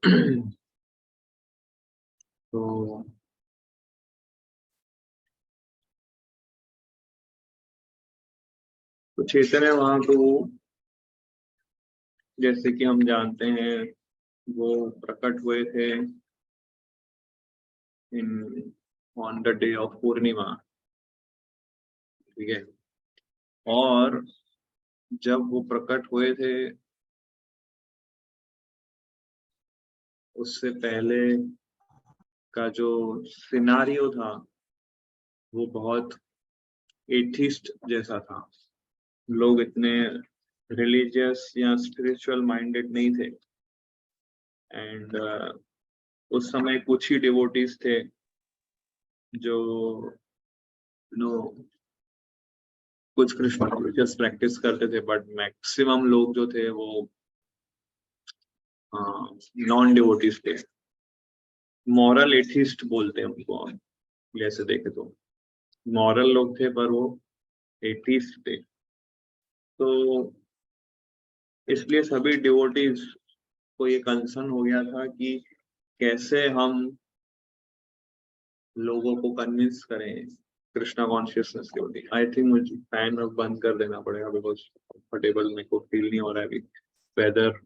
तो चैतन्य महाप्रभु जैसे कि हम जानते हैं वो प्रकट हुए थे in on the day of Purnima, ठीक है। और जब वो प्रकट हुए थे उससे पहले का जो सिनारियो था वो बहुत एथिस्ट जैसा था। लोग इतने रिलीजियस या स्पिरिचुअल माइंडेड नहीं थे। एंड उस समय कुछ ही डिवोटीज थे जो नो कुछ कृष्ण कॉन्शियस प्रैक्टिस करते थे, बट मैक्सिमम लोग जो थे वो नॉन डिवोटीज थे। मॉरल एथिस्ट बोलते हैं उनको, जैसे देखे तो मॉरल लोग थे पर वो एथिस्ट थे। तो इसलिए सभी डिवोटीज को ये कंसर्न हो गया था कि कैसे हम लोगों को कन्विंस करें कृष्णा कॉन्शियसनेस के प्रति। आई थिंक मुझे फैन अब बंद कर देना पड़ेगा बिकॉज कंफर्टेबल मेरे को फील नहीं हो रहा है अभी। वेदर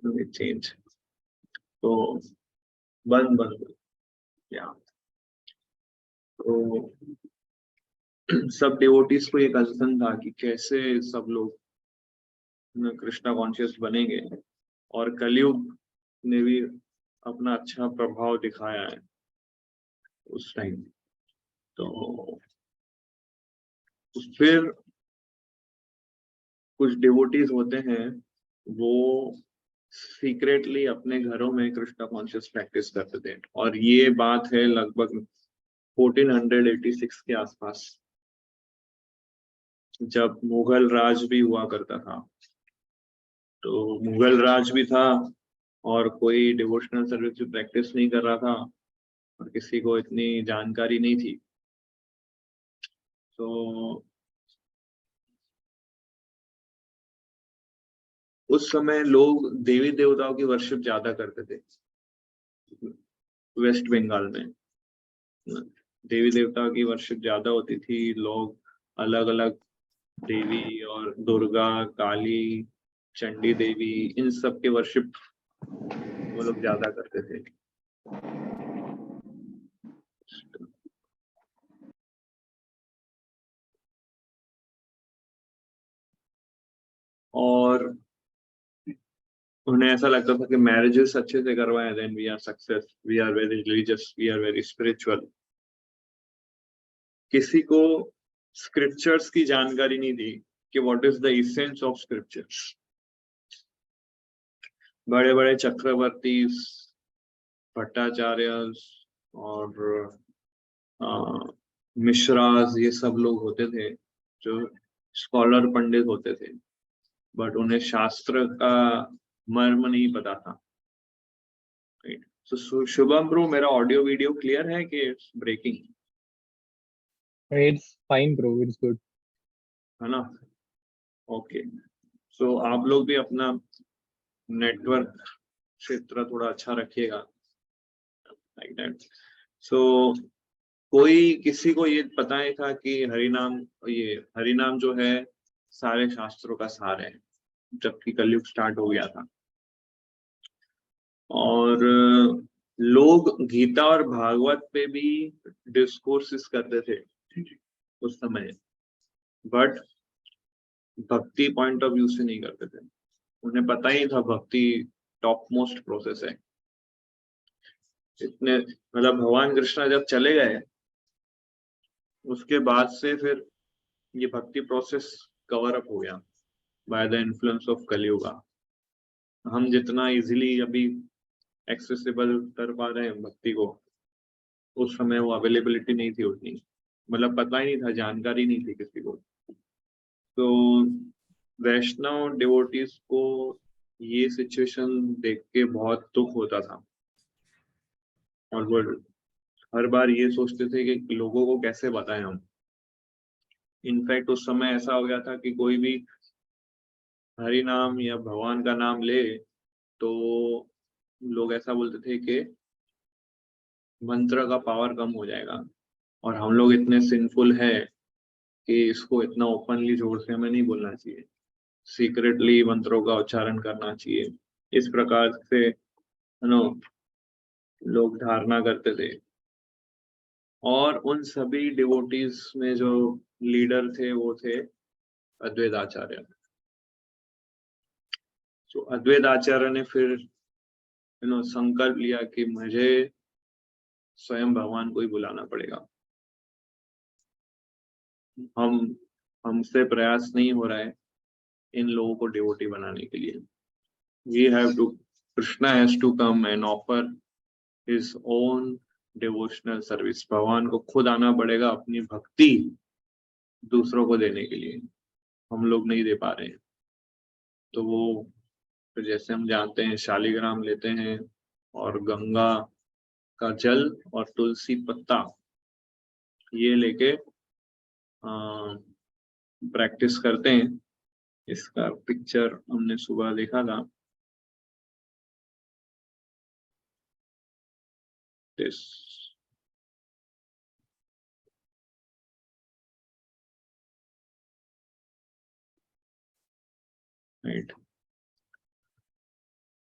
चेंज तो बंद बंद या तो सब डिवोटीज को ये कंसर्न था कि कैसे सब लोग कृष्णा कॉन्शियस बनेंगे। और कलयुग ने भी अपना अच्छा प्रभाव दिखाया है उस टाइम। तो फिर कुछ डिवोटीज होते हैं वो सीक्रेटली अपने घरों में कृष्णा कॉन्शियस प्रैक्टिस करते थे। और ये बात है लगभग 1486 के आसपास, जब मुगल राज भी हुआ करता था। तो मुगल राज भी था और कोई डिवोशनल सर्विस की प्रैक्टिस नहीं कर रहा था और किसी को इतनी जानकारी नहीं थी। तो उस समय लोग देवी देवताओं की वर्शिप ज्यादा करते थे। वेस्ट बंगाल में देवी देवताओं की वर्शिप ज्यादा होती थी। लोग अलग अलग देवी और दुर्गा, काली, चंडी देवी, इन सब के वर्शिप वो लोग ज्यादा करते थे। और उन्हें ऐसा लगता था कि मैरिजेस अच्छे से करवाएं then we are success, we are very religious, we are very spiritual. किसी को स्क्रिप्चर्स की जानकारी नहीं थी कि what is the essence of scriptures. बड़े बड़े चक्रवर्ती, भट्टाचार्य और मिश्रास, ये सब लोग होते थे जो स्कॉलर पंडित होते थे, बट उन्हें शास्त्र का मर्म नहीं पता था। तो शुभम ब्रो, मेरा ऑडियो वीडियो क्लियर है कि breaking It's fine, bro. It's good. है ना? ओके। सो आप लोग भी अपना नेटवर्क क्षेत्र थोड़ा अच्छा रखिएगा, लाइक दैट। सो कोई किसी को ये पता ही था कि हरिनाम, ये हरिनाम जो है सारे शास्त्रों का सार है, जबकि कलयुग स्टार्ट हो गया था। और लोग गीता और भागवत पे भी डिस्कोर्सेस करते थे उस समय, बट भक्ति पॉइंट ऑफ व्यू से नहीं करते थे। उन्हें पता ही था भक्ति टॉप मोस्ट प्रोसेस है। इतने मतलब भगवान कृष्णा जब चले गए उसके बाद से फिर ये भक्ति प्रोसेस कवर अप हो गया by the influence of Kaliyuga. हम जितना इजीली अभी एक्सेसिबल कर पा रहे हैं भक्ति को, उस समय वो अवेलेबिलिटी नहीं थी उतनी, मतलब पता ही नहीं था, जानकारी नहीं थी किसी को। तो वैष्णव डिवोटीज को ये सिचुएशन देख के बहुत दुख होता था और वो हर बार ये सोचते थे कि लोगों को कैसे बताएं हम। इनफैक्ट उस समय ऐसा हो गया था कि कोई भी हरि नाम या भगवान का नाम ले तो लोग ऐसा बोलते थे कि मंत्र का पावर कम हो जाएगा, और हम लोग इतने सिंफुल है कि इसको इतना ओपनली जोर से हमें नहीं बोलना चाहिए, सीक्रेटली मंत्रों का उच्चारण करना चाहिए। इस प्रकार से नो लोग धारणा करते थे। और उन सभी डिवोटीज में जो लीडर थे वो थे अद्वैत आचार्य। तो अद्वैत आचार्य ने फिर संकल्प लिया कि मुझे स्वयं भगवान को ही बुलाना पड़ेगा। हमसे प्रयास नहीं हो रहा है इन लोगों को डिवोटी बनाने के लिए। We have to, Krishna has to come and offer his own devotional service. भगवान को खुद आना पड़ेगा अपनी भक्ति दूसरों को देने के लिए, हम लोग नहीं दे पा रहे हैं। तो वो फिर जैसे हम जानते हैं शालिग्राम लेते हैं और गंगा का जल और तुलसी पत्ता ये लेके प्रैक्टिस करते हैं। इसका पिक्चर हमने सुबह देखा था। This right.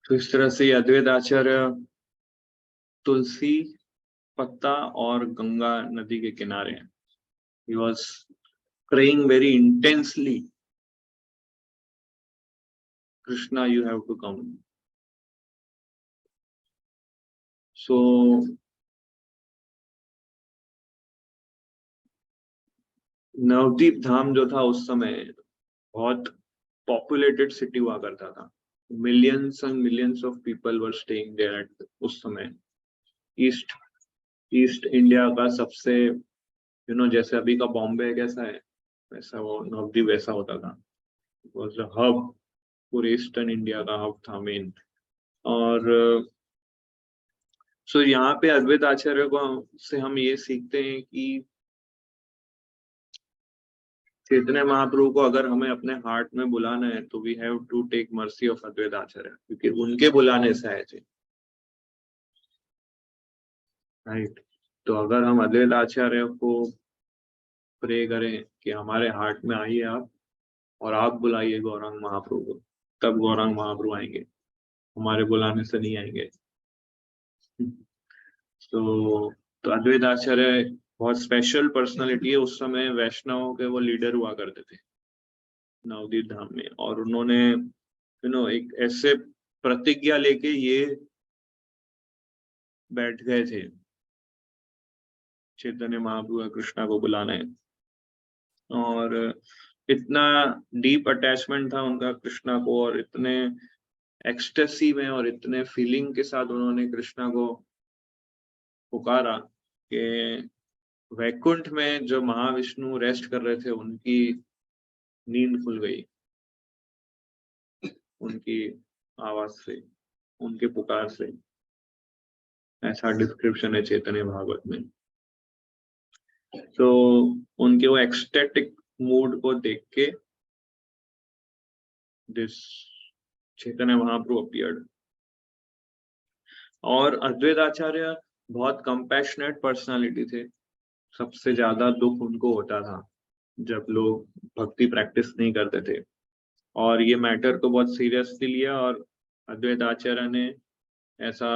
तो इस तरह से अद्वैत आचार्य तुलसी पत्ता और गंगा नदी के किनारे हैं। He was praying very intensely, Krishna, you have to come. So Navdeep धाम जो था उस समय बहुत पॉपुलेटेड सिटी हुआ करता था। Millions and millions of people were staying there at उस समय। ईस्ट इंडिया का सबसे जैसे अभी का बॉम्बे कैसा है वैसा वो नवदीप वैसा होता था। वाज द हब, पूरे ईस्टर्न इंडिया का हब था मेन। और सो यहाँ पे अद्वैत आचार्य को से हम ये सीखते हैं कि चैतन्य महाप्रभु को अगर हमें अपने हार्ट में बुलाना है तो we have to take mercy of Advaita Acharya, क्योंकि उनके बुलाने से आए थे। राइट। तो अगर हम अद्वैत आचार्य को प्रे करें कि हमारे हार्ट में आइए आप और आप बुलाइए गौरांग महाप्रभु को, तब गौरांग महाप्रभु आएंगे, हमारे बुलाने से नहीं आएंगे। तो अद्वैत आचार्य बहुत स्पेशल पर्सनालिटी है। उस समय वैष्णवों के वो लीडर हुआ करते थे नवदीप धाम में, और उन्होंने एक ऐसे प्रतिज्ञा लेके ये बैठ गए थे चैतन्य महाप्रभु कृष्णा को बुलाना है। और इतना डीप अटैचमेंट था उनका कृष्णा को, और इतने एक्सटेसी में और इतने फीलिंग के साथ उन्होंने कृष्णा को पुकारा कि वैकुंठ में जो महाविष्णु रेस्ट कर रहे थे उनकी नींद खुल गई उनकी आवाज से, उनके पुकार से। ऐसा डिस्क्रिप्शन है चैतन्य भागवत में। तो उनके वो एक्सटेटिक मूड को देख के दिस चैतन्य महाप्रभु अपीयर्ड। और अद्वैत आचार्य बहुत कंपैशनेट पर्सनालिटी थे। सबसे ज्यादा दुख उनको होता था जब लोग भक्ति प्रैक्टिस नहीं करते थे, और ये मैटर को बहुत सीरियसली लिया, और अद्वैत आचार्य ने ऐसा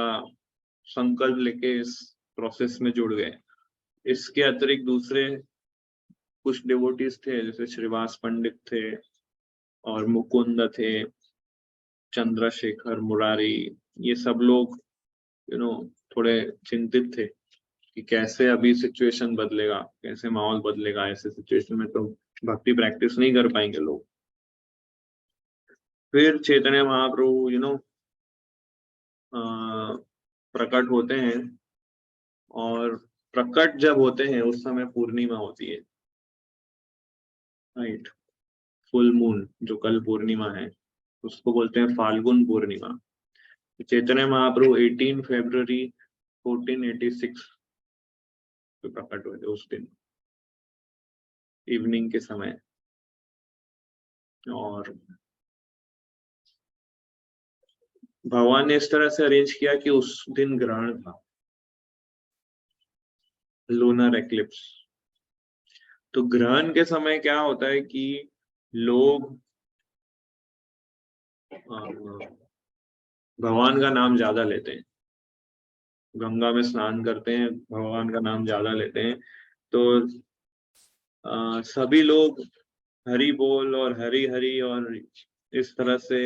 संकल्प लेके इस प्रोसेस में जुड़ गए। इसके अतिरिक्त दूसरे कुछ डिवोटीज थे, जैसे श्रीवास पंडित थे और मुकुंद थे, चंद्रशेखर, मुरारी, ये सब लोग थोड़े चिंतित थे कि कैसे अभी सिचुएशन बदलेगा, कैसे माहौल बदलेगा। ऐसे सिचुएशन में तो भक्ति प्रैक्टिस नहीं कर पाएंगे लोग। फिर चैतन्य महाप्रभु प्रकट होते हैं, और प्रकट जब होते हैं उस समय पूर्णिमा होती है। राइट। फुल मून जो कल पूर्णिमा है उसको बोलते हैं फाल्गुन पूर्णिमा। चैतन्य महाप्रभु 18 फरवरी 1486 को प्रकट हुए थे, उस दिन इवनिंग के समय। और भगवान ने इस तरह से अरेंज किया कि उस दिन ग्रहण था, लूनर एक्लिप्स। तो ग्रहण के समय क्या होता है कि लोग भगवान का नाम ज्यादा लेते हैं, गंगा में स्नान करते हैं, भगवान का नाम ज्यादा लेते हैं। तो सभी लोग हरि बोल और हरि हरि और इस तरह से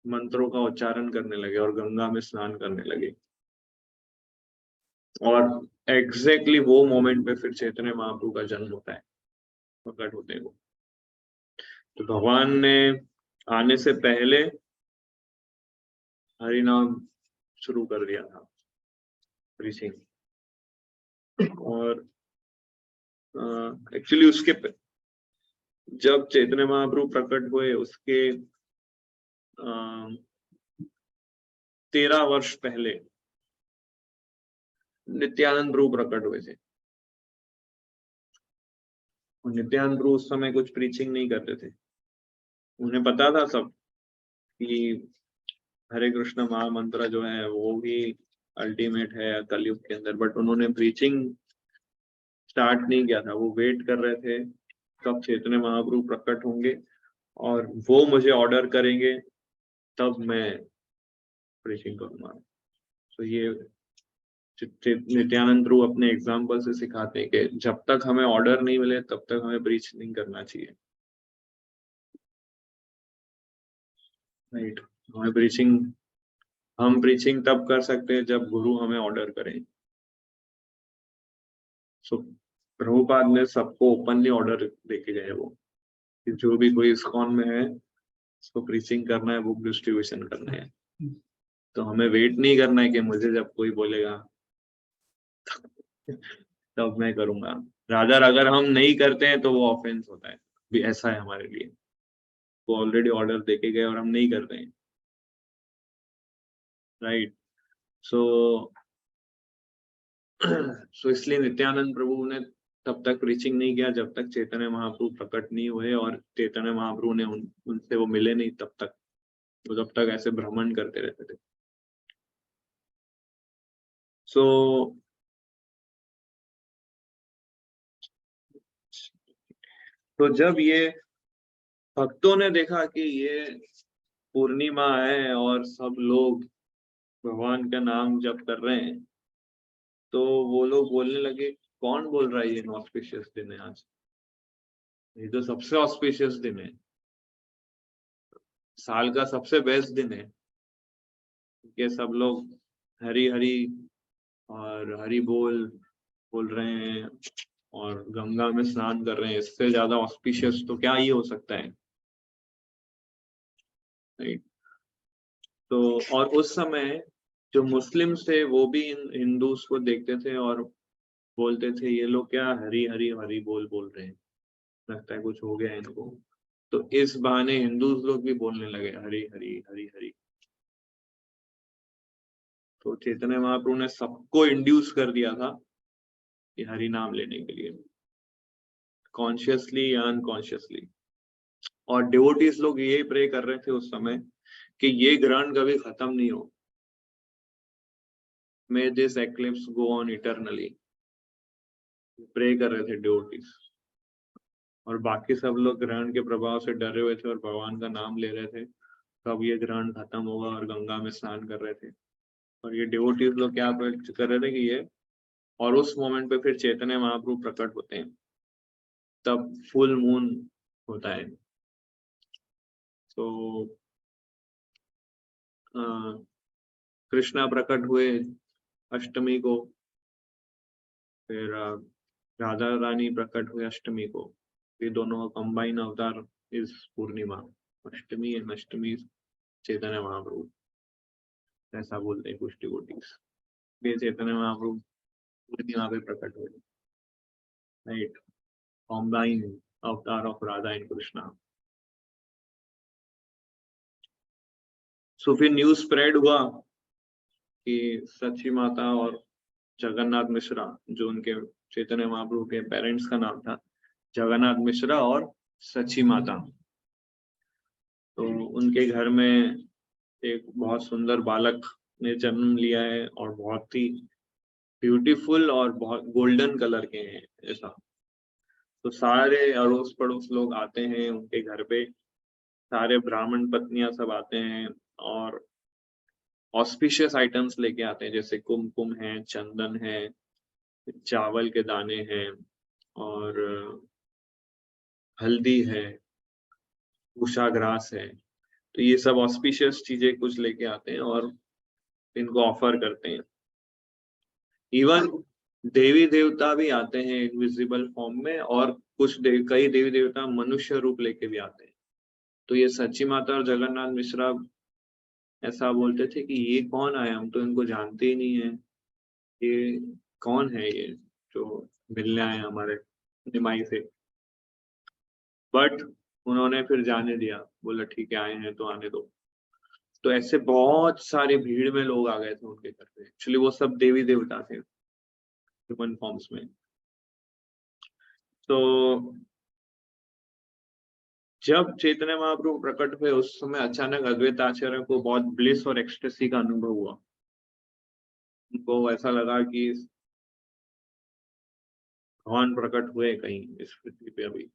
मंत्रों का उच्चारण करने लगे और गंगा में स्नान करने लगे। और एग्जैक्टली वो मोमेंट पे फिर चैतन्य महाप्रभु का जन्म होता है, प्रकट होते हैं वो। तो भगवान ने आने से पहले हरि नाम शुरू कर दिया था, प्रीचिंग। और एक्चुअली उसके जब चैतन्य महाप्रभु प्रकट हुए उसके 13 वर्ष पहले नित्यानंद प्रभु प्रकट हुए थे। और नित्यानंद प्रभु उस समय कुछ प्रीचिंग नहीं करते थे, उन्हें पता था सब कि हरे कृष्ण महामंत्र जो है वो भी अल्टीमेट है कलयुग के अंदर, बट उन्होंने प्रीचिंग स्टार्ट नहीं किया था। वो वेट कर रहे थे कब चैतन्य महाप्रभु प्रकट होंगे और वो मुझे ऑर्डर करेंगे तब मैं प्रीचिंग करूंगा। तो ये नित्यानंद प्रभु अपने एग्जाम्पल से सिखाते हैं कि जब तक हमें ऑर्डर नहीं मिले तब तक हमें प्रीच नहीं करना चाहिए। राइट, हम प्रीचिंग तब कर सकते हैं जब गुरु हमें ऑर्डर करें। सो प्रभुपाद ने सबको ओपनली ऑर्डर देके गए वो कि जो भी कोई इस्कॉन में है उसको प्रीचिंग करना है, बुक डिस्ट्रीब्यूशन करना है। तो हमें वेट नहीं करना है कि मुझे जब कोई बोलेगा तब मैं करूंगा। रादर अगर हम नहीं करते हैं तो वो ऑफेंस होता है, भी ऐसा है हमारे लिए। वो ऑलरेडी ऑर्डर देके गए और हम नहीं कर रहे हैं। राइट, सो सो इसलिए नित्यानंद प्रभु ने तब तक प्रीचिंग नहीं किया जब तक चैतन्य महाप्रभु प्रकट नहीं हुए और चैतन्य महाप्रभु ने उनसे वो मिले नहीं तब तक। वो जब तक ऐसे भ्रमण करते रहते थे। सो तो जब ये भक्तों ने देखा कि ये पूर्णिमा है और सब लोग भगवान का नाम जप कर रहे हैं, तो वो लोग बोलने लगे कौन बोल रहा है ये ऑस्पिशियस दिन है आज, ये तो सबसे ऑस्पिशियस दिन है, साल का सबसे बेस्ट दिन है। कि सब लोग हरी हरी और हरी बोल रहे हैं और गंगा में स्नान कर रहे हैं, इससे ज्यादा ऑस्पिशियस तो क्या ही हो सकता है। राइट, तो और उस समय जो मुस्लिम्स थे वो भी इन हिंदूज को देखते थे और बोलते थे ये लोग क्या हरी हरी हरी बोल रहे हैं, लगता है कुछ हो गया है इनको। तो इस बहाने हिंदूज लोग भी बोलने लगे हरी हरी हरी हरी। तो चैतन्य महाप्रभु ने सबको इंड्यूस कर दिया था कि हरि नाम लेने के लिए, कॉन्शियसली या अनकॉन्शियसली। और डिवोटीज लोग ये प्रे कर रहे थे उस समय कि ये ग्रहण कभी खत्म नहीं हो, may this eclipse go on eternally. Pray कर रहे थे डिवोटीज। और बाकी सब लोग ग्रहण के प्रभाव से डरे हुए थे और भगवान का नाम ले रहे थे कब ये ग्रहण खत्म होगा, और गंगा में स्नान कर रहे थे। और ये डिवोटीज लोग क्या कर रहे थे कि ये, और उस मोमेंट पे फिर चैतन्य महाप्रभु प्रकट होते हैं, तब फुल मून होता है। तो कृष्णा प्रकट हुए अष्टमी को, फिर राधा रानी प्रकट हुए अष्टमी को। ये दोनों कंबाइन अवतार इस पूर्णिमा, अष्टमी एंड अष्टमी चैतन्य महाप्रभु, ऐसा बोलते हैं कुछ डिवोटीज। ये चैतन्य महाप्रभु पूर्णिमा पे प्रकट हुए। राइट, कंबाइन अवतार ऑफ राधा एंड कृष्णा। सो फिर न्यूज स्प्रेड हुआ कि सची माता और जगन्नाथ मिश्रा, जो उनके चैतन्य महाप्रभु के पेरेंट्स का नाम था, जगन्नाथ मिश्रा और सची माता, तो उनके घर में एक बहुत सुंदर बालक ने जन्म लिया है और बहुत ही ब्यूटीफुल और बहुत गोल्डन कलर के हैं ऐसा। तो सारे अड़ोस पड़ोस लोग आते हैं उनके घर पे, सारे ब्राह्मण पत्नियां सब आते हैं और ऑस्पिशियस आइटम्स लेके आते हैं, जैसे कुमकुम है, चंदन है, चावल के दाने हैं और हल्दी है, उषा ग्रास है। तो ये सब ऑस्पिशियस चीजें कुछ लेके आते हैं और इनको ऑफर करते हैं। इवन देवी देवता भी आते हैं इनविजिबल फॉर्म में, और कई देवी देवता मनुष्य रूप लेके भी आते हैं। तो ये सच्ची माता और जगन्नाथ मिश्रा ऐसा बोलते थे कि ये कौन आया, हम तो इनको जानते ही नहीं है, ये कौन है ये जो मिलने आए हमारे निमाई से। बट उन्होंने फिर जाने दिया, बोला ठीक है आए हैं तो आने दो। तो ऐसे बहुत सारी भीड़ में लोग आ गए थे उनके घर पे। एक्चुअली वो सब देवी देवता थे ह्यूमन फॉर्म्स में। तो जब चैतन्य महाप्रभु प्रकट हुए उस समय अचानक अद्वैत आचार्य को बहुत ब्लिस और एक्सटेसी का अनुभव हुआ। उनको ऐसा लगा कि भगवान प्रकट हुए कहीं इस पृथ्वी पे अभी।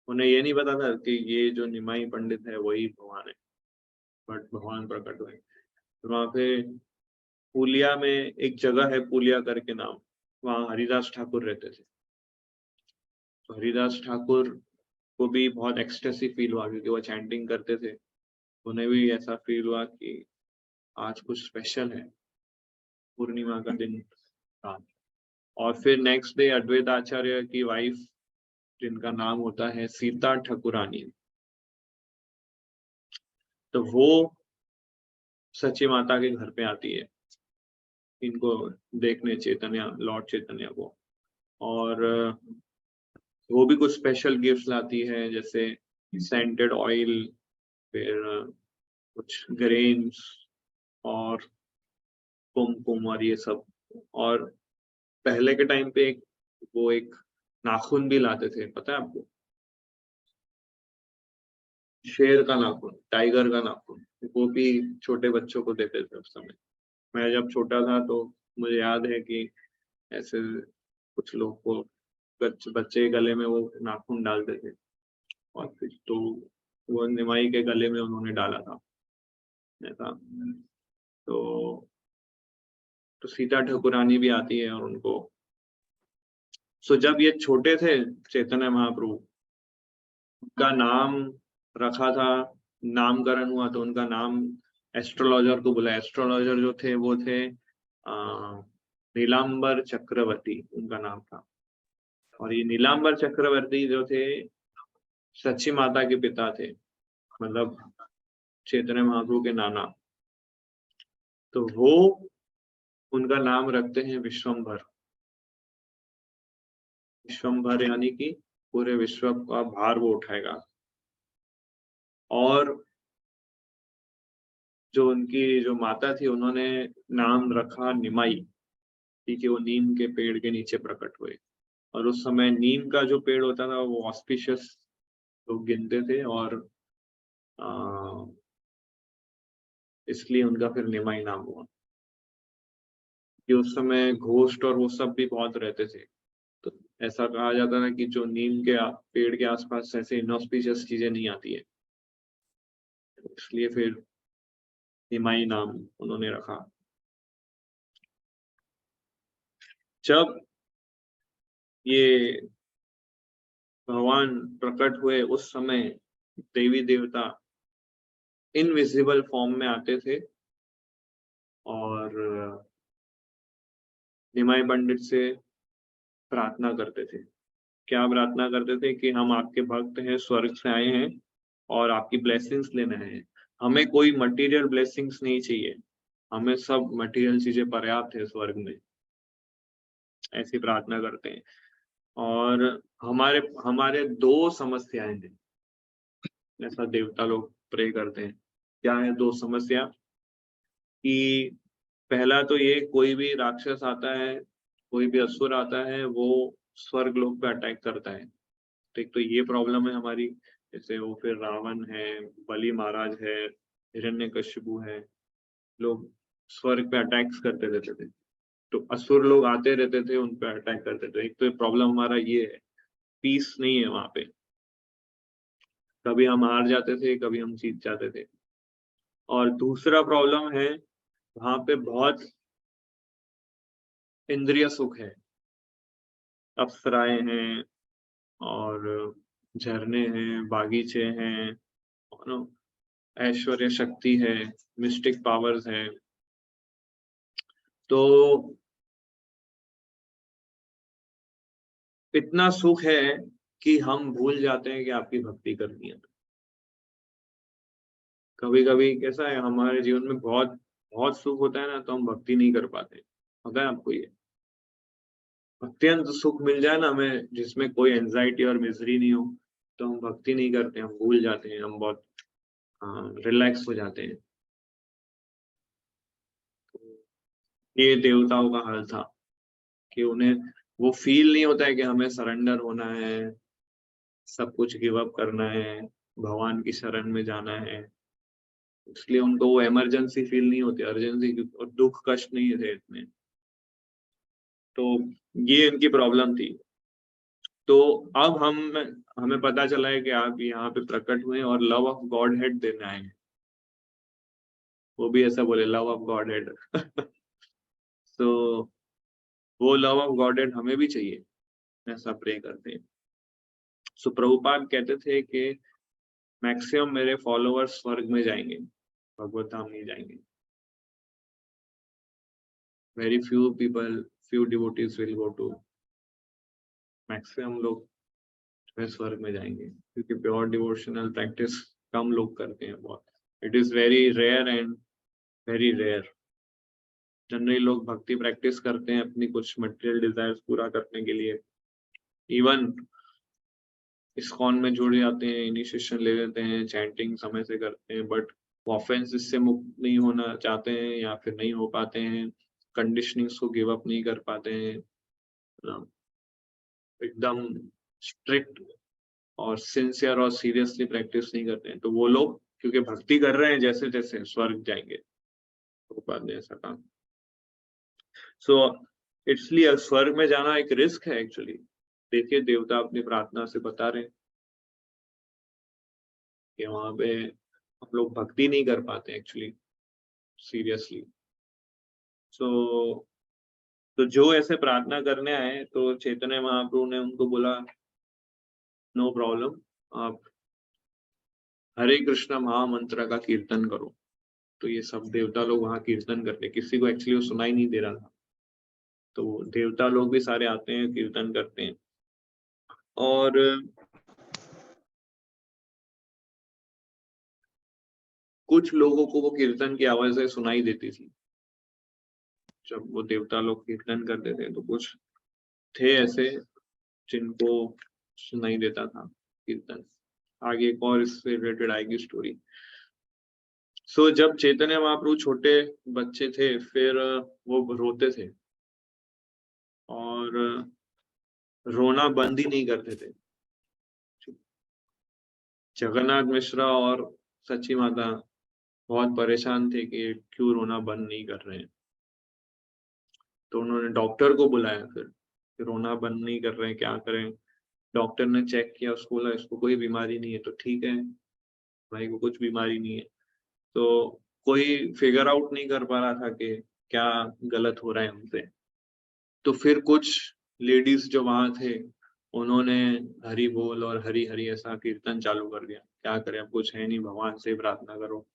उन्हें ये नहीं पता था कि ये जो निमाई पंडित है वही भगवान है, बट भगवान प्रकट हुए। तो वहां पे पुलिया में एक जगह है, पुलिया करके नाम, वहाँ हरिदास ठाकुर रहते थे। तो हरिदास ठाकुर को भी बहुत एक्सटेसी फील हुआ क्योंकि वो चैंटिंग करते थे। उन्हें भी ऐसा फील हुआ कि आज कुछ स्पेशल है, पूर्णिमा का दिन था। और फिर नेक्स्ट डे अद्वैत आचार्य की वाइफ, जिनका नाम होता है सीता ठाकुरानी, तो वो सच्ची माता के घर पे आती है इनको देखने, चैतन्य लॉर्ड चैतन्य को। और वो भी कुछ स्पेशल गिफ्ट्स लाती है, जैसे सेंटेड ऑयल, फिर कुछ ग्रेन्स और कुमकुम और ये सब। और पहले के टाइम पे वो एक नाखून भी लाते थे, पता है आपको? शेर का नाखून, टाइगर का नाखून, वो भी छोटे बच्चों को देते थे उस समय। मैं जब छोटा था तो मुझे याद है कि ऐसे कुछ लोग को बच्चे के गले में वो नाखून डालते थे। और फिर तो वो निमाई के गले में उन्होंने डाला था ऐसा। तो सीता ठाकुरानी भी आती है और उनको, सो जब ये छोटे थे चैतन्य महाप्रभु, उनका नाम रखा था, नामकरण हुआ तो उनका नाम एस्ट्रोलॉजर को बुलाया। एस्ट्रोलॉजर जो थे वो थे नीलांबर चक्रवर्ती, उनका नाम था। और ये नीलांबर चक्रवर्ती जो थे सच्ची माता के पिता थे, मतलब चैतन्य महाप्रभु के नाना। तो वो उनका नाम रखते हैं विश्वम्भर। विश्वम्भर यानी कि पूरे विश्व का भार वो उठाएगा। और जो उनकी जो माता थी उन्होंने नाम रखा निमाई, क्योंकि वो नीम के पेड़ के नीचे प्रकट हुए। और उस समय नीम का जो पेड़ होता था वो ऑस्पिशियस लोग गिनते थे, और इसलिए उनका फिर निमाई नाम हुआ। कि उस समय घोस्ट और वो सब भी बहुत रहते थे, तो ऐसा कहा जाता था कि जो नीम के पेड़ के आसपास ऐसे इनऑस्पिशियस चीजें नहीं आती है, इसलिए फिर निमाई नाम उन्होंने रखा। जब ये भगवान प्रकट हुए उस समय देवी देवता इनविजिबल फॉर्म में आते थे और निमाई पंडित से प्रार्थना करते थे। क्या प्रार्थना करते थे? कि हम आपके भक्त हैं, स्वर्ग से आए हैं और आपकी ब्लेसिंग्स लेने हैं। हमें कोई मटेरियल ब्लेसिंग्स नहीं चाहिए, हमें सब मटेरियल चीजें पर्याप्त है स्वर्ग में, ऐसी प्रार्थना करते हैं। और हमारे हमारे दो समस्याएं हैं, ऐसा देवता लोग प्रे करते हैं। क्या है दो समस्या? कि पहला तो ये, कोई भी राक्षस आता है, कोई भी असुर आता है, वो स्वर्ग लोक पे अटैक करता है। तो एक तो ये प्रॉब्लम है हमारी। जैसे वो फिर रावण है, बलि महाराज है, हिरण्यकशिपु है, लोग स्वर्ग पे अटैक्स करते रहते थे। तो असुर लोग आते रहते थे, उन पे अटैक करते थे। एक तो प्रॉब्लम हमारा ये है, पीस नहीं है वहां पे। कभी हम हार जाते थे, कभी हम जीत जाते थे। और दूसरा प्रॉब्लम है, वहां पे बहुत इंद्रिय सुख है, अप्सराएं हैं और झरने हैं, बागीचे हैं, नो, ऐश्वर्य शक्ति है, मिस्टिक पावर्स है। तो इतना सुख है कि हम भूल जाते हैं कि आपकी भक्ति करनी है। कभी कभी कैसा है, हमारे जीवन में बहुत बहुत सुख होता है ना, तो हम भक्ति नहीं कर पाते। पता है आपको ये? अत्यंत सुख मिल जाए ना हमें, जिसमें कोई एंजाइटी और मिजरी नहीं हो, तो हम भक्ति नहीं करते, हम भूल जाते हैं, हम बहुत रिलैक्स हो जाते हैं। ये देवताओं का हाल था कि उन्हें वो फील नहीं होता है कि हमें सरेंडर होना है, सब कुछ गिव अप करना है, भगवान की शरण में जाना है। इसलिए उनको वो इमरजेंसी फील नहीं होती, अर्जेंसी और दुख कष्ट नहीं थे इतने। तो ये इनकी प्रॉब्लम थी। तो अब हमें पता चला है कि आप यहाँ पे प्रकट हुए और लव ऑफ गॉड हेड देने आए हैं। वो भी ऐसा बोले, लव ऑफ गॉड हेड। तो वो लव ऑफ गॉड हेड हमें भी चाहिए, ऐसा प्रे करते हैं। सो प्रभुपाद कहते थे कि मैक्सिमम मेरे फॉलोअर्स स्वर्ग में जाएंगे, भगवत धाम नहीं जाएंगे। Very few people, few devotees will go to, maximum लोग जो है स्वर्ग में जाएंगे, क्योंकि प्योर डिवोशनल प्रैक्टिस कम लोग करते हैं बहुत। It is very rare and very rare. Generally लोग भक्ति प्रैक्टिस करते हैं अपनी कुछ मटेरियल डिजायर्स पूरा करने के लिए, इवन इस्कॉन में जुड़ जाते हैं, इनिशिएशन ले लेते हैं, चैंटिंग समय से करते हैं, बट ऑफेंस से मुक्त नहीं होना चाहते हैं या फिर नहीं हो पाते हैं, कंडीशनिंग्स को गिव अप नहीं कर पाते हैं, एकदम स्ट्रिक्ट और सिंसियर और सीरियसली प्रैक्टिस नहीं करते हैं, तो वो लोग क्योंकि भक्ति कर रहे हैं जैसे जैसे स्वर्ग जाएंगे। तो बाद में ऐसा काम। सो इसलिए स्वर्ग में जाना एक रिस्क है एक्चुअली। देखिए देवता अपनी प्रार्थना से बता रहे हैं कि वहां पे हम लोग भक्ति नहीं कर पाते एक्चुअली सीरियसली। सो तो जो ऐसे प्रार्थना करने आए, तो चैतन्य महाप्रभु ने उनको बोला, नो प्रॉब्लम, आप हरे कृष्ण महामंत्र का कीर्तन करो। तो ये सब देवता लोग वहां कीर्तन करते, किसी को एक्चुअली वो सुनाई नहीं दे रहा था, तो देवता लोग भी सारे आते हैं, कीर्तन करते हैं। और कुछ लोगों को वो कीर्तन की आवाजें सुनाई देती थी जब वो देवता लोग कीर्तन करते थे, तो कुछ थे ऐसे जिनको सुनाई देता था कीर्तन। आगे एक और इससे रिलेटेड आएगी स्टोरी। सो जब चैतन्य महाप्रभु छोटे बच्चे थे, फिर वो रोते थे और रोना बंद ही नहीं करते थे। जगन्नाथ मिश्रा और सची माता बहुत परेशान थे कि क्यों रोना बंद नहीं कर रहे हैं। तो उन्होंने डॉक्टर को बुलाया, फिर रोना बंद नहीं कर रहे हैं, क्या करें। डॉक्टर ने चेक किया, उसको बोला इसको कोई बीमारी नहीं है। तो ठीक है भाई को कुछ बीमारी नहीं है। तो कोई फिगर आउट नहीं कर पा रहा था कि क्या गलत हो रहा है हमसे। तो फिर कुछ लेडीज जो वहां थे, उन्होंने हरि बोल और हरि हरि ऐसा कीर्तन चालू कर दिया। क्या करें, अब कुछ है नहीं, भगवान से प्रार्थना करो।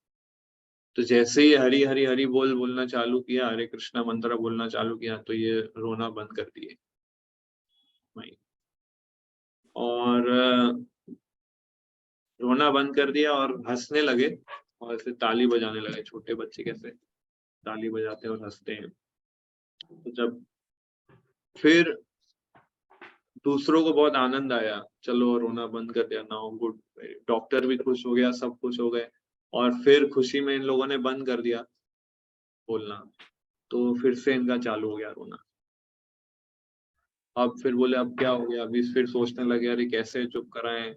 तो जैसे ही हरि हरि हरि बोल बोलना चालू किया, हरे कृष्णा मंत्र बोलना चालू किया, तो ये रोना बंद कर दिए भाई। और रोना बंद कर दिया और हंसने लगे, और ऐसे ताली बजाने लगे, छोटे बच्चे कैसे ताली बजाते हैं और हंसते हैं। तो जब फिर दूसरों को बहुत आनंद आया, चलो रोना बंद कर दिया, नाउ गुड, डॉक्टर भी खुश हो गया, सब खुश हो गए। और फिर खुशी में इन लोगों ने बंद कर दिया बोलना, तो फिर से इनका चालू हो गया रोना। अब फिर बोले अब क्या हो गया, अभी फिर सोचने लगे अरे कैसे चुप कराएं,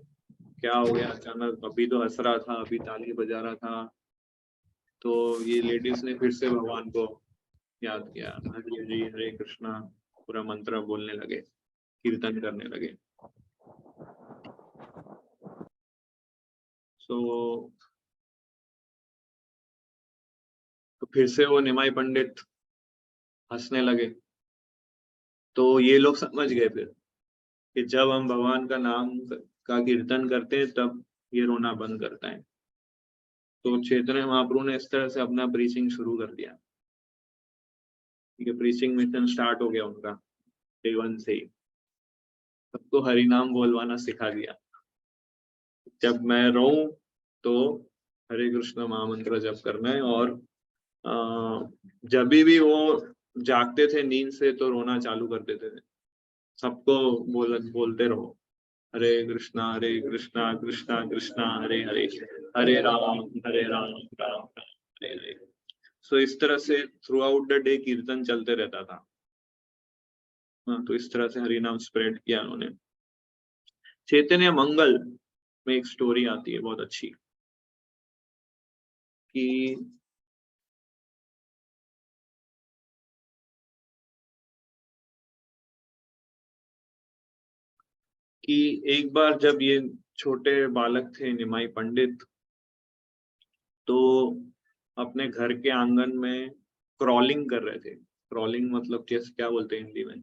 क्या हो गया अचानक, अभी तो हंस रहा था, अभी ताली बजा रहा था। तो ये लेडीज ने फिर से भगवान को याद किया, हरे जी हरे कृष्णा, पूरा मंत्र बोलने लगे, कीर्तन करने लगे। तो फिर से वो निमाई पंडित हंसने लगे। तो ये लोग समझ गए फिर कि जब हम भगवान का नाम का कीर्तन करते हैं तब ये रोना बंद करता है। तो चैतन्य महाप्रभु ने इस तरह से अपना प्रीचिंग शुरू कर दिया। ये प्रीचिंग मिशन स्टार्ट हो गया उनका डे 1 से ही, सबको हरि नाम बोलवाना सिखा दिया। जब मैं रोऊं तो हरे कृष्ण महामंत्र जप करना है, और जब भी वो जागते थे नींद से तो रोना चालू कर देते थे। सबको बोलते रहो, हरे कृष्णा कृष्णा कृष्णा हरे हरे, हरे राम राम राम हरे हरे। सो इस तरह से थ्रू आउट द डे कीर्तन चलते रहता था। तो इस तरह से हरि नाम स्प्रेड किया उन्होंने। चैतन्य मंगल में एक स्टोरी आती है बहुत अच्छी, कि एक बार जब ये छोटे बालक थे निमाई पंडित, तो अपने घर के आंगन में क्रॉलिंग कर रहे थे। क्रॉलिंग मतलब जैसे क्या बोलते हैं हिंदी में?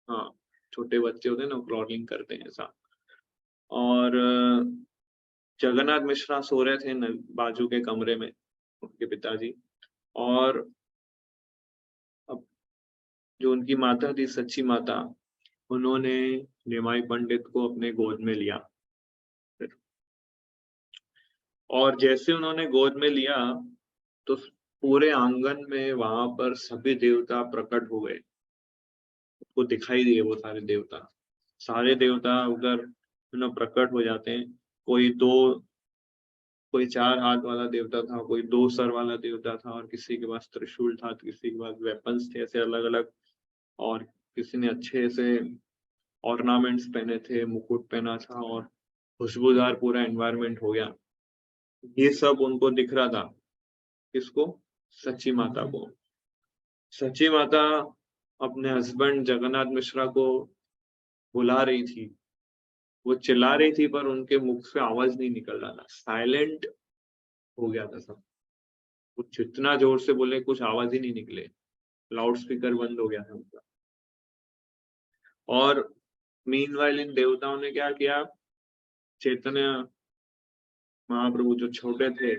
हाँ, छोटे बच्चे होते हैं ना, क्रॉलिंग करते हैं ऐसा। और जगन्नाथ मिश्रा सो रहे थे बाजू के कमरे में, उनके पिताजी। और अब जो उनकी माता थी, सच्ची माता, उन्होंने निमाई पंडित को अपने गोद में लिया। और जैसे उन्होंने गोद में लिया तो पूरे आंगन में वहां पर सभी देवता प्रकट हो गए, वो दिखाई दिए। वो सारे देवता उधर प्रकट हो जाते हैं। कोई 4 हाथ वाला देवता था, कोई 2 सर वाला देवता था, और किसी के पास त्रिशूल था, किसी के पास वेपन्स थे ऐसे अलग अलग। और किसी ने अच्छे से ऑर्नामेंट्स पहने थे, मुकुट पहना था, और खुशबूदार पूरा एनवायरनमेंट हो गया। ये सब उनको दिख रहा था। किसको? सच्ची माता को। सच्ची माता अपने हस्बैंड जगन्नाथ मिश्रा को बुला रही थी, वो चिल्ला रही थी, पर उनके मुख से आवाज नहीं निकल रहा था, साइलेंट हो गया था सब। वो जितना जोर से बोले कुछ आवाज ही नहीं निकले, लाउड स्पीकर बंद हो गया था उनका। और मीनवाइल इन देवताओं ने क्या किया, चैतन्य महाप्रभु जो छोटे थे,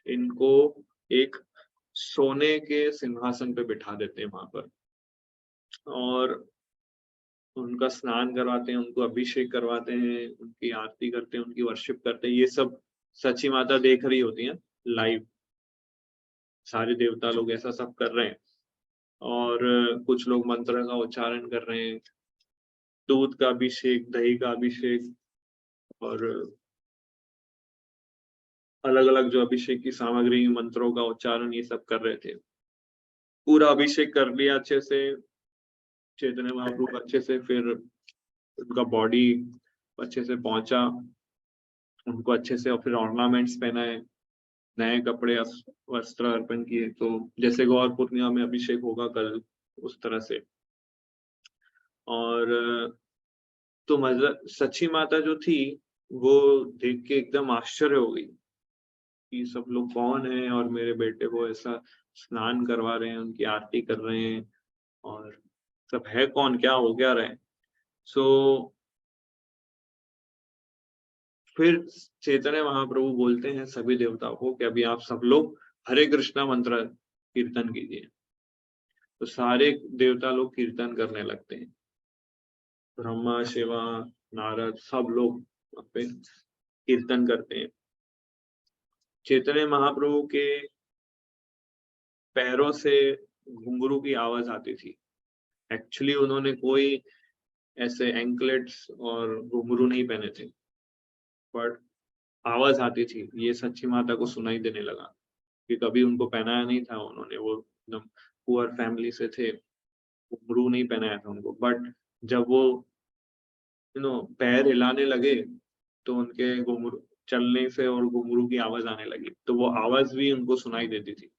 इनको एक सोने के सिंहासन पे बिठा देते हैं वहां पर, और उनका स्नान करवाते हैं, उनको अभिषेक करवाते हैं, उनकी आरती करते हैं, उनकी वर्शिप करते हैं। ये सब सच्ची माता देख रही होती है लाइव, सारे देवता लोग ऐसा सब कर रहे हैं। और कुछ लोग मंत्र का उच्चारण कर रहे हैं, दूध का अभिषेक, दही का अभिषेक, और अलग अलग जो अभिषेक की सामग्री, मंत्रों का उच्चारण, ये सब कर रहे थे। पूरा अभिषेक कर लिया अच्छे से चैतन्य महाप्रभु अच्छे से। फिर उनका बॉडी अच्छे से पहुंचा, उनको अच्छे से, और फिर ऑर्नामेंट्स पहनाए, नए कपड़े वस्त्र अर्पण किए। तो जैसे गौर पूर्णिमा में अभिषेक होगा कल, उस तरह से। और तो सच्ची माता जो थी, वो देख के एकदम आश्चर्य हो गई कि सब लोग कौन है, और मेरे बेटे को ऐसा स्नान करवा रहे हैं, उनकी आरती कर रहे हैं, और सब है कौन, क्या हो क्या रहे हैं। सो फिर चैतन्य महाप्रभु बोलते हैं सभी देवताओं को कि अभी आप सब लोग हरे कृष्णा मंत्र कीर्तन कीजिए। तो सारे देवता लोग कीर्तन करने लगते हैं, ब्रह्मा शिवा नारद सब लोग वहाँ पे कीर्तन करते हैं। चैतन्य महाप्रभु के पैरों से घुंघरू की आवाज आती थी। एक्चुअली उन्होंने कोई ऐसे एंकलेट्स और घुंघरू नहीं पहने थे, बट आवाज आती थी। ये सच्ची माता को सुनाई देने लगा कि कभी उनको पहनाया नहीं था उन्होंने, वो एकदम पुअर फैमिली से थे, घुंघरू नहीं पहनाया था उनको। बट जब वो पैर हिलाने लगे तो उनके घुंघरू चलने से और घुंघरू की आवाज आने लगी, तो वो आवाज भी उनको सुनाई देती थी।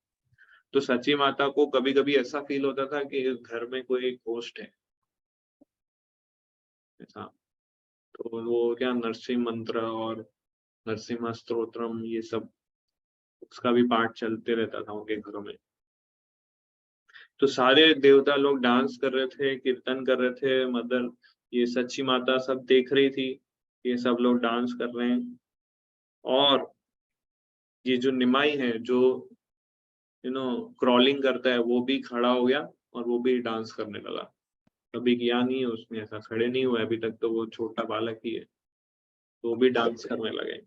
तो सची माता को कभी कभी ऐसा फील होता था कि घर में कोई घोस्ट है ऐसा। तो वो क्या नरसिंह मंत्र और नरसिम्हा स्तोत्रम ये सब उसका भी पाठ चलते रहता था उनके घरों में। तो सारे देवता लोग डांस कर रहे थे, कीर्तन कर रहे थे, मदर ये सच्ची माता सब देख रही थी, ये सब लोग डांस कर रहे हैं। और ये जो निमाई है जो क्रॉलिंग करता है वो भी खड़ा हो गया और वो भी डांस करने लगा। कभी किया नहीं है उसने ऐसा, खड़े नहीं हुआ अभी तक, तो वो छोटा बालक ही है, तो वो भी डांस करने लगे।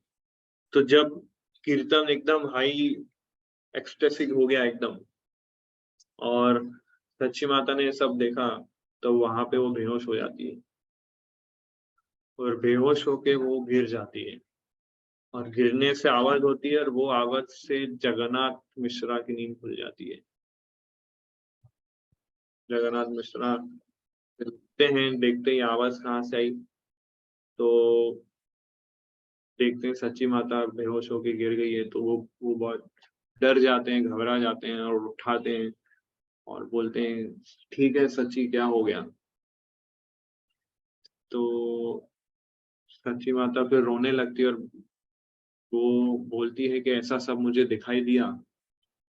तो जब कीर्तन एकदम हाई एक्सटेसिक हो गया एकदम, और सच्ची माता ने सब देखा, तो वहां पे वो बेहोश हो जाती है, और बेहोश होके वो गिर जाती है, और गिरने से आवाज होती है, और वो आवाज से जगन्नाथ मिश्रा की नींद खुल जाती है। जगन्नाथ मिश्रा देखते हैं, देखते ही आवाज कहाँ से आई, तो देखते हैं सच्ची माता बेहोश होके गिर गई है, तो वो बहुत डर जाते हैं, घबरा जाते हैं और उठाते हैं और बोलते हैं ठीक है सच्ची क्या हो गया। तो सच्ची माता फिर रोने लगती है और वो बोलती है कि ऐसा सब मुझे दिखाई दिया।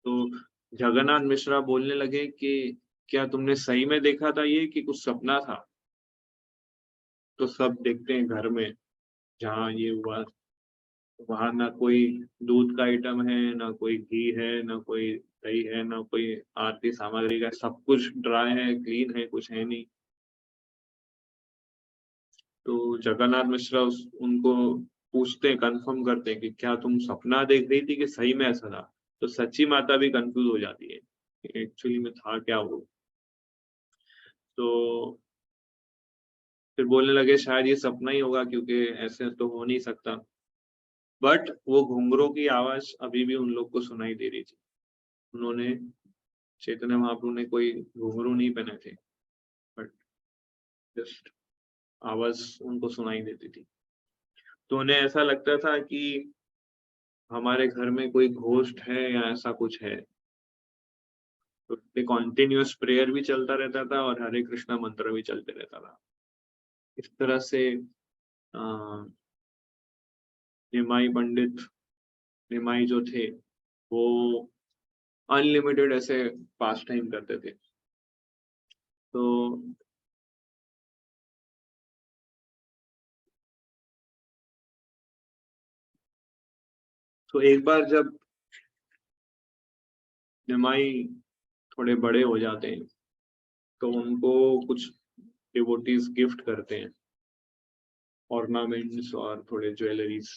तो जगन्नाथ मिश्रा बोलने लगे कि क्या तुमने सही में देखा था ये कि कुछ सपना था। तो सब देखते हैं घर में जहाँ ये हुआ, वहां ना कोई दूध का आइटम है, ना कोई घी है, ना कोई दही है, ना कोई आरती सामग्री का, सब कुछ ड्राई है, क्लीन है, कुछ है नहीं। तो जगन्नाथ मिश्रा उनको पूछते हैं, कंफर्म करते हैं कि क्या तुम सपना देख रही थी कि सही में ऐसा था। तो सच्ची माता भी कंफ्यूज हो जाती है एक्चुअली में था क्या वो। तो फिर बोलने लगे शायद ये सपना ही होगा क्योंकि ऐसे तो हो नहीं सकता। बट वो घुंघरों की आवाज अभी भी उन लोग को सुनाई दे रही थी। उन्होंने चैतन्य महाप्रभु ने कोई घुंघरू नहीं पहने थे, बट जस्ट आवाज उनको सुनाई देती थी। तो उन्हें ऐसा लगता था कि हमारे घर में कोई घोस्ट है या ऐसा कुछ है। तो कॉन्टिन्यूअस प्रेयर भी चलता रहता था और हरे कृष्णा मंत्र भी चलते रहता था। इस तरह से अ, निमाई पंडित, निमाई जो थे वो अनलिमिटेड ऐसे पास टाइम करते थे। तो एक बार जब निमाई थोड़े बड़े हो जाते हैं, तो उनको कुछ डिवोटीज गिफ्ट करते हैं, ऑर्नामेंट्स और थोड़े ज्वेलरीज।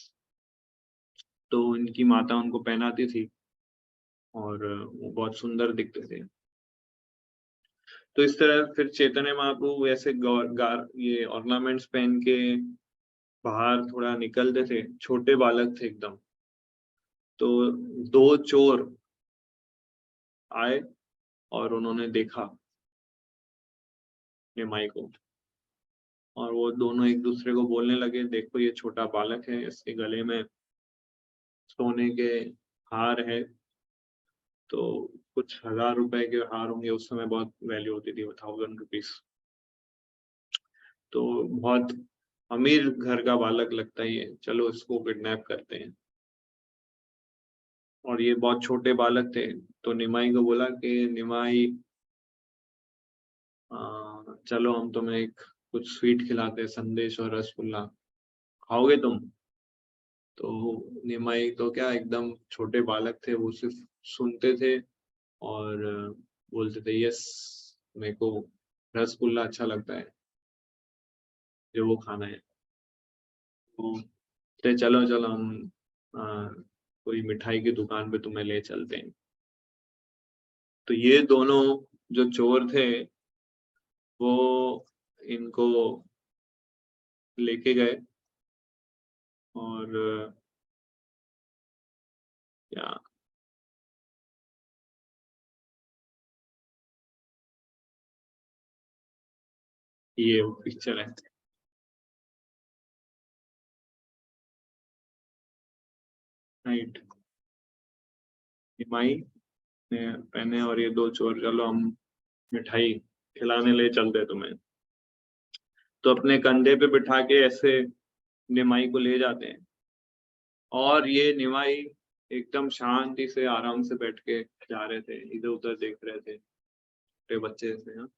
तो इनकी माता उनको पहनाती थी और वो बहुत सुंदर दिखते थे। तो इस तरह फिर चैतन्य महाप्रभु ऐसे ये ऑर्नामेंट्स पहन के बाहर थोड़ा निकलते थे, छोटे बालक थे एकदम। तो दो चोर आए और उन्होंने देखा निमाई को, और वो दोनों एक दूसरे को बोलने लगे देखो ये छोटा बालक है, इसके गले में सोने के हार है। तो कुछ 1000 रुपए के हार होंगे, उस समय बहुत वैल्यू होती थी, 1000 रुपीज। तो बहुत अमीर घर का बालक लगता ही है, चलो इसको किडनैप करते हैं। और ये बहुत छोटे बालक थे, तो निमाई को बोला कि निमाई चलो हम तुम्हें एक कुछ स्वीट खिलाते हैं, संदेश और रसगुल्ला, खाओगे तुम। तो निमाई तो क्या एकदम छोटे बालक थे, वो सिर्फ सुनते थे और बोलते थे यस, मेरे को रसगुल्ला अच्छा लगता है, जो वो खाना है। तो चलो चलो हम अ, कोई मिठाई की दुकान पे तुम्हें ले चलते हैं। तो ये दोनों जो चोर थे वो इनको लेके गए, और या ये पिक्चर है। राइट। निमाई ने पहने और ये दो चोर, चलो हम मिठाई खिलाने ले चलते तुम्हें। तो अपने कंधे पे बिठा के ऐसे निमाई को ले जाते हैं, और ये निमाई एकदम शांति से आराम से बैठ के जा रहे थे, इधर उधर देख रहे थे, छोटे बच्चे से। हाँ,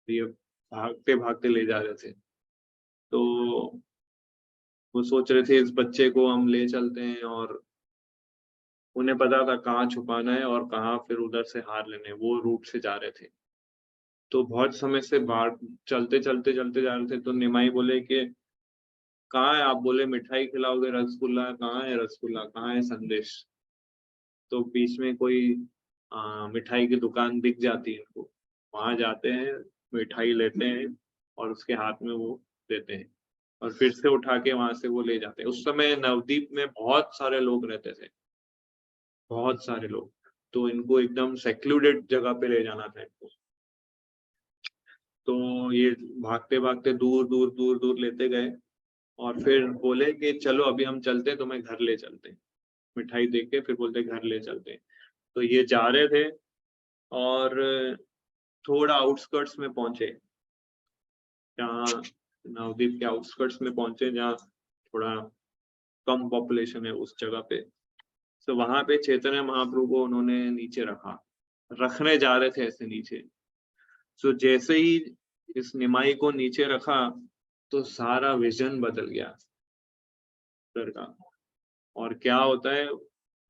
ये भागते भागते ले जा रहे थे। तो वो सोच रहे थे इस बच्चे को हम ले चलते हैं, और उन्हें पता था कहाँ छुपाना है और कहाँ फिर उधर से हार लेने, वो रूट से जा रहे थे। तो बहुत समय से बाहर चलते चलते चलते जा रहे थे, तो निमाई बोले कि कहाँ है आप? बोले मिठाई खिलाओगे, रसगुल्ला कहाँ है, रसगुल्ला कहाँ है, संदेश। तो बीच में कोई मिठाई की दुकान दिख जाती है इनको, वहां जाते हैं, मिठाई लेते हैं और उसके हाथ में वो देते हैं, और फिर से उठा के वहां से वो ले जाते हैं। उस समय नवद्वीप में बहुत सारे लोग रहते थे, बहुत सारे लोग। तो इनको एकदम सेक्लूडेड जगह पे ले जाना था इनको। तो ये भागते भागते दूर दूर दूर दूर लेते गए, और फिर बोले कि चलो अभी हम चलते हैं, तुम्हें घर ले चलते हैं। मिठाई दे के फिर बोलते घर ले चलते हैं। तो ये जा रहे थे, और थोड़ा आउटस्कर्ट्स में पहुंचे, जहाँ नवद्वीप के आउटस्कर्ट्स में पहुंचे, जहाँ थोड़ा कम पॉपुलेशन है उस जगह पे। तो वहां पे चैतन्य महाप्रभु को उन्होंने नीचे रखा, रखने जा रहे थे ऐसे नीचे। तो जैसे ही इस निमाई को नीचे रखा, तो सारा विजन बदल गया सर का। और क्या होता है,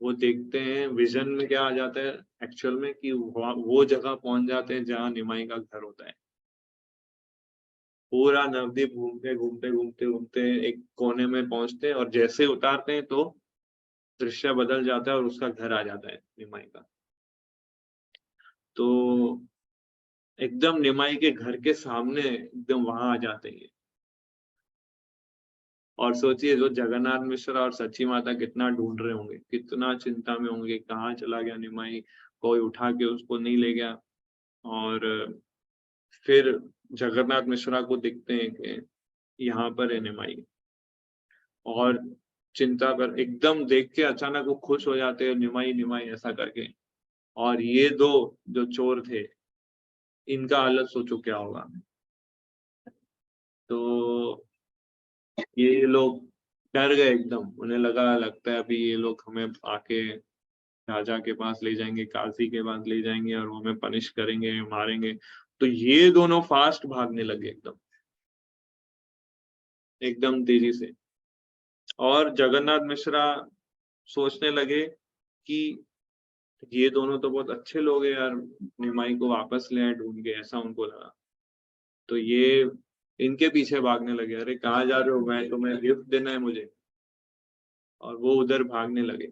वो देखते हैं विजन में क्या आ जाता है एक्चुअल में, कि वो जगह पहुंच जाते हैं जहाँ निमाई का घर होता है। पूरा नवद्वीप घूमते घूमते घूमते घूमते एक कोने में पहुंचते हैं, और जैसे ही उतारते हैं तो दृश्य बदल जाता है और उसका घर आ जाता है निमाई का। तो एकदम निमाई के घर के सामने एकदम वहां आ जाते हैं। और सोचिए, जो जगन्नाथ मिश्र और सच्ची माता कितना ढूंढ रहे होंगे, कितना चिंता में होंगे, कहाँ चला गया निमाई, कोई उठा के उसको नहीं ले गया। और फिर जगन्नाथ मिश्रा को दिखते हैं कि यहाँ पर है निमाई, और चिंता कर एकदम देख के अचानक वो खुश हो जाते हैं, निमाई निमाई ऐसा करके। और ये दो जो चोर थे, इनका हालत सोचो क्या होगा। तो ये लोग डर गए एकदम, उन्हें लगता है अभी ये लोग हमें आके राजा के पास ले जाएंगे, काजी के पास ले जाएंगे, और वो हमें पनिश करेंगे, मारेंगे। तो ये दोनों फास्ट भागने लगे एकदम, एकदम तेजी से। और जगन्नाथ मिश्रा सोचने लगे कि ये दोनों तो बहुत अच्छे लोग हैं यार, निमाई को वापस ले आए ढूंढ के, ऐसा उनको लगा। तो ये इनके पीछे भागने लगे, अरे कहाँ जा रहे हो, मैं तुम्हें गिफ्ट देना है मुझे। और वो उधर भागने लगे,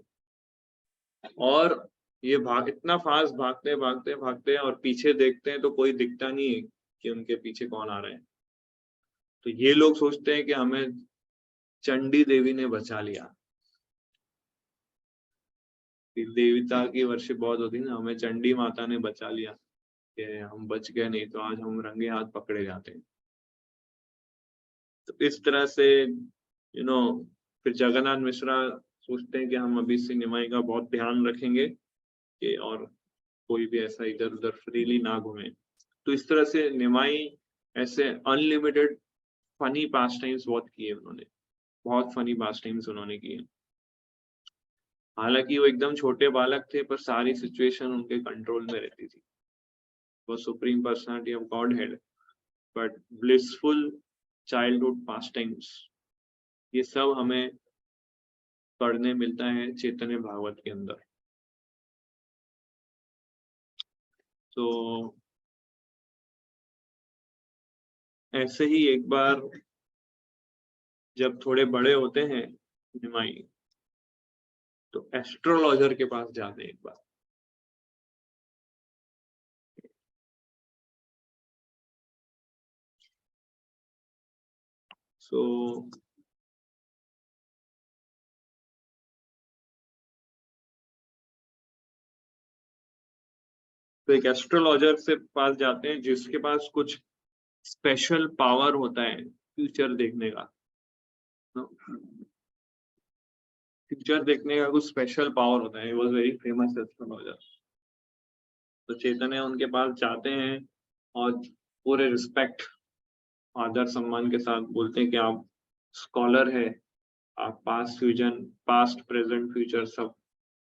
और ये इतना फास्ट भागते भागते भागते, और पीछे देखते हैं तो कोई दिखता नहीं है कि उनके पीछे कौन आ रहा है। तो ये लोग सोचते हैं कि हमें चंडी देवी ने बचा लिया, देवता की वर्षिप बहुत होती है ना, हमें चंडी माता ने बचा लिया, कि हम बच गए, नहीं तो आज हम रंगे हाथ पकड़े जाते हैं। तो इस तरह से फिर जगन्नाथ मिश्रा सोचते हैं कि हम अभी से निमाई का बहुत ध्यान रखेंगे, कि और कोई भी ऐसा इधर उधर फ्रीली ना घूमे। तो इस तरह से निमाई ऐसे अनलिमिटेड फनी पास टाइम्स बहुत किए उन्होंने, बहुत फनी पास टाइम्स उन्होंने किए। हालांकि वो एकदम छोटे बालक थे, पर सारी सिचुएशन उनके कंट्रोल में रहती थी। वो supreme personality of God head, but blissful childhood pass times, ये सब हमें पढ़ने मिलता है चैतन्य भागवत के अंदर। तो ऐसे ही एक बार जब थोड़े बड़े होते हैं निमाई, तो एस्ट्रोलॉजर के पास जाते हैं एक बार। सो तो एक एस्ट्रोलॉजर से पास जाते हैं जिसके पास कुछ स्पेशल पावर होता है फ्यूचर देखने का। फ्यूचर देखने का कुछ स्पेशल पावर होता है। He was very famous astrologer. तो चैतन्य उनके पास जाते हैं और पूरे रिस्पेक्ट, आदर सम्मान के साथ बोलते हैं कि आप स्कॉलर है, आप पास्ट प्रेजेंट फ्यूचर सब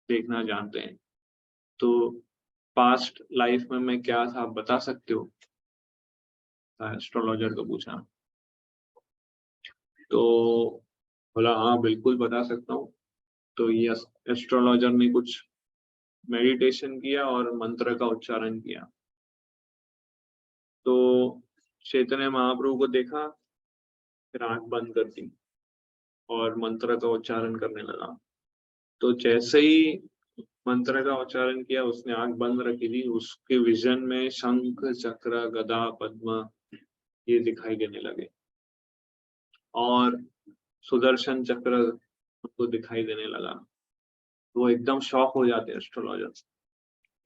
देखना जानते हैं, तो पास्ट लाइफ में मैं क्या था आप बता सकते हो? एस्ट्रोलॉजर को पूछा। तो बोला हाँ बिल्कुल बता सकता हूँ। तो ये एस्ट्रोलॉजर ने कुछ मेडिटेशन किया और मंत्र का उच्चारण किया। तो चैतन्य महाप्रभु को देखा, फिर आंख बंद कर दी और मंत्र का उच्चारण करने लगा। तो जैसे ही मंत्र का उच्चारण किया, उसने आंख बंद रखी थी, उसके विजन में शंख चक्र गदा पद्म ये दिखाई देने लगे और सुदर्शन चक्र उनको दिखाई देने लगा। वो एकदम शॉक हो जाते हैं एस्ट्रोलॉजर,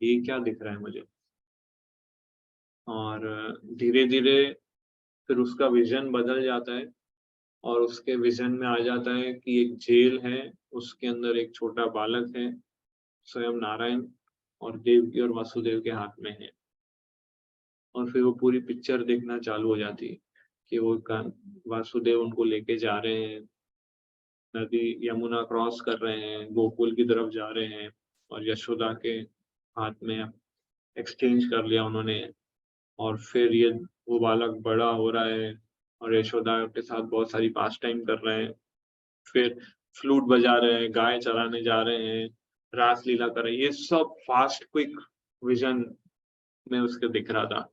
ये क्या दिख रहा है मुझे। और धीरे धीरे फिर उसका विजन बदल जाता है और उसके विजन में आ जाता है कि एक जेल है, उसके अंदर एक छोटा बालक है, स्वयं नारायण और देवकी और वासुदेव के हाथ में है। और फिर वो पूरी पिक्चर देखना चालू हो जाती है कि वो वासुदेव उनको लेके जा रहे हैं, नदी यमुना क्रॉस कर रहे हैं, गोकुल की तरफ जा रहे हैं और यशोदा के हाथ में एक्सचेंज कर लिया उन्होंने। और फिर ये वो बालक बड़ा हो रहा है और यशोदा के साथ बहुत सारी पास टाइम कर रहे हैं, फिर फ्लूट बजा रहे हैं, गाय चराने जा रहे हैं, रास लीला कर रहे हैं। ये सब फास्ट क्विक विजन में उसके दिख रहा था।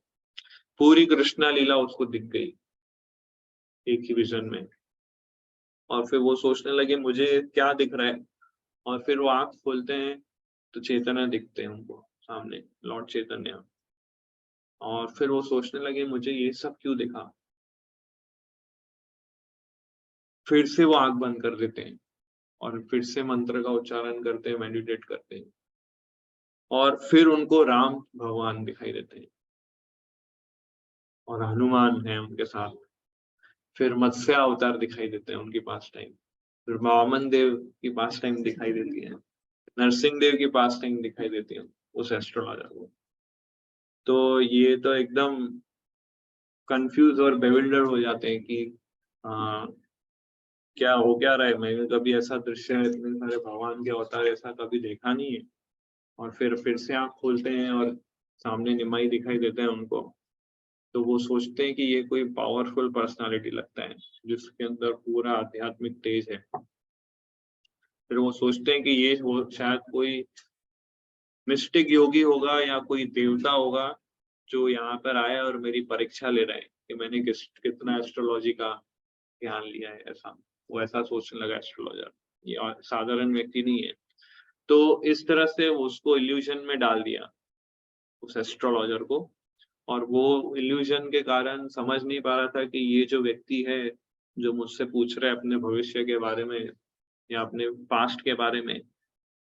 पूरी कृष्णा लीला उसको दिख गई एक ही विजन में। और फिर वो सोचने लगे मुझे क्या दिख रहा है। और फिर वो आंख खोलते हैं तो चैतन्य दिखते हैं उनको सामने, लॉर्ड चैतन्य। और फिर वो सोचने लगे मुझे ये सब क्यों दिखा। फिर से वो आंख बंद कर देते हैं और फिर से मंत्र का उच्चारण करते हैं, मेडिटेट करते हैं और फिर उनको राम भगवान दिखाई देते हैं और हनुमान है उनके साथ। फिर मत्स्य अवतार दिखाई देते हैं उनकी पास टाइम, फिर वामन देव की पास टाइम दिखाई देती है, नरसिंह देव की पास टाइम दिखाई देती है उस एस्ट्रोलॉजर को। तो ये तो एकदम कंफ्यूज और बेविल्डर हो जाते हैं कि आ, क्या हो क्या रहा है। मैंने कभी ऐसा दृश्य, इतने सारे भगवान के अवतार ऐसा कभी देखा नहीं है। और फिर से आँख खोलते हैं और सामने निमाई दिखाई देते हैं उनको। तो वो सोचते हैं कि ये कोई पावरफुल पर्सनालिटी लगता है जिसके अंदर पूरा आध्यात्मिक तेज है। फिर वो सोचते हैं कि ये वो शायद कोई मिस्टिक योगी होगा या कोई देवता होगा जो यहाँ पर आया और मेरी परीक्षा ले रहा है कि मैंने कितना एस्ट्रोलॉजी का ज्ञान लिया है। ऐसा वो ऐसा सोचने लगा एस्ट्रोलॉजर, ये साधारण व्यक्ति नहीं है। तो इस तरह से उसको इल्यूजन में डाल दिया उस एस्ट्रोलॉजर को। और वो इल्यूजन के कारण समझ नहीं पा रहा था कि ये जो व्यक्ति है जो मुझसे पूछ रहा है अपने भविष्य के बारे में या अपने पास्ट के बारे में,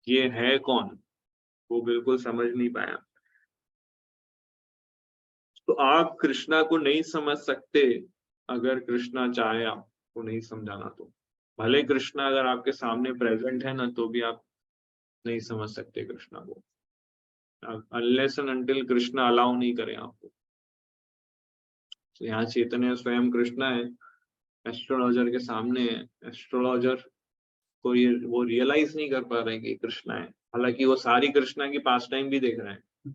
ये है कौन। वो बिल्कुल समझ नहीं पाया। तो आप कृष्णा को नहीं समझ सकते अगर कृष्णा चाहे आपको नहीं समझाना तो। भले कृष्णा अगर आपके सामने प्रेजेंट है ना, तो भी आप नहीं समझ सकते कृष्णा को, unless and until Krishna allow नहीं करे आपको। तो यहाँ चैतन्य स्वयं कृष्णा है, एस्ट्रोलॉजर के सामने है। एस्ट्रोलॉजर को ये वो रियलाइज नहीं कर पा रहे हैं कि कृष्णा है, हालांकि वो सारी कृष्णा की पास टाइम भी देख रहे हैं,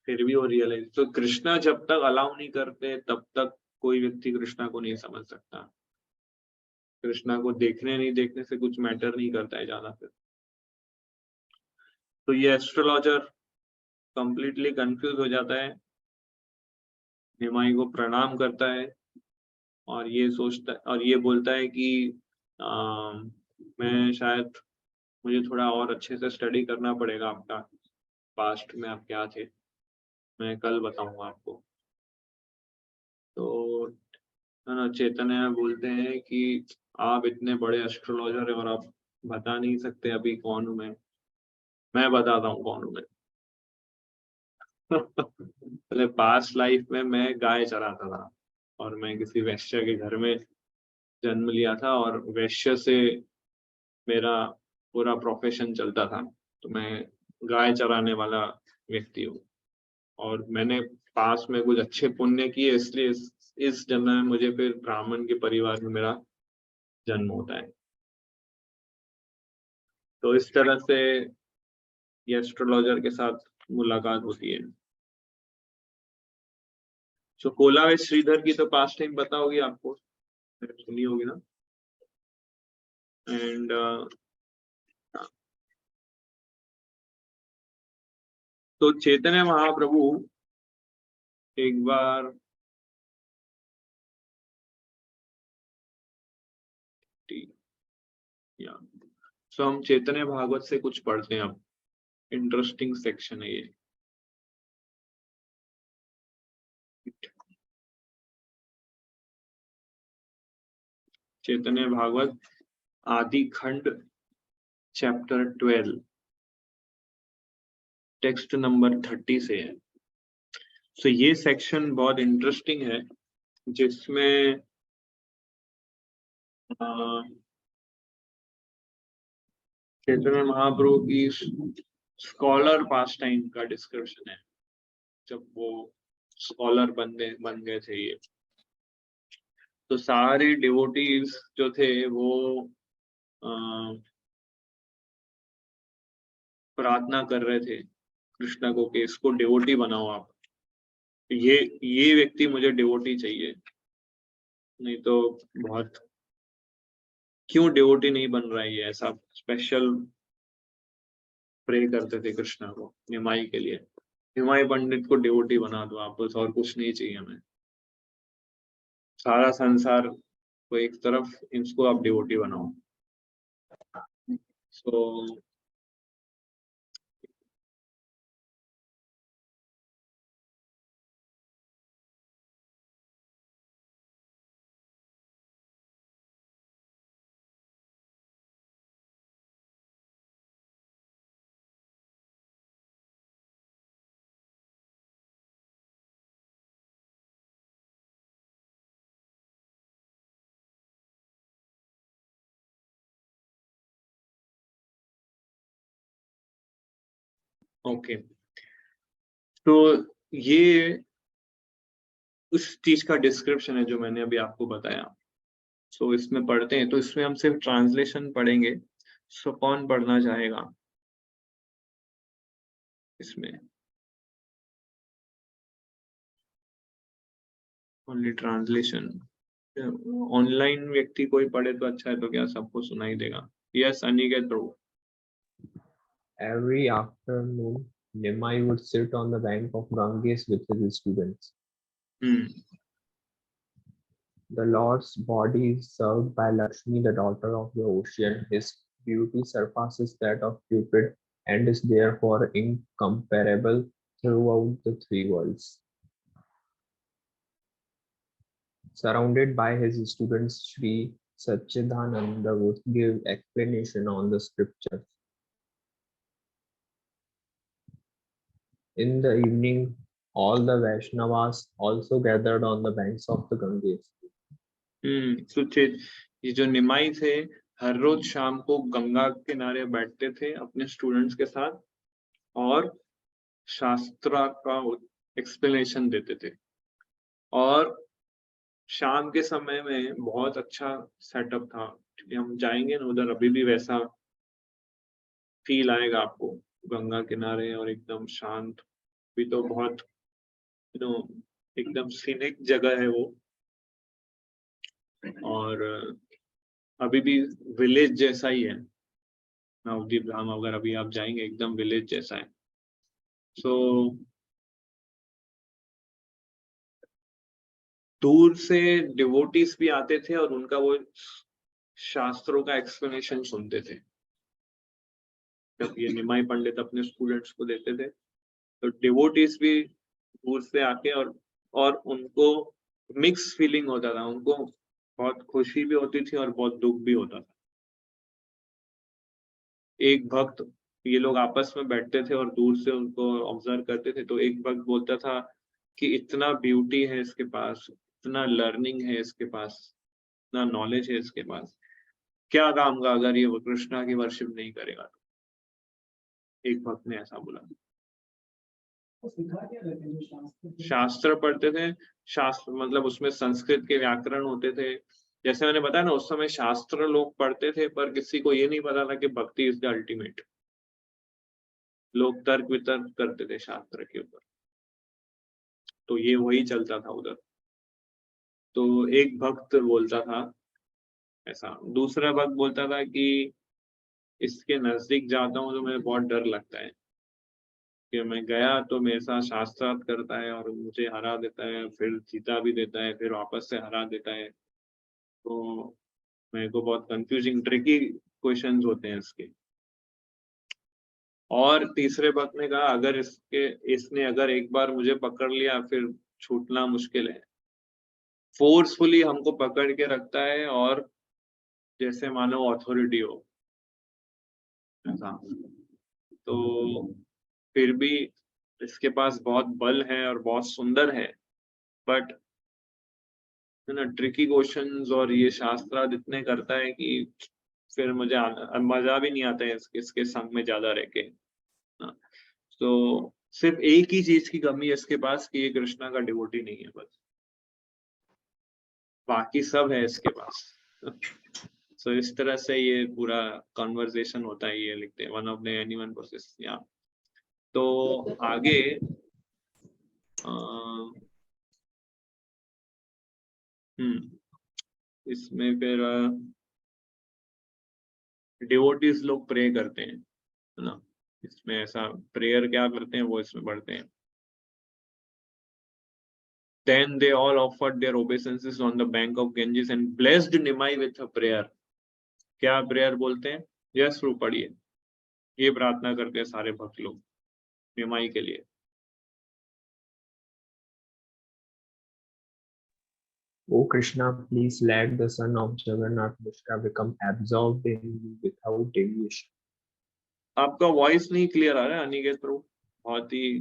फिर भी वो रियलाइज। तो कृष्णा जब तक अलाउ नहीं करते तब तक कोई व्यक्ति कृष्णा को नहीं समझ सकता। कृष्णा को देखने नहीं देखने से कुछ मैटर नहीं करता है ज्यादा। फिर तो ये एस्ट्रोलॉजर कंप्लीटली कंफ्यूज हो जाता है, निमाई को प्रणाम करता है और ये सोचता और ये बोलता है कि मैं शायद मुझे थोड़ा और अच्छे से स्टडी करना पड़ेगा, आपका पास्ट में आप क्या थे मैं कल बताऊंगा आपको। तो है ना, चैतन्य बोलते हैं कि आप इतने बड़े एस्ट्रोलॉजर है और आप बता नहीं सकते अभी कौन हूं मैं बताता हूँ कौन हूं मैं। पहले पास्ट लाइफ में मैं गाय चराता था और मैं किसी वैश्य के घर में जन्म लिया था और वैश्य से मेरा पूरा प्रोफेशन चलता था, तो मैं गाय चराने वाला व्यक्ति हूँ और मैंने पास में कुछ अच्छे पुण्य किए, इसलिए इस जन्म में मुझे फिर ब्राह्मण के परिवार में मेरा जन्म होता है। तो इस तरह से ये एस्ट्रोलॉजर के साथ मुलाकात होती है। सो कोलावे श्रीधर की तो पास्ट टाइम पता होगी आपको, सुनी होगी ना। एंड तो चैतन्य महाप्रभु एक बार या सो हम चैतन्य भागवत से कुछ पढ़ते हैं अब, इंटरेस्टिंग सेक्शन है ये। चैतन्य भागवत आदि खंड चैप्टर 12 टेक्स्ट नंबर 30 से है। सो ये सेक्शन बहुत इंटरेस्टिंग है, जिसमें चैतन्य महाप्रभु की स्कॉलर पास टाइम का डिस्क्रिप्शन है, जब वो स्कॉलर बन गए थे ये। तो सारे डिवोटीज जो थे वो प्रार्थना कर रहे थे कृष्णा को कि इसको डिवोटी बनाओ आप, ये व्यक्ति मुझे डिवोटी चाहिए, नहीं तो बहुत क्यों डिवोटी नहीं बन रहा है ये, ऐसा स्पेशल प्रे करते थे कृष्णा को निमाई के लिए। निमाई पंडित को डिवोटी बना दो आप, बस और कुछ नहीं चाहिए हमें, सारा संसार को एक तरफ, इसको आप डिवोटी बनाओ। सो ओके, तो ये उस चीज का डिस्क्रिप्शन है जो मैंने अभी आपको बताया। सो इसमें पढ़ते हैं, तो इसमें हम सिर्फ ट्रांसलेशन पढ़ेंगे। सो कौन पढ़ना चाहेगा इसमें? ओनली ट्रांसलेशन, ऑनलाइन व्यक्ति कोई पढ़े तो अच्छा है, तो क्या सबको सुनाई देगा? Yes Aniket Prabhu. Every afternoon, Nimai would sit on the bank of Ganges with his students. The Lord's body is served by Lakshmi, the daughter of the ocean. His beauty surpasses that of Cupid and is therefore incomparable throughout the three worlds. Surrounded by his students, Sri Satchidananda would give explanation on the scriptures. In the evening, all the Vaishnavas also gathered on the banks of the Ganges. सुचित, ये जो निमाई थे हर रोज शाम को गंगा के किनारे बैठते थे अपने स्टूडेंट्स के साथ और शास्त्र का एक्सप्लेनेशन देते थे। और शाम के समय में बहुत अच्छा सेटअप था, क्योंकि हम जाएंगे ना उधर, अभी भी वैसा फील आएगा आपको, गंगा किनारे और एकदम शांत। भी तो बहुत एकदम सीनिक जगह है वो, और अभी भी विलेज जैसा ही है। नवदीप धाम अगर अभी आप जाएंगे एकदम विलेज जैसा है। सो दूर से डिवोटीज भी आते थे और उनका वो शास्त्रों का एक्सप्लेनेशन सुनते थे। जब ये निमाई पंडित अपने स्टूडेंट्स को देते थे तो डिवोटीज भी दूर से आके और उनको मिक्स फीलिंग होता था, उनको बहुत खुशी भी होती थी और बहुत दुख भी होता था। एक भक्त, ये लोग आपस में बैठते थे और दूर से उनको ऑब्जर्व करते थे, तो एक भक्त बोलता था कि इतना ब्यूटी है इसके पास, इतना लर्निंग है इसके पास, इतना नॉलेज है इसके पास, क्या काम का अगर ये कृष्णा की वर्शिप नहीं करेगा तो? एक भक्त ने ऐसा बोला। शास्त्र पढ़ते थे, शास्त्र मतलब उसमें संस्कृत के व्याकरण होते थे, जैसे मैंने बताया ना उस समय शास्त्र लोग पढ़ते थे, पर किसी को ये नहीं पता था कि भक्ति इज द अल्टीमेट। लोग तर्क वितर्क करते थे शास्त्र के ऊपर, तो ये वही चलता था उधर। तो एक भक्त बोलता था ऐसा, दूसरा भक्त बोलता था कि इसके नजदीक जाता हूँ तो मुझे बहुत डर लगता है कि मैं गया तो मेरे साथ शास्त्रार्थ करता है और मुझे हरा देता है, फिर जीता भी देता है, फिर वापस से हरा देता है। तो मेरे को बहुत कंफ्यूजिंग ट्रिकी क्वेश्चंस होते हैं इसके। और तीसरे भक्त ने कहा अगर इसने अगर एक बार मुझे पकड़ लिया फिर छूटना मुश्किल है। फोर्सफुली हमको पकड़ के रखता है और जैसे मानो अथॉरिटी हो ऐसा। तो फिर भी इसके पास बहुत बल है और बहुत सुंदर है, बट है ना ट्रिकी क्वेश्चंस और ये शास्त्रार्थ इतने करता है कि फिर मुझे मजा भी नहीं आता है इसके संग में ज्यादा रह के। तो सिर्फ एक ही चीज की कमी है इसके पास कि ये कृष्णा का डिवोटी नहीं है, बस बाकी सब है इसके पास। सो इस तरह से ये पूरा कॉन्वर्सेशन होता है, ये लिखते हैं one of the anyone process. या तो आगे इसमें फिर डिवोटीज लोग प्रे करते हैं, है ना। इसमें ऐसा प्रेयर क्या करते हैं वो इसमें पढ़ते हैं। Then they all offered their obeisances on the bank of Ganges and blessed Nimai with a prayer. क्या प्रेयर बोलते हैं? यस रूप पढ़िए। ये प्रार्थना करते हैं सारे भक्त लोग निमाई के लिए। O Krishna, please let the son of Jagannath Mishra become absorbed in you without deviation. आपका वॉइस नहीं क्लियर आ रहा है अनिकेत प्रभु, बहुत ही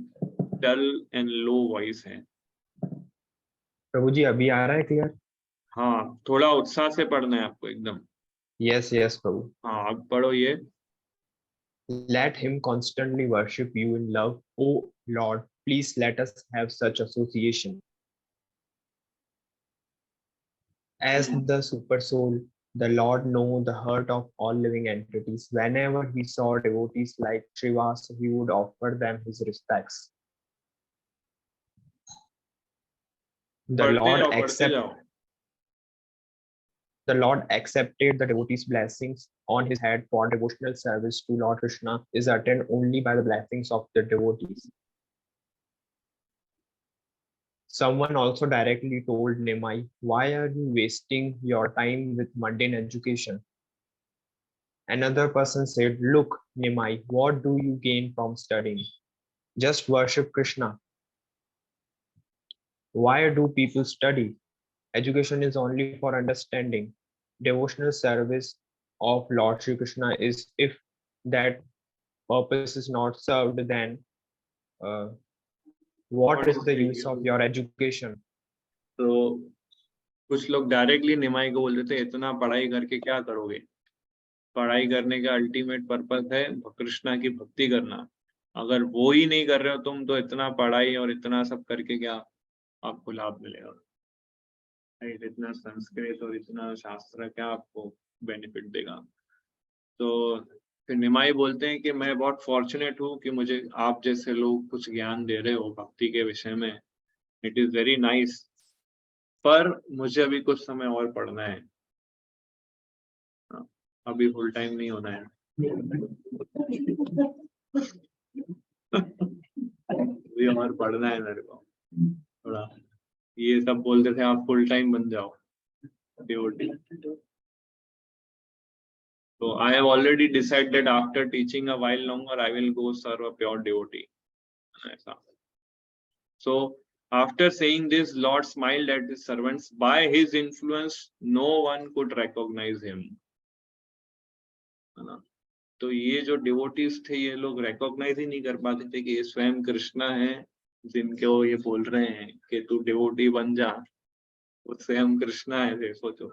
डल एंड लो वॉइस है। प्रभु जी अभी आ रहा है क्लियर? हाँ थोड़ा उत्साह से पढ़ना है आपको एकदम। Yes, yes, प्रभु। हाँ अब पढ़ो ये। Let him constantly worship you in love. O Lord, please let us have such association. As the super soul, the Lord knows the heart of all living entities. Whenever he saw devotees like Srivas, he would offer them his respects. The पढ़ते जाओ। The Lord accepted the devotee's blessings on his head for devotional service to Lord Krishna is attained only by the blessings of the devotees. Someone also directly told Nimai, why are you wasting your time with mundane education? Another person said, look, Nimai, what do you gain from studying? Just worship Krishna. Why do people study? Education is only for understanding. Devotional service of Lord Shri Krishna is if that purpose is not served, then what is the use of your education? तो कुछ लोग directly निमाई को बोल देते इतना पढ़ाई करके क्या करोगे? पढ़ाई करने का अल्टीमेट पर्पस है कृष्णा की भक्ति करना। अगर वो ही नहीं कर रहे हो तुम तो इतना पढ़ाई और इतना सब करके क्या आपको लाभ मिलेगा? इतना संस्कृत और इतना शास्त्र क्या आपको बेनिफिट देगा? तो फिर निमाई बोलते हैं कि मैं बहुत फॉर्चुनेट हूँ कि मुझे आप जैसे लोग कुछ ज्ञान दे रहे हो भक्ति के विषय में। इट इज वेरी नाइस, पर मुझे अभी कुछ समय और पढ़ना है, अभी फुल टाइम नहीं होना है। अभी और पढ़ना है मेरे को थोड़ा। ये सब बोलते थे आप फुल टाइम बन जाओ devotee. So I have already decided after teaching a while longer, I will go serve a pure devotee. So after saying this, Lord smiled at his servants. By his influence, no one could recognize him. है ना? तो ये जो devotees थे ये लोग recognise ही नहीं कर पाते थे कि ये स्वयं कृष्णा है जिनके वो ये बोल रहे हैं कि तू डिवोटी बन जा, वो स्वयं कृष्णा है। सोचो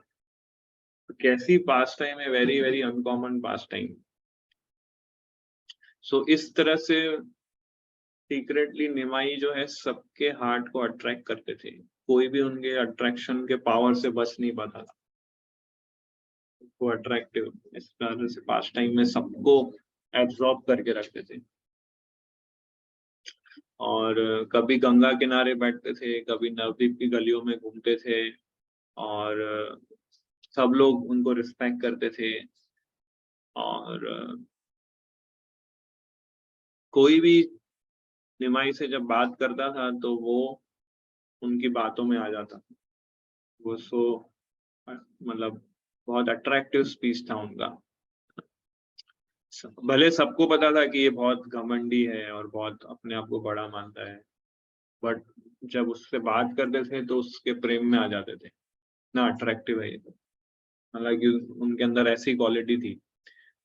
कैसी पास टाइम है, वेरी वेरी अनकॉमन पास टाइम। सो इस तरह से सीक्रेटली निमाई जो है सबके हार्ट को अट्रैक्ट करते थे, कोई भी उनके अट्रैक्शन के पावर से बच नहीं पाता था। वो अट्रैक्टिव इस तरह से पास टाइम में सबको एब्जॉर्ब करके रखते थे। और कभी गंगा किनारे बैठते थे, कभी नवद्वीप की गलियों में घूमते थे, और सब लोग उनको रिस्पेक्ट करते थे। और कोई भी निमाई से जब बात करता था तो वो उनकी बातों में आ जाता था। वो मतलब बहुत अट्रैक्टिव स्पीच था उनका। भले सबको पता था कि ये बहुत घमंडी है और बहुत अपने आप को बड़ा मानता है, बट जब उससे बात करते थे तो उसके प्रेम में आ जाते थे, ना अट्रैक्टिव है ये तो। हालांकि उनके अंदर ऐसी क्वालिटी थी।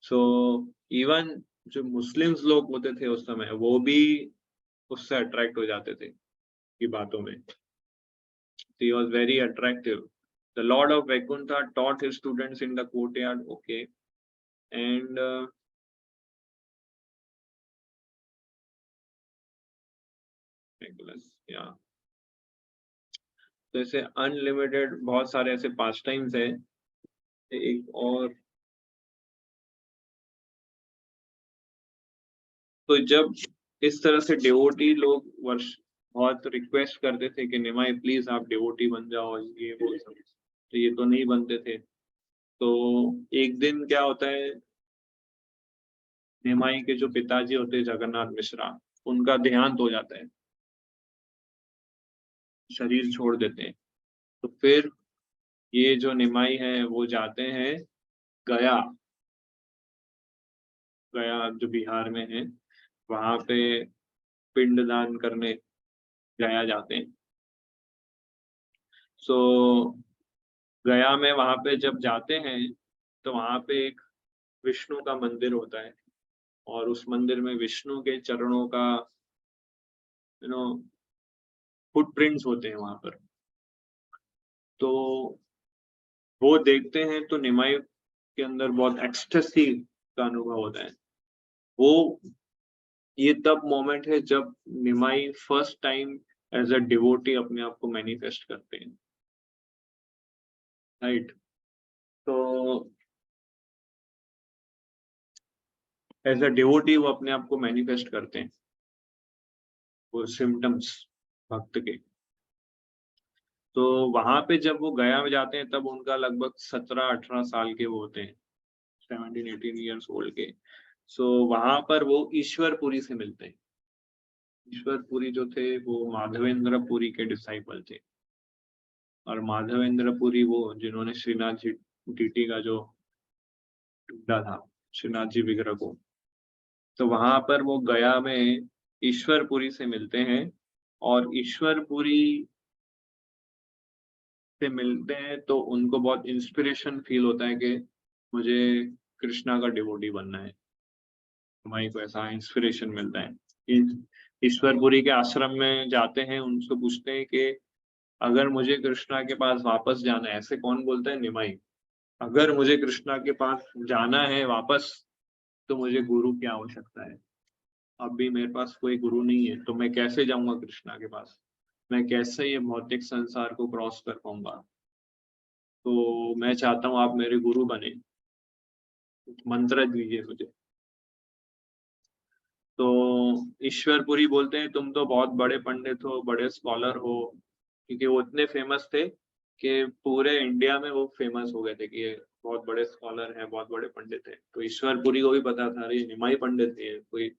सो इवन जो मुस्लिम्स लोग होते थे उस समय, वो भी उससे अट्रैक्ट हो जाते थे की बातों में। He was very attractive. The Lord of Vaikuntha taught his students in the courtyard. Okay, and Nicholas, yeah. तो ऐसे अनलिमिटेड बहुत सारे ऐसे पास टाइम्स है। एक और, तो जब इस तरह से डिवोटी लोग वर्ष बहुत रिक्वेस्ट करते थे कि निमाई प्लीज आप डिवोटी बन जाओ, ये वो सब, तो ये तो नहीं बनते थे। तो एक दिन क्या होता है, निमाई के जो पिताजी होते हैं जगन्नाथ मिश्रा, उनका देहांत हो जाता है, शरीर छोड़ देते हैं। तो फिर ये जो निमाई है वो जाते हैं गया, गया जो बिहार में है, वहां पे पिंडदान करने गया जाते हैं। सो गया में वहां पे जब जाते हैं तो वहां पे एक विष्णु का मंदिर होता है, और उस मंदिर में विष्णु के चरणों का यू नो फुटप्रिंट्स होते हैं वहां पर। तो वो देखते हैं तो निमाई के अंदर बहुत एक्सटेसी का अनुभव होता है। वो ये तब मोमेंट है जब Nimai first time as a devotee अपने आप को मैनिफेस्ट करते हैं, राइट। तो एज अ डिवोटी वो अपने आप को मैनिफेस्ट करते हैं, वो सिम्टम्स भक्त के। तो वहां पे जब वो गया में जाते हैं तब उनका लगभग 17-18 साल के वो होते हैं, 17-18 ईयर्स ओल्ड के। सो वहां पर वो ईश्वरपुरी से मिलते हैं। ईश्वरपुरी जो थे वो माधवेंद्र पुरी के डिसाइपल थे, और माधवेंद्र पुरी वो जिन्होंने श्रीनाथ जी टीटी का जो टुकड़ा था, श्रीनाथ जी विग्रह को, तो वहां पर वो गया में ईश्वरपुरी से मिलते हैं। और ईश्वरपुरी से मिलते हैं तो उनको बहुत इंस्पिरेशन फील होता है कि मुझे कृष्णा का डिवोटी बनना है। हमारी को ऐसा इंस्पिरेशन मिलता है। ईश्वरपुरी के आश्रम में जाते हैं, उनसे पूछते हैं कि अगर मुझे कृष्णा के पास वापस जाना है, ऐसे कौन बोलता है, निमाई, अगर मुझे कृष्णा के पास जाना है वापस तो मुझे गुरु की आवश्यकता है। अभी मेरे पास कोई गुरु नहीं है, तो मैं कैसे जाऊंगा कृष्णा के पास, मैं कैसे ये भौतिक संसार को क्रॉस कर पाऊंगा। तो मैं चाहता हूँ आप मेरे गुरु बने, मंत्र दीजिए मुझे। तो ईश्वरपुरी बोलते हैं तुम तो बहुत बड़े पंडित हो, बड़े स्कॉलर हो, क्योंकि वो इतने फेमस थे कि पूरे इंडिया में वो फेमस हो गए थे कि ये बहुत बड़े स्कॉलर हैं, बहुत बड़े पंडित हैं। तो ईश्वरपुरी को भी पता था अरे निमाई पंडित है, कोई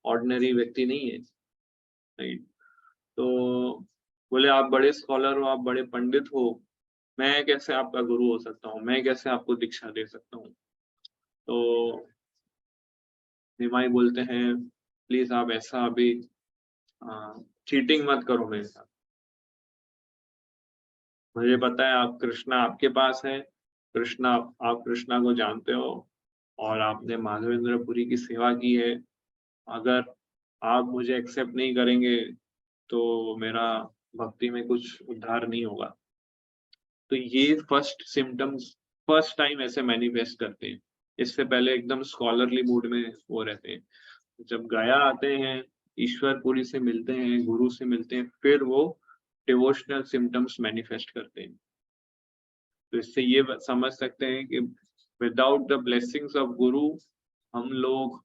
ऑर्डिनरी व्यक्ति नहीं है, राइट। तो बोले आप बड़े स्कॉलर हो, आप बड़े पंडित हो, मैं कैसे आपका गुरु हो सकता हूँ, मैं कैसे आपको दीक्षा दे सकता हूँ। तो निमाई बोलते हैं प्लीज आप ऐसा अभी चीटिंग मत करो मेरे साथ। मुझे पता है आप कृष्णा आपके पास है, कृष्णा, आप कृष्णा को जानते हो और आपने माधवेंद्रपुरी की सेवा की है। अगर आप मुझे एक्सेप्ट नहीं करेंगे तो मेरा भक्ति में कुछ उद्धार नहीं होगा। तो ये फर्स्ट सिम्टम्स फर्स्ट टाइम ऐसे मैनिफेस्ट करते हैं। इससे पहले एकदम स्कॉलरली मूड में वो रहते हैं। जब गया आते हैं, ईश्वरपुरी से मिलते हैं, गुरु से मिलते हैं, फिर वो डिवोशनल सिम्टम्स मैनिफेस्ट करते हैं। तो इससे ये समझ सकते हैं कि विदाउट द ब्लेसिंग्स ऑफ गुरु हम लोग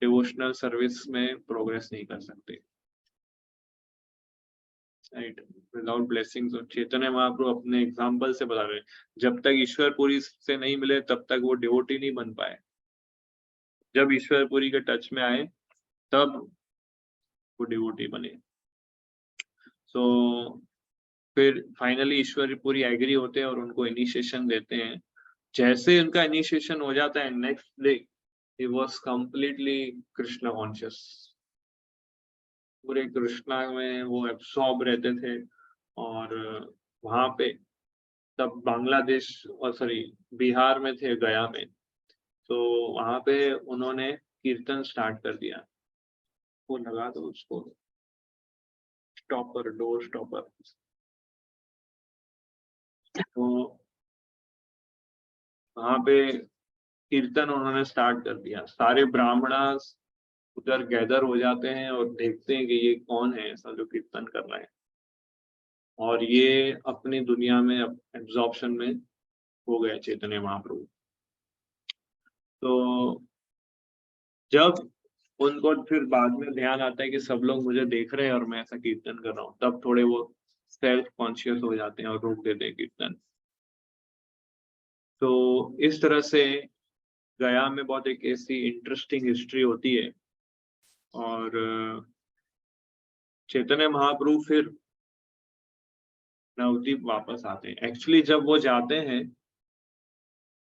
डिवोशनल सर्विस में प्रोग्रेस नहीं कर सकते, right. Without blessings of Chaitanya Mahaprabhu अपने एग्जाम्पल से बता रहे हैं, जब तक ईश्वरपुरी से नहीं मिले तब तक वो डिवोटी नहीं बन पाए। जब ईश्वरपुरी के टच में आए तब वो डिवोटी बने। सो फिर फाइनली ईश्वरपुरी एग्री होते हैं और उनको इनिशिएशन देते हैं। जैसे उनका इनिशिएशन हो जाता है, next day he was completely Krishna conscious. पूरे कृष्णा में वो एब्सॉर्ब रहते थे। और वहां पे तब बांग्लादेश और सॉरी बिहार में थे, गया में। तो वहां पे उन्होंने कीर्तन स्टार्ट कर दिया। वो लगा दो उसको स्टॉपर, डोर स्टॉपर। तो वहां पे कीर्तन उन्होंने स्टार्ट कर दिया। सारे ब्राह्मणास उधर गैदर हो जाते हैं और देखते हैं कि ये कौन है ऐसा जो कीर्तन कर रहा है, और ये अपनी दुनिया में एब्जॉर्प्शन में हो गए चैतन्य महाप्रभु। तो जब उनको फिर बाद में ध्यान आता है कि सब लोग मुझे देख रहे हैं और मैं ऐसा कीर्तन कर रहा हूँ, तब थोड़े वो सेल्फ कॉन्शियस हो जाते हैं और रोक देते हैं कीर्तन। तो इस तरह से गया में बहुत एक ऐसी इंटरेस्टिंग हिस्ट्री होती है। और चैतन्य महाप्रभु फिर नवदीप वापस आते हैं। एक्चुअली जब वो जाते हैं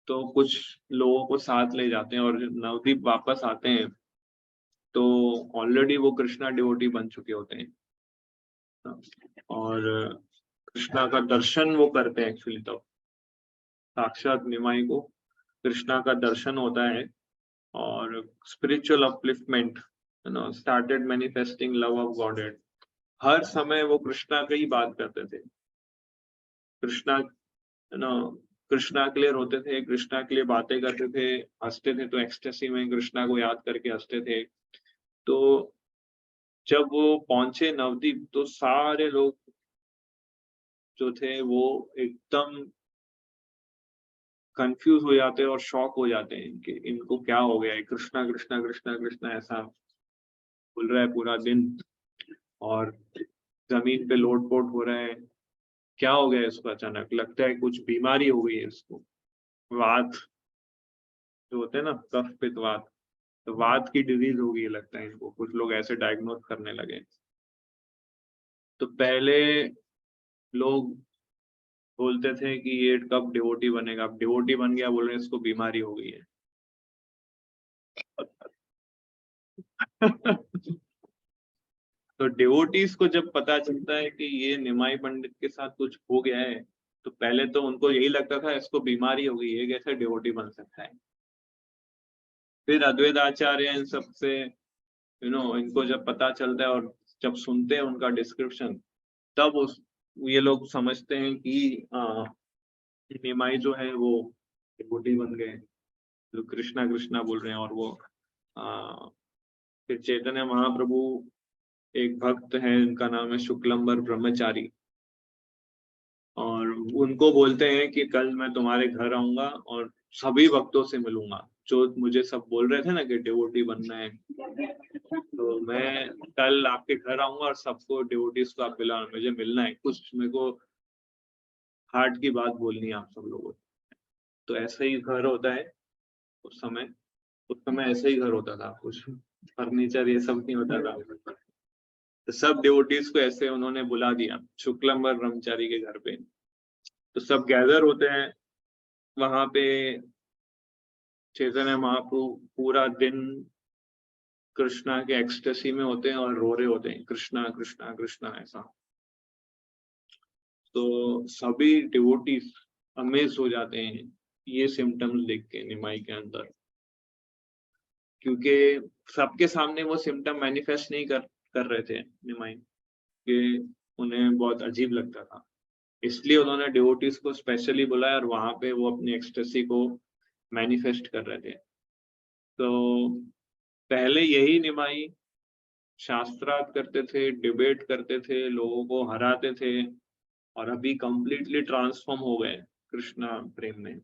तो कुछ लोगों को साथ ले जाते हैं, और जब नवदीप वापस आते हैं तो ऑलरेडी वो कृष्णा डिवोटी बन चुके होते हैं। और कृष्णा का दर्शन वो करते हैं एक्चुअली, तब साक्षात निमाई को कृष्णा का दर्शन होता है और spiritual upliftment started manifesting love of godhead. हर समय वो कृष्णा की ही बात करते थे। कृष्णा कृष्णा के लिए रोते थे, कृष्णा के लिए बातें करते थे, हंसते थे तो एक्सटेसी में कृष्णा को याद करके हंसते थे। तो जब वो पहुंचे नवदीप तो सारे लोग जो थे वो एकदम कंफ्यूज हो जाते हैं और शॉक हो जाते हैं कि इनको क्या हो गया है, कृष्णा कृष्णा कृष्णा कृष्णा ऐसा बोल रहा है पूरा दिन, और जमीन पे लोटपोट हो रहा है। क्या हो गया इसको, अचानक लगता है कुछ बीमारी हो गई है इसको। वात जो होते हैं ना, कफ पित्त वात, तो वात की डिजीज हो गई है लगता है इनको, कुछ लोग ऐसे डायग्नोज करने लगे। तो पहले लोग बोलते थे कि ये कब डिवोटी बनेगा, अब डिवोटी बन गया, बोल रहे हैं इसको बीमारी हो गई है। तो डिवोटीज को जब पता चलता है कि ये निमाई पंडित के साथ कुछ हो गया है, तो पहले तो उनको यही लगता था इसको बीमारी हो गई है, कैसे डिवोटी बन सकता है। फिर अद्वैत आचार्य इन सबसे इनको जब पता चलता है और जब सुनते हैं उनका डिस्क्रिप्शन, तब ये लोग समझते हैं कि निमाई जो है वो डिवोटी बन गए, जो कृष्णा कृष्णा बोल रहे हैं। और वो फिर चैतन्य महाप्रभु एक भक्त है, इनका नाम है शुक्लंबर ब्रह्मचारी, और उनको बोलते हैं कि कल मैं तुम्हारे घर आऊंगा और सभी भक्तों से मिलूंगा जो मुझे सब बोल रहे थे ना कि डिवोटी बनना है। तो मैं कल आपके घर आऊंगा और सबको डिवोटीज को आप मिला, मुझे मिलना है, कुछ मेरे को हार्ट की बात बोलनी है आप सब लोगों को। तो ऐसा ही घर होता है उस समय। उस समय ऐसा ही घर होता था, कुछ फर्नीचर ये सब नहीं होता था। तो सब डिवोटीज को ऐसे उन्होंने बुला दिया शुक्लंबर ब्रह्मचारी के घर पे। तो सब गैदर होते हैं वहां पे। चैतन्य महाप्रभु पूरा दिन कृष्णा के एक्सटेसी में होते हैं और रो रहे होते हैं, कृष्णा कृष्णा कृष्णा ऐसा। तो सभी डिवोटीज अमेज हो जाते हैं ये सिम्टम्स देख के निमाई के अंदर, क्योंकि सबके सामने वो सिम्टम मैनिफेस्ट नहीं कर रहे थे निमाई, कि उन्हें बहुत अजीब लगता था। इसलिए उन्होंने डिवोटीज को स्पेशली बुलाया और वहां पे वो अपनी एक्सटेसी को मैनिफेस्ट कर रहे थे। तो पहले यही निमाई शास्त्रार्थ करते थे, डिबेट करते थे, लोगों को हराते थे, और अभी कंप्लीटली ट्रांसफॉर्म हो गए कृष्णा प्रेम में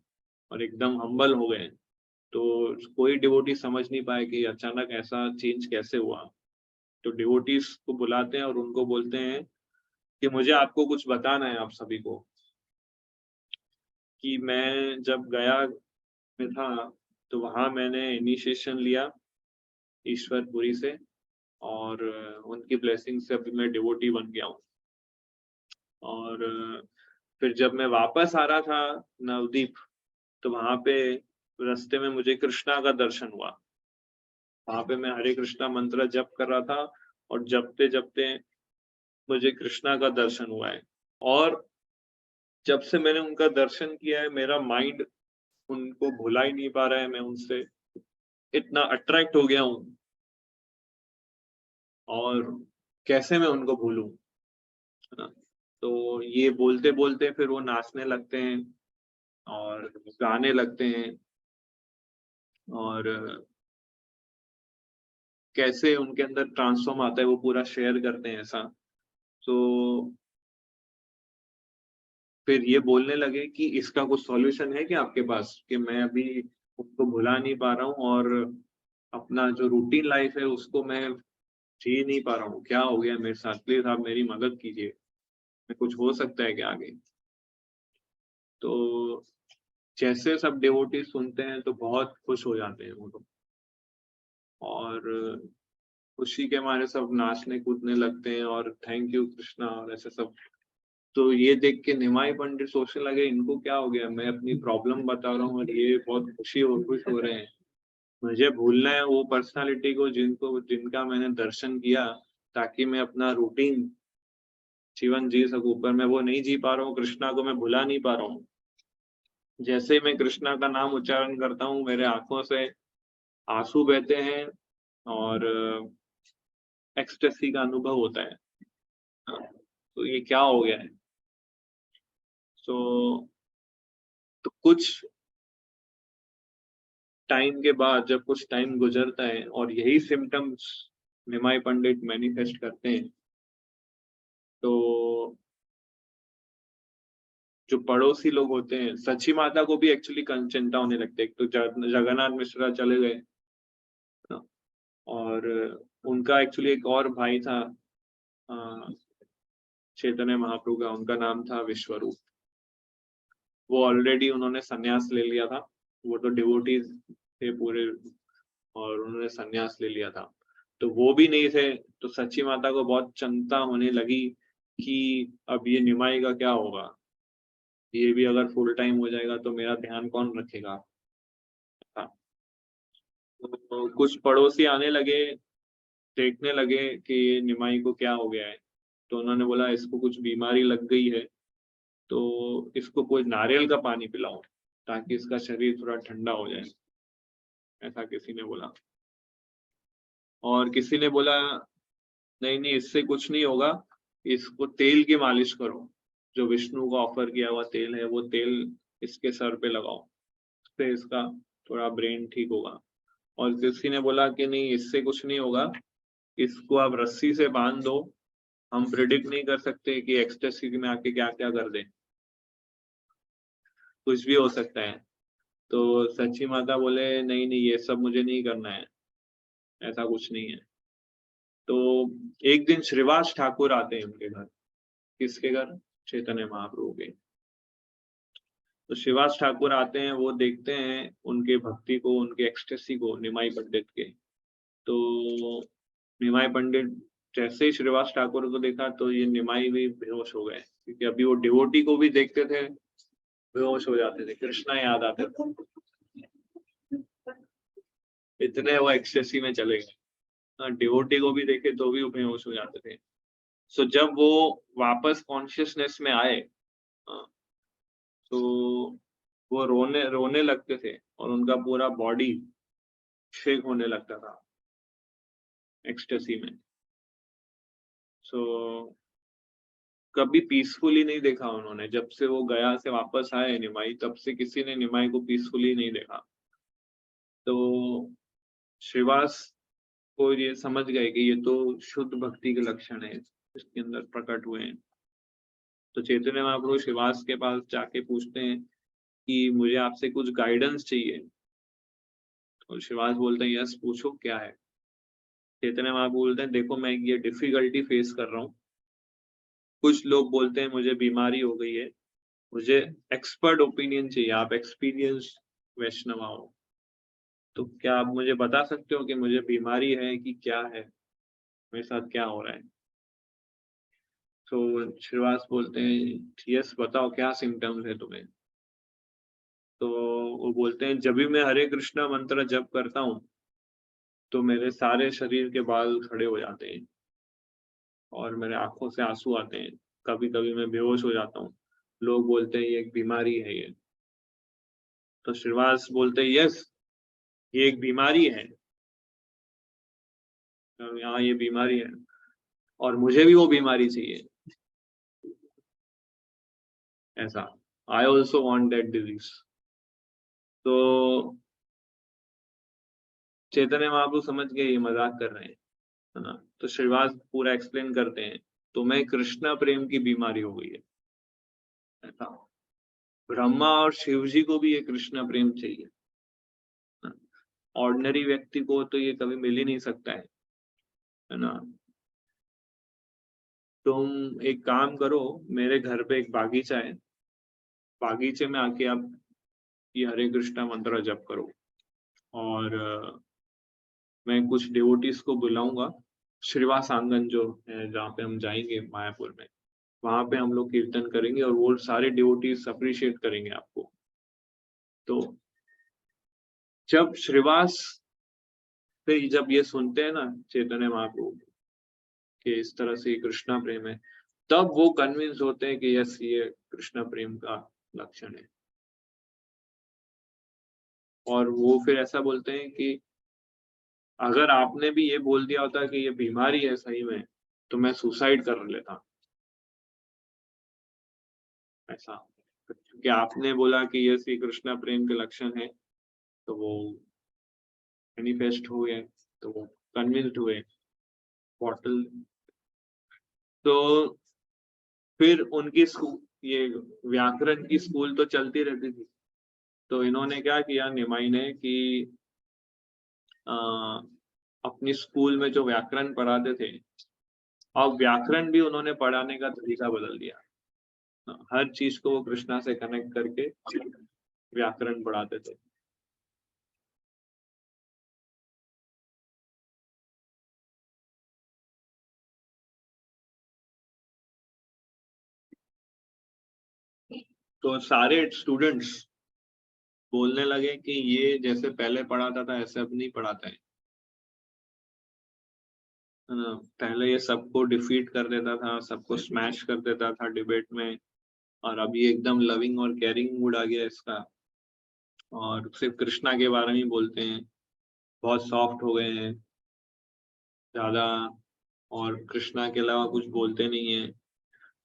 और एकदम हम्बल हो गए। तो कोई डिवोटी समझ नहीं पाए कि अचानक ऐसा चेंज कैसे हुआ। तो डिवोटीज को बुलाते हैं और उनको बोलते हैं कि मुझे आपको कुछ बताना है आप सभी को, कि मैं जब गया में था तो वहां मैंने इनिशिएशन लिया ईश्वरपुरी से, और उनकी ब्लेसिंग से अभी मैं डिवोटी बन गया हूँ। और फिर जब मैं वापस आ रहा था नवदीप, तो वहां पे रास्ते में मुझे कृष्णा का दर्शन हुआ। वहां पे मैं हरे कृष्णा मंत्र जप कर रहा था, और जपते जपते मुझे कृष्णा का दर्शन हुआ है। और जब से मैंने उनका दर्शन किया है, मेरा माइंड उनको भुला ही नहीं पा रहा है। मैं उनसे इतना अट्रैक्ट हो गया हूँ, और कैसे मैं उनको भूलूं, है ना। तो ये बोलते बोलते फिर वो नाचने लगते हैं और गाने लगते हैं, और कैसे उनके अंदर ट्रांसफॉर्म आता है वो पूरा शेयर करते हैं ऐसा। तो फिर ये बोलने लगे कि इसका कुछ सॉल्यूशन है क्या आपके पास, कि मैं अभी उसको भुला नहीं पा रहा हूँ, और अपना जो रूटीन लाइफ है उसको मैं जी नहीं पा रहा हूँ, क्या हो गया मेरे साथ, प्लीज आप मेरी मदद कीजिए, मैं कुछ हो सकता है क्या आगे। तो जैसे सब डिवोटी सुनते हैं तो बहुत खुश हो जाते हैं वो लोग, और खुशी के मारे सब नाचने कूदने लगते हैं और थैंक यू कृष्णा और ऐसे सब। तो ये देख के निमाई पंडित सोचने लगे इनको क्या हो गया, मैं अपनी प्रॉब्लम बता रहा हूँ और ये बहुत खुश हो रहे हैं। मुझे भूलना है वो पर्सनालिटी को जिनका मैंने दर्शन किया, ताकि मैं अपना रूटीन जीवन जी सकूं, पर मैं वो नहीं जी पा रहा हूँ, कृष्णा को मैं भुला नहीं पा रहा हूँ। जैसे मैं कृष्णा का नाम उच्चारण करता हूँ, मेरे आंखों से आंसू बहते हैं, और एक्सटेसी का अनुभव होता है। तो ये क्या हो गया है। तो कुछ टाइम के बाद, जब कुछ टाइम गुजरता है और यही सिम्टम्स निमाई पंडित मैनिफेस्ट करते हैं, तो जो पड़ोसी लोग होते हैं, सची माता को भी एक्चुअली चिंता होने लगती है। एक तो जगन्नाथ मिश्रा चले गए ना, और उनका एक्चुअली एक और भाई था चैतन्य महाप्रभु का, उनका नाम था विश्वरूप। वो ऑलरेडी उन्होंने सन्यास ले लिया था, वो तो डिवोटीज थे पूरे, और उन्होंने सन्यास ले लिया था। तो वो भी नहीं थे, तो सच्ची माता को बहुत चिंता होने लगी कि अब ये निमाई का क्या होगा, ये भी अगर फुल टाइम हो जाएगा तो मेरा ध्यान कौन रखेगा। हाँ। तो कुछ पड़ोसी आने लगे, देखने लगे कि ये निमाई को क्या हो गया है। तो उन्होंने बोला इसको कुछ बीमारी लग गई है, तो इसको कोई नारियल का पानी पिलाओ ताकि इसका शरीर थोड़ा ठंडा हो जाए, ऐसा किसी ने बोला। और किसी ने बोला नहीं नहीं, इससे कुछ नहीं होगा, इसको तेल की मालिश करो, जो विष्णु को ऑफर किया हुआ तेल है वो तेल इसके सर पे लगाओ, इससे इसका थोड़ा ब्रेन ठीक होगा। और किसी ने बोला कि नहीं इससे कुछ नहीं होगा, इसको आप रस्सी से बांध दो, हम प्रिडिक्ट नहीं कर सकते कि एक्सटेसी में आके क्या क्या कर दे, कुछ भी हो सकता है। तो सच्ची माता बोले नहीं नहीं, ये सब मुझे नहीं करना है, ऐसा कुछ नहीं है। तो एक दिन श्रीवास ठाकुर आते हैं उनके घर। किसके घर? चैतन्य महाप्रभु के। तो श्रीवास ठाकुर आते हैं, वो देखते हैं उनके भक्ति को, उनके एक्सटेसी को, निमाई पंडित के। तो निमाई पंडित जैसे ही श्रीवास ठाकुर को देखा तो ये निमाई भी बेहोश हो गए, क्योंकि अभी वो डिवोटी को भी देखते थे, बेहोश हो जाते थे, कृष्णा याद आते थे, इतने वो एक्सटेसी में चले गए। डिवोटी को भी देखे तो भी वो बेहोश हो जाते थे। सो जब वो वापस कॉन्शियसनेस में आए, हाँ, तो वो रोने रोने लगते थे, और उनका पूरा बॉडी शेक होने लगता था एक्सटेसी में। सो कभी पीसफुली नहीं देखा उन्होंने। जब से वो गया से वापस आए निमाई, तब से किसी ने निमाई को पीसफुली नहीं देखा। तो श्रीवास को ये समझ गए कि ये तो शुद्ध भक्ति के लक्षण है, इसके अंदर प्रकट हुए हैं। तो चैतन्य महाप्रभु श्रीवास के पास जाके पूछते हैं कि मुझे आपसे कुछ गाइडेंस चाहिए। तो श्रीवास बोलते हैं यस पूछो क्या है। चैतन्य महाप्रभु बोलते हैं देखो मैं ये डिफिकल्टी फेस कर रहा हूँ। कुछ लोग बोलते हैं मुझे बीमारी हो गई है, मुझे एक्सपर्ट ओपिनियन चाहिए, आप एक्सपीरियंस वैष्णव हो, तो क्या आप मुझे बता सकते हो कि मुझे बीमारी है कि क्या है, मेरे साथ क्या हो रहा है। तो श्रीवास बोलते हैं यस बताओ क्या सिम्टम्स है तुम्हें। तो वो बोलते हैं जब भी मैं हरे कृष्णा मंत्र जप करता हूँ तो मेरे सारे शरीर के बाल खड़े हो जाते हैं और मेरे आंखों से आंसू आते हैं, कभी कभी मैं बेहोश हो जाता हूँ। लोग बोलते हैं ये एक बीमारी है ये। तो श्रीवास बोलते हैं यस ये एक बीमारी है, तो यहाँ ये बीमारी है और मुझे भी वो बीमारी चाहिए ऐसा। I also want that disease. तो चैतन्य महाप्रभु समझ गए ये मजाक कर रहे हैं, है ना। तो श्रीवास पूरा एक्सप्लेन करते हैं तुम्हें कृष्णा प्रेम की बीमारी हो गई है ऐसा। ब्रह्मा और शिव जी को भी ये कृष्णा प्रेम चाहिए, ऑर्डिनरी व्यक्ति को तो ये कभी मिल ही नहीं सकता है ना। तुम एक काम करो, मेरे घर पे एक बागीचा है, बागीचे में आके आप ये हरे कृष्णा मंत्र जप करो और मैं कुछ डिवोटीज को बुलाऊंगा। श्रीवास आंगन जो है जहाँ पे हम जाएंगे मायापुर में, वहां पे हम लोग कीर्तन करेंगे और वो सारे डिवोटीज अप्रिशिएट करेंगे आपको। तो जब श्रीवास से जब ये सुनते हैं ना चैतन्य महाप्रभु कि इस तरह से कृष्णा प्रेम है, तब वो कन्विंस होते हैं कि यस ये कृष्णा प्रेम का लक्षण है। और वो फिर ऐसा बोलते हैं कि अगर आपने भी ये बोल दिया होता कि ये बीमारी है सही में, तो मैं सुसाइड कर लेता ऐसा। क्योंकि आपने बोला कि ये श्री कृष्णा प्रेम के लक्षण है, तो वो मैनिफेस्ट हुए, तो वो कन्विंस्ड हुए बॉटल। तो फिर उनकी स्कूल, ये व्याकरण की स्कूल तो चलती रहती थी। तो इन्होंने क्या किया निमाई ने कि आ, अपनी स्कूल में जो व्याकरण पढ़ाते थे, अब व्याकरण भी उन्होंने पढ़ाने का तरीका बदल दिया। हर चीज को वो कृष्णा से कनेक्ट करके व्याकरण पढ़ाते थे। तो सारे स्टूडेंट्स बोलने लगे कि ये जैसे पहले पढ़ाता था ऐसे अब नहीं पढ़ाता है ना। पहले ये सबको डिफीट कर देता था, सबको स्मैश कर देता था डिबेट में, और अभी एकदम लविंग और केयरिंग मूड आ गया इसका, और सिर्फ कृष्णा के बारे में ही बोलते हैं, बहुत सॉफ्ट हो गए हैं ज्यादा, और कृष्णा के अलावा कुछ बोलते नहीं है।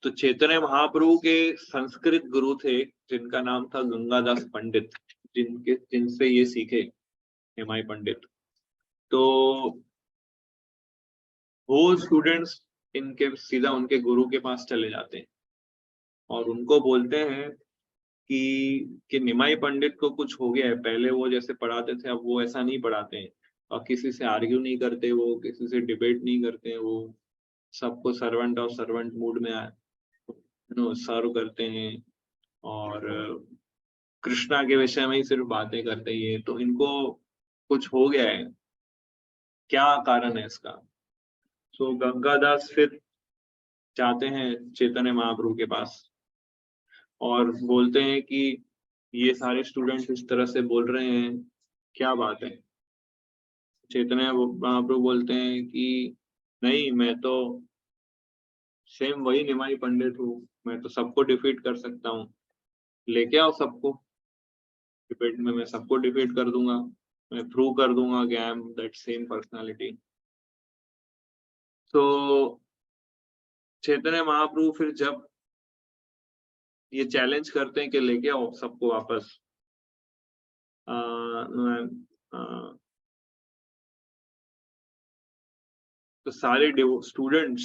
तो चैतन्य महाप्रभु के संस्कृत गुरु थे जिनका नाम था गंगादास पंडित, जिनसे ये सीखे निमाई पंडित। तो वो स्टूडेंट्स इनके सीधा उनके गुरु के पास चले जाते हैं और उनको बोलते हैं कि निमाई पंडित को कुछ हो गया है, पहले वो जैसे पढ़ाते थे अब वो ऐसा नहीं पढ़ाते हैं, और किसी से आर्ग्यू नहीं करते, वो किसी से डिबेट नहीं करते हैं, वो सबको सर्वेंट और सर्वेंट मूड में सर्व करते हैं, और कृष्णा के विषय में ही सिर्फ बातें करते ही है। तो इनको कुछ हो गया है, क्या कारण है इसका। तो गंगादास फिर जाते हैं चैतन्य महाप्रभु के पास और बोलते हैं कि ये सारे स्टूडेंट्स इस तरह से बोल रहे हैं, क्या बात है। चैतन्य महाप्रभु बोलते हैं कि नहीं, मैं तो सेम वही निमाई पंडित हूँ, मैं तो सबको डिफीट कर सकता हूँ, लेके आओ सबको डिबेट में, मैं सबको डिफीट कर दूंगा, मैं प्रूव कर दूंगा कि I am that same personality. तो चैतन्य महाप्रभु फिर जब ये चैलेंज करते हैं कि लेके आओ सबको वापस, तो सारे स्टूडेंट्स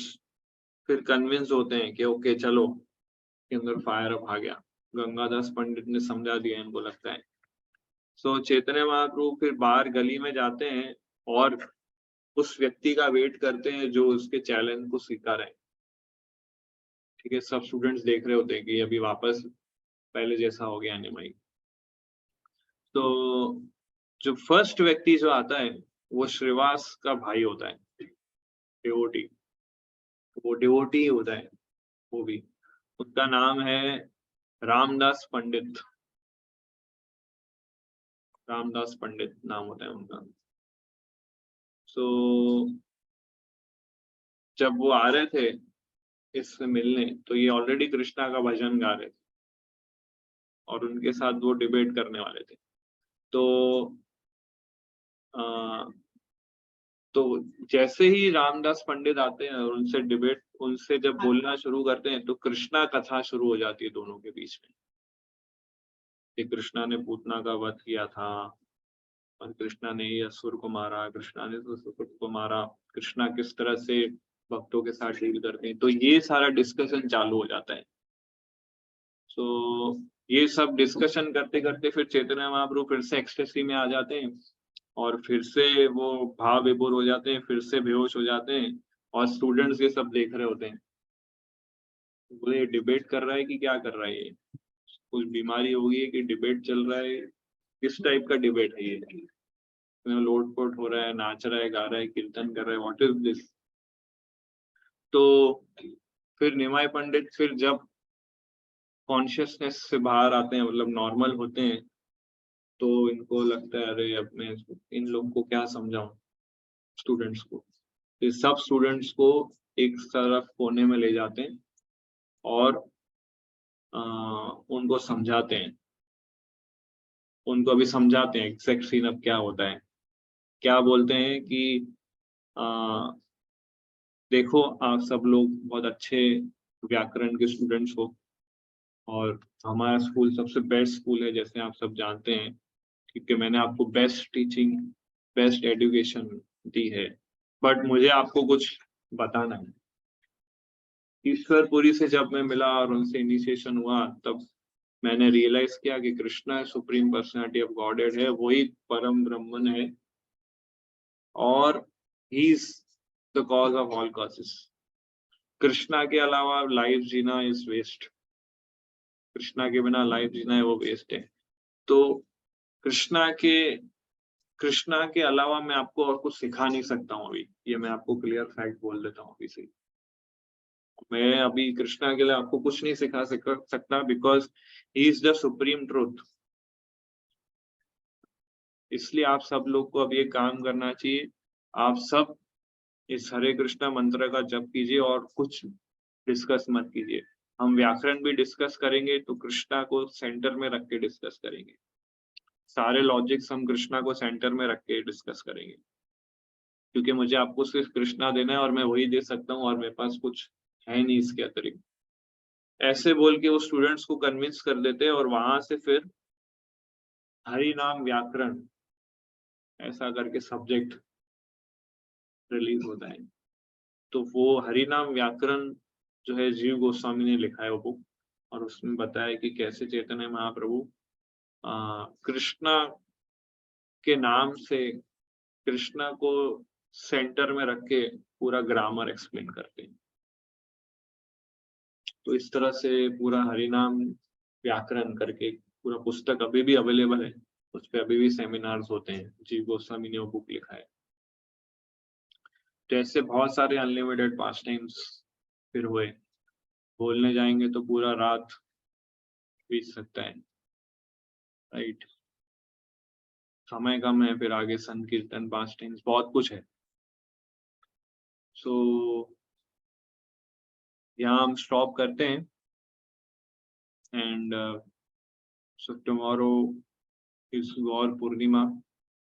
फिर कन्विंस होते हैं कि ओके चलो, के अंदर फायर अप आ गया। गंगादास पंडित ने समझा दिया इनको, लगता है। सो चैतन्य महाप्रभु फिर बाहर गली में जाते हैं और उस व्यक्ति का वेट करते हैं जो उसके चैलेंज को स्वीकार है। ठीक है, सब स्टूडेंट्स देख रहे होते हैं कि अभी वापस पहले जैसा हो गया निमाई। तो जो फर्स्ट व्यक्ति जो आता है वो श्रीवास का भाई होता है, डिवोटी। वो डिवोटी होता है वो भी। उसका नाम है रामदास पंडित। रामदास पंडित नाम होता है उनका। सो जब वो आ रहे थे इससे मिलने, तो ये ऑलरेडी कृष्णा का भजन गा रहे थे और उनके साथ वो डिबेट करने वाले थे। तो तो जैसे ही रामदास पंडित आते हैं और उनसे जब बोलना शुरू करते हैं, तो कृष्णा कथा शुरू हो जाती है दोनों के बीच में कि कृष्णा ने पूतना का वध किया था और कृष्णा ने ये असुर को मारा, कृष्णा ने उस असुर को मारा, कृष्णा किस तरह से भक्तों के साथ डील करते हैं। तो ये सारा डिस्कशन चालू हो जाता है। तो ये सब डिस्कशन करते करते फिर चैतन्य महाप्रभु फिर से एक्सटेसी में आ जाते हैं और फिर से वो भाव विभोर हो जाते हैं, फिर से बेहोश हो जाते हैं और स्टूडेंट्स ये सब देख रहे होते हैं। बोले डिबेट कर रहा है कि क्या कर रहा है, ये कुछ बीमारी हो गई है कि डिबेट चल रहा है, किस टाइप का डिबेट है ये, लोटपोट हो रहा है, नाच रहा है, गा रहा है, कीर्तन कर रहा है, व्हाट इज दिस। तो फिर निमाई पंडित फिर जब कॉन्शियसनेस से बाहर आते हैं, मतलब नॉर्मल होते हैं, तो इनको लगता है अरे अब मैं इन लोगों को क्या समझाऊं स्टूडेंट्स को। तो सब स्टूडेंट्स को एक तरफ कोने में ले जाते हैं और उनको समझाते हैं, उनको अभी समझाते हैं एग्जैक्ट सीन अब क्या होता है। क्या बोलते हैं कि देखो आप सब लोग बहुत अच्छे व्याकरण के स्टूडेंट्स हो और हमारा स्कूल सबसे बेस्ट स्कूल है, जैसे आप सब जानते हैं, क्योंकि मैंने आपको बेस्ट टीचिंग, बेस्ट एजुकेशन दी है। बट मुझे आपको कुछ बताना है। ईश्वरपुरी से जब मैं मिला और उनसे इनिशिएशन हुआ, तब मैंने रियलाइज किया कि Krishna supreme personality of godhead है, वही परम ब्रह्मन है और he is the cause of all causes. Krishna के अलावा लाइफ जीना इज वेस्ट। कृष्णा के बिना लाइफ जीना है वो वेस्ट है। तो कृष्णा के अलावा मैं आपको और कुछ सिखा नहीं सकता हूँ अभी, ये मैं आपको क्लियर फैक्ट बोल देता हूँ अभी से। मैं अभी कृष्णा के लिए आपको कुछ नहीं सिखा सकता because he is the supreme truth. इसलिए आप सब लोग को अब ये काम करना चाहिए, आप सब इस हरे कृष्णा मंत्र का जप कीजिए और कुछ डिस्कस मत कीजिए। हम व्याकरण भी डिस्कस करेंगे तो कृष्णा को सेंटर में रख के डिस्कस करेंगे, सारे लॉजिक्स हम कृष्णा को सेंटर में रख के डिस्कस करेंगे, क्योंकि मुझे आपको सिर्फ कृष्णा देना है और मैं वही दे सकता हूँ और मेरे पास कुछ है नहीं इसके अतिरिक्त। ऐसे बोल के वो स्टूडेंट्स को कन्विंस कर देते हैं और वहां से फिर हरि नाम व्याकरण ऐसा करके सब्जेक्ट रिलीज होता है। तो वो हरि नाम व्याकरण जो है जीव गोस्वामी ने लिखा है वो बुक, और उसमें बताया कि कैसे चैतन्य महाप्रभु कृष्णा के नाम से कृष्णा को सेंटर में रख के पूरा ग्रामर एक्सप्लेन करते हैं। तो इस तरह से पूरा हरिनाम व्याकरण करके पूरा पुस्तक अभी भी अवेलेबल है, उस पर अभी भी सेमिनार्स होते हैं, जीव गोस्वामी ने वो बुक लिखा है। तो ऐसे बहुत सारे अनलिमिटेड पास टाइम्स फिर हुए, बोलने जाएंगे तो पूरा रात बीत सकता है, राइट। समय कम है, फिर आगे संकीर्तन, पास टाइम्स, बहुत कुछ है। सो यहाँ हम स्टॉप करते हैं एंड सो टुमारो इज गौर पूर्णिमा।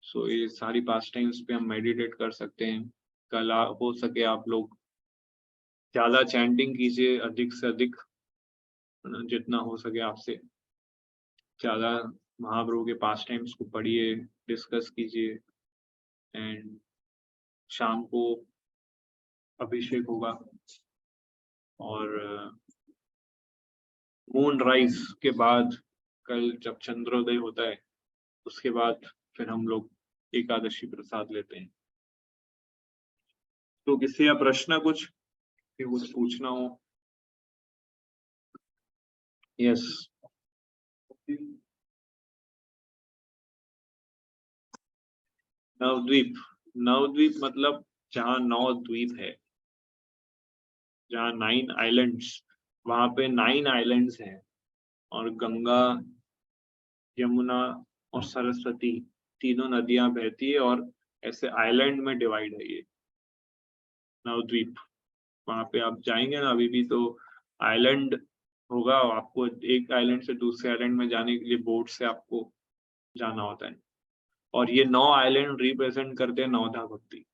सो ये सारी पास टाइम्स पे हम मेडिटेट कर सकते हैं। कल हो सके आप लोग ज्यादा चैंटिंग कीजिए, अधिक से अधिक जितना हो सके आपसे ज्यादा महाप्रभु के पास टाइम्स को पढ़िए, डिस्कस कीजिए। एंड शाम को अभिषेक होगा और मून राइज के बाद कल जब चंद्रोदय होता है उसके बाद फिर हम लोग एकादशी प्रसाद लेते हैं। तो किसी का प्रश्न कुछ पूछना हो? यस। नवद्वीप, नवद्वीप मतलब जहाँ 9 द्वीप है, जहाँ 9 आइलैंड्स, वहां पे 9 आइलैंड्स हैं और गंगा, यमुना और सरस्वती तीनों नदियां बहती है और ऐसे आइलैंड में डिवाइड है ये नवद्वीप। वहां पे आप जाएंगे ना अभी भी तो आइलैंड होगा, आपको एक आइलैंड से दूसरे आइलैंड में जाने के लिए बोट से आपको जाना होता है। और ये 9 आइलैंड रिप्रेजेंट करते हैं नवधा भक्ति।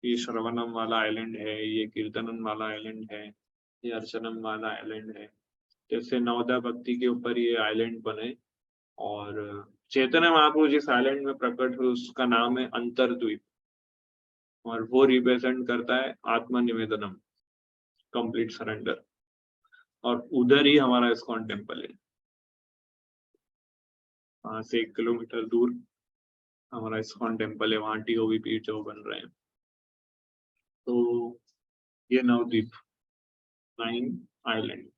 ये श्रवणम वाला आइलैंड है, ये कीर्तनम वाला आइलैंड है, ये अर्चनम वाला आइलैंड है। जैसे नवधा भक्ति के ऊपर ये आइलैंड बने और चैतन्य महाप्रभु जिस आइलैंड में प्रकट हुए उसका नाम है अंतरद्वीप और वो रिप्रेजेंट करता है आत्मनिवेदनम, कंप्लीट सरेंडर। और उधर ही हमारा इस्कॉन टेम्पल है, वहां से 1 किलोमीटर दूर हमारा इस्कॉन टेम्पल है, वहां टीओवीपी जो बन रहे हैं। तो ये नवद्वीप, 9 आइलैंड।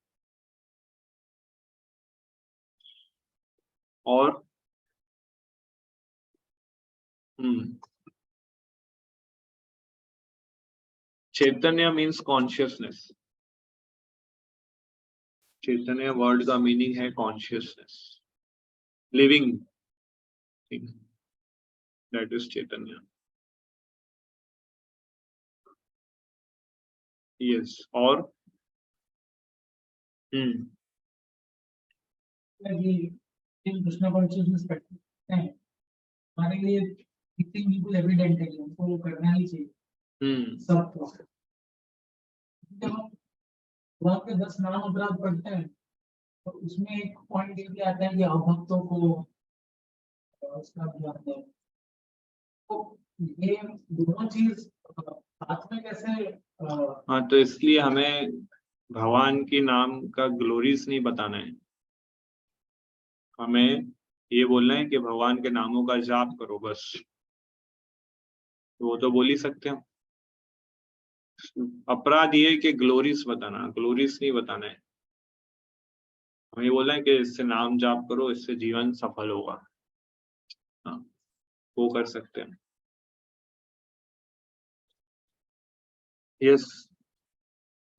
और चैतन्य मीन्स कॉन्शियसनेस। चैतन्य वर्ड का मीनिंग है consciousness, living thing, that is Chaitanya. Yes. और कृष्णा कॉन्शियसनेस करते हैं हमारे लिए इतनी बिल्कुल एविडेंट है कि हमको वो करना ही चाहिए सबको। जब हम भगवान के 10 नाम अपराध पढ़ते हैं तो उसमें एक पॉइंट ये भी आता है कि अभक्तों को उसका ध्यान दें। तो ये दोनों चीज साथ में कैसे? हाँ, तो इसलिए हमें भगवान के नाम का ग्लोरीज नहीं बताना है, हमें ये बोलना है कि भगवान के नामों का जाप करो बस। वो तो बोल ही सकते हैं। अपराध ये है कि ग्लोरीज बताना, ग्लोरीज नहीं बताना है। हमें बोलना है कि इससे नाम जाप करो, इससे जीवन सफल होगा। हाँ, वो कर सकते हैं। यस,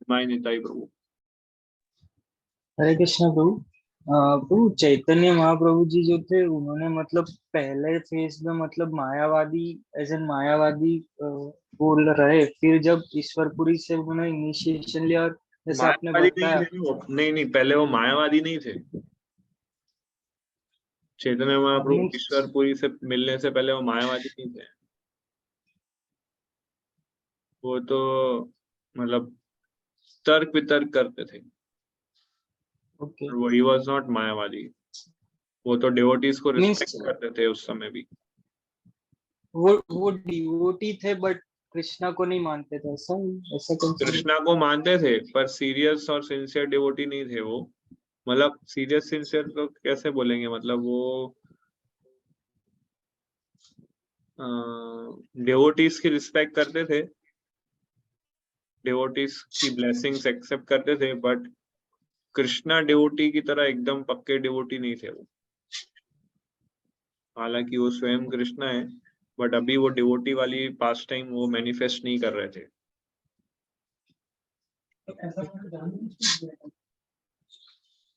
माय निताई प्रभु। हरे कृष्ण प्रभु। प्रभु चैतन्य महाप्रभु जी जो थे उन्होंने मतलब पहले फेज में मतलब मायावादी एज एन मायावादी बोल रहे, फिर जब ईश्वरपुरी से उन्होंने इनिशिएशन लिया और जैसे आपने मायावादी नहीं बताया। थे वो, नहीं, पहले वो मायावादी नहीं थे। चैतन्य महाप्रभु मीन्स ईश्वरपुरी से मिलने से पहले वो मायावादी नहीं थे। वो तो मतलब तर्क वितर्क करते थे। ओके, वो ही वॉज नॉट मायावादी। वो तो डिवोटीज को मीन्स रिस्पेक्ट करते थे उस समय भी। वो डिवोटी थे बट कृष्णा को नहीं मानते थे, ऐसा ऐसा कंसेप्ट? कृष्णा को मानते थे पर सीरियस और सिंसियर डिवोटी नहीं थे वो। मतलब सीरियस सिंसियर तो कैसे बोलेंगे, मतलब वो डिवोटीज की रिस्पेक्ट करते थे, डिवोटीज की ब्लेसिंग्स एक्सेप्ट करते थे, बट कृष्णा डिवोटी की तरह एकदम पक्के डिवोटी नहीं थे वो। हालांकि वो स्वयं कृष्णा है बट अभी वो डिवोटी वाली पास टाइम वो मैनिफेस्ट नहीं कर रहे थे।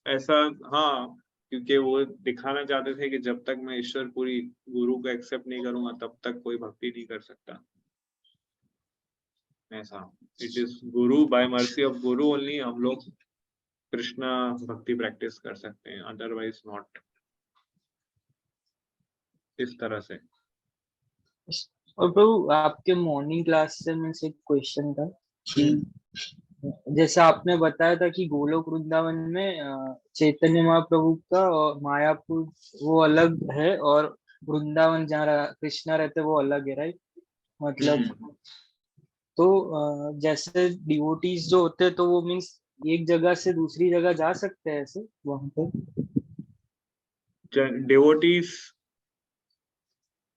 ऐसा, हाँ, क्योंकि वो दिखाना चाहते थे कि जब तक मैं ईश्वरपुरी गुरु को एक्सेप्ट नहीं करूंगा तब तक कोई भक्ति नहीं कर सकता। ऐसा, it is Guru, bye mercy of Guru only हम लोग कृष्णा भक्ति प्रैक्टिस कर सकते हैं, अदरवाइज नॉट। इस तरह से। और प्रभु आपके मॉर्निंग क्लास से मेरे से एक क्वेश्चन था जैसा आपने बताया था कि गोलोक वृंदावन में चैतन्य महाप्रभु का और मायापुर वो अलग है, और वृंदावन जहाँ कृष्णा रहते वो अलग है, राइट? मतलब तो जैसे डिवोटीज जो होते हैं तो वो मीन्स एक जगह से दूसरी जगह जा सकते हैं ऐसे वहां पे? डिवोटीज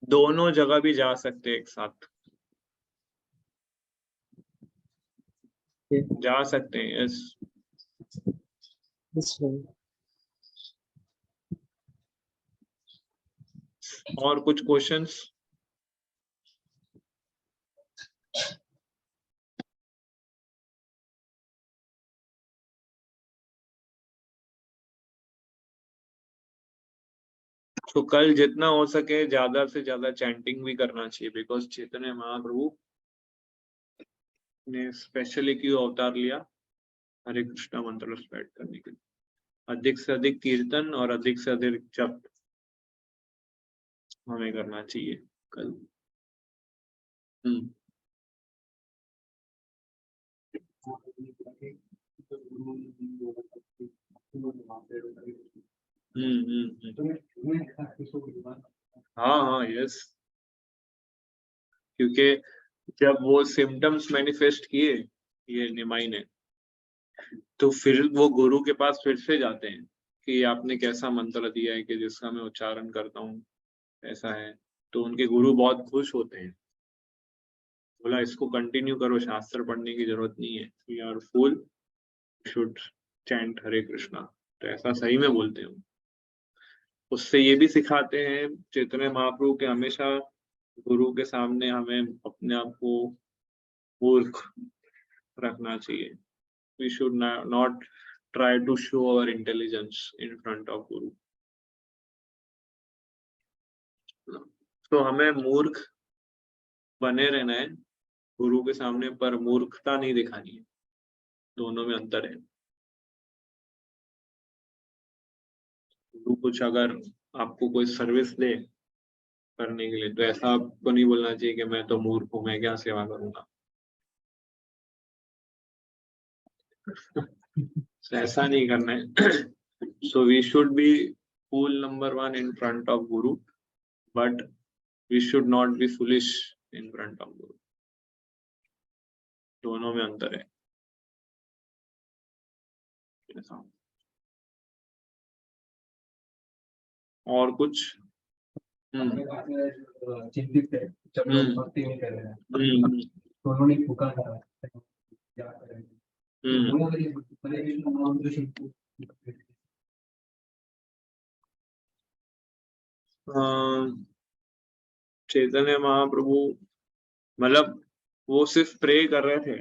दोनों जगह भी जा सकते हैं एक साथ, जा सकते हैं। और कुछ क्वेश्चंस? तो कल जितना हो सके ज्यादा से ज्यादा चैंटिंग भी करना चाहिए, बिकॉज चैतन्य महाप्रभु ने स्पेशली क्यों अवतार लिया? हरे कृष्णा मंत्र स्प्रेड करने के लिए। अधिक से अधिक कीर्तन और अधिक से अधिक जप हमें करना चाहिए कल। हाँ हाँ यस, क्योंकि जब वो सिम्टम्स मैनिफेस्ट किए ये निमाई ने, तो फिर वो गुरु के पास फिर से जाते हैं कि आपने कैसा मंत्र दिया है कि जिसका मैं उच्चारण करता हूँ ऐसा है। तो उनके गुरु बहुत खुश होते हैं, बोला इसको कंटिन्यू करो, शास्त्र पढ़ने की जरूरत नहीं है, you are full, should chant Hare Krishna. तो ऐसा सही में बोलते हैं। उससे ये भी सिखाते हैं चैतन्य महाप्रभु के हमेशा गुरु के सामने हमें अपने आप को मूर्ख रखना चाहिए। We should not try to show our intelligence in front of Guru. तो हमें मूर्ख बने रहना है गुरु के सामने, पर मूर्खता नहीं दिखानी है। दोनों में अंतर है। गुरु कुछ अगर आपको कोई सर्विस दे करने के लिए, तो ऐसा आपको नहीं बोलना चाहिए कि मैं तो मूर्ख हूं, मैं क्या सेवा करूंगा। ऐसा नहीं करना है। So we should be fool number one in front of Guru, but we should not be foolish in front of Guru. दोनों में अंतर है। और कुछ? चिंतित है, जब लोग भक्ति नहीं कर रहे हैं तो उन्होंने पुकारा क्या करें? चैतन्य महाप्रभु मतलब वो सिर्फ प्रे कर रहे थे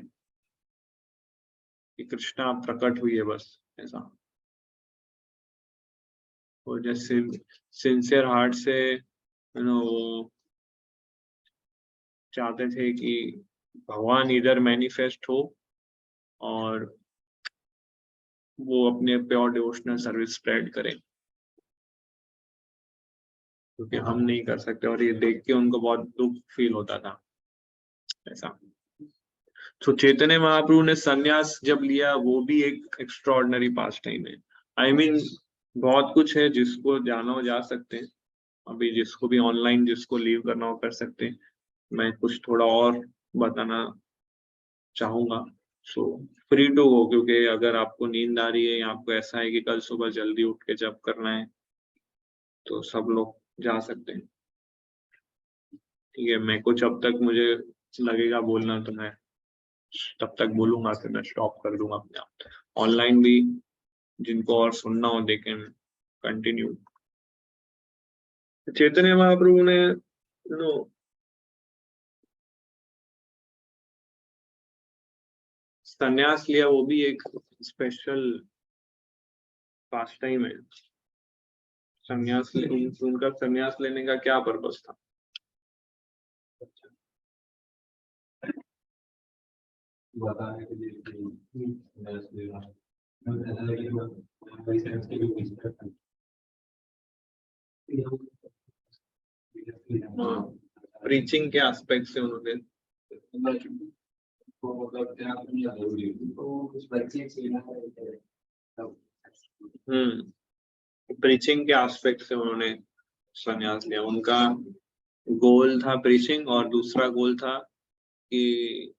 कि कृष्णा प्रकट हुई है, बस ऐसा। वो जैसे सिंसियर हार्ट से वो चाहते थे कि भगवान इधर मैनिफेस्ट हो और वो अपने प्योर डिवोशनल सर्विस स्प्रेड करें, क्योंकि हम नहीं कर सकते। और ये देख के उनको बहुत दुख फील होता था ऐसा। तो चैतन्य महाप्रभु ने संन्यास जब लिया, वो भी एक एक्स्ट्रॉर्डिनरी पास्ट टाइम है। आई मीन बहुत कुछ है जिसको जाना हो जा सकते हैं, अभी जिसको भी ऑनलाइन जिसको लीव करना हो कर सकते हैं। मैं कुछ थोड़ा और बताना चाहूंगा, सो फ्री टू गो, क्योंकि अगर आपको नींद आ रही है या आपको ऐसा है कि कल सुबह जल्दी उठ के जब करना है, तो सब लोग जा सकते हैं। ठीक है, मैं कुछ अब तक मुझे लगेगा बोलना तो मैं तब तक बोलूंगा, फिर मैं स्टॉप कर दूंगा अपने आप। ऑनलाइन भी जिनको और सुनना हो they can continue. Chaitanya Mahaprabhu ने संन्यास लिया, वो भी एक स्पेशल पास्ट टाइम है। संन्यास उनका संन्यास लेने का क्या पर्पस था? बताने के लिए प्रीचिंग के एस्पेक्ट से उन्होंने प्रीचिंग के एस्पेक्ट से उन्होंने संन्यास लिया। उनका गोल था प्रीचिंग और दूसरा गोल था कि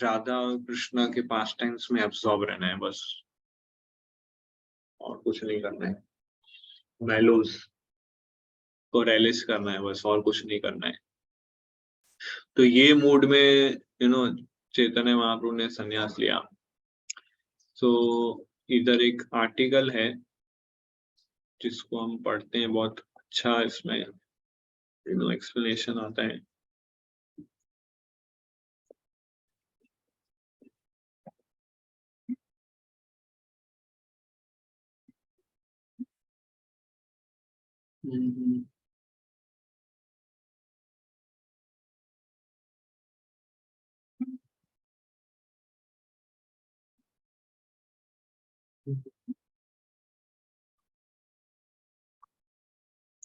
राधा और कृष्णा के पास टाइम्स में एब्सॉर्ब रहना है बस, और कुछ नहीं करना है। मेलोज को रेलिश करना है बस, और कुछ नहीं करना है। तो ये मूड में चैतन्य महाप्रभु ने संन्यास लिया। तो इधर एक आर्टिकल है जिसको हम पढ़ते हैं, बहुत अच्छा इसमें एक्सप्लेनेशन आता है।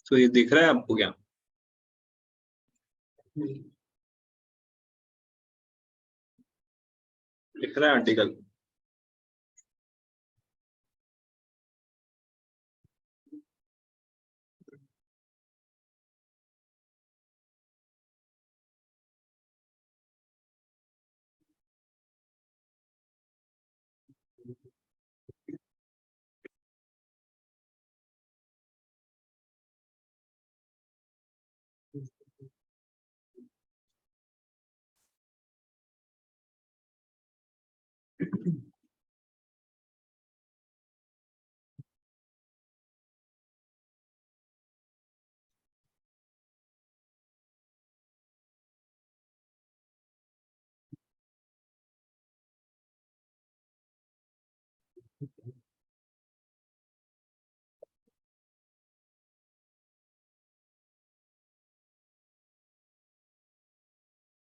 तो ये दिख रहा है आपको क्या? दिख रहा है आर्टिकल?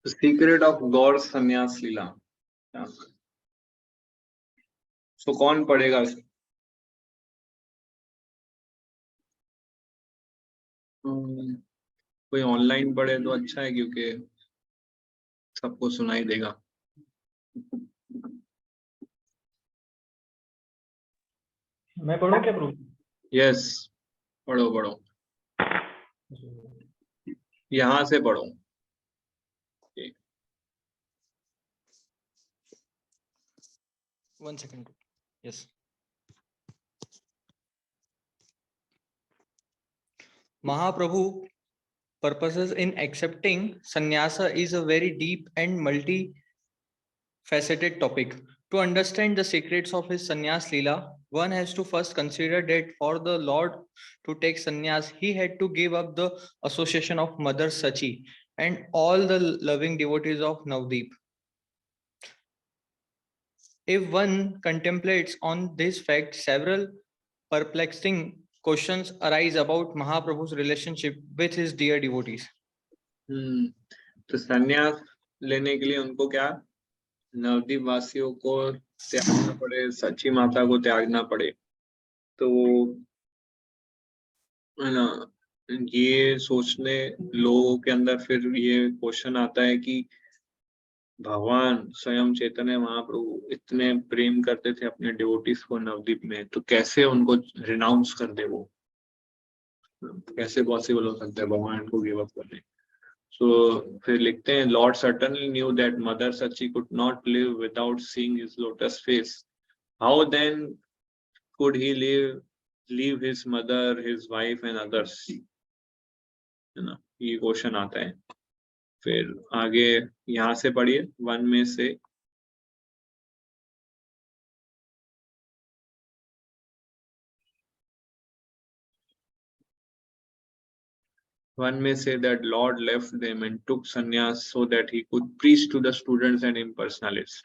सीक्रेट ऑफ गौर संन्यास लीला। तो कौन पढ़ेगा? कोई ऑनलाइन पढ़े तो अच्छा है, क्योंकि सबको सुनाई देगा। मैं पढ़ूं क्या प्रभु? यस, पढ़ो पढ़ो, यहाँ से पढ़ो। One second. Yes. Mahaprabhu purposes in accepting sannyasa is a very deep and multi-faceted topic. To understand the secrets of his sannyas lila, one has to first consider that for the Lord to take sannyas, he had to give up the association of Mother Sachi and all the loving devotees of Navdeep. If one contemplates on this fact, several perplexing questions arise about Mahaprabhu's relationship with his dear devotees. तो संन्यास लेने के लिए उनको क्या नवद्वीप वासियों को त्यागना पड़े, सची माता को त्यागना पड़े। तो है ना, ये सोचने लोगों के अंदर फिर ये क्वेश्चन आता है कि भगवान स्वयं चैतन्य महाप्रभु इतने प्रेम करते थे अपने डिवोटीज को नवद्वीप में, तो कैसे उनको रिनाउंस कर दे? वो कैसे पॉसिबल हो सकता है भगवान को गिव अप करने? So फिर लिखते हैं, Lord certainly knew that Mother Sachi could not live without seeing his lotus face. How then could he leave his mother, his wife and others? है ना, ये क्वेश्चन आता है। फिर आगे यहाँ से पढ़िए, वन में से One may say that Lord left them and took sannyas so that he could preach to the students and impersonalists,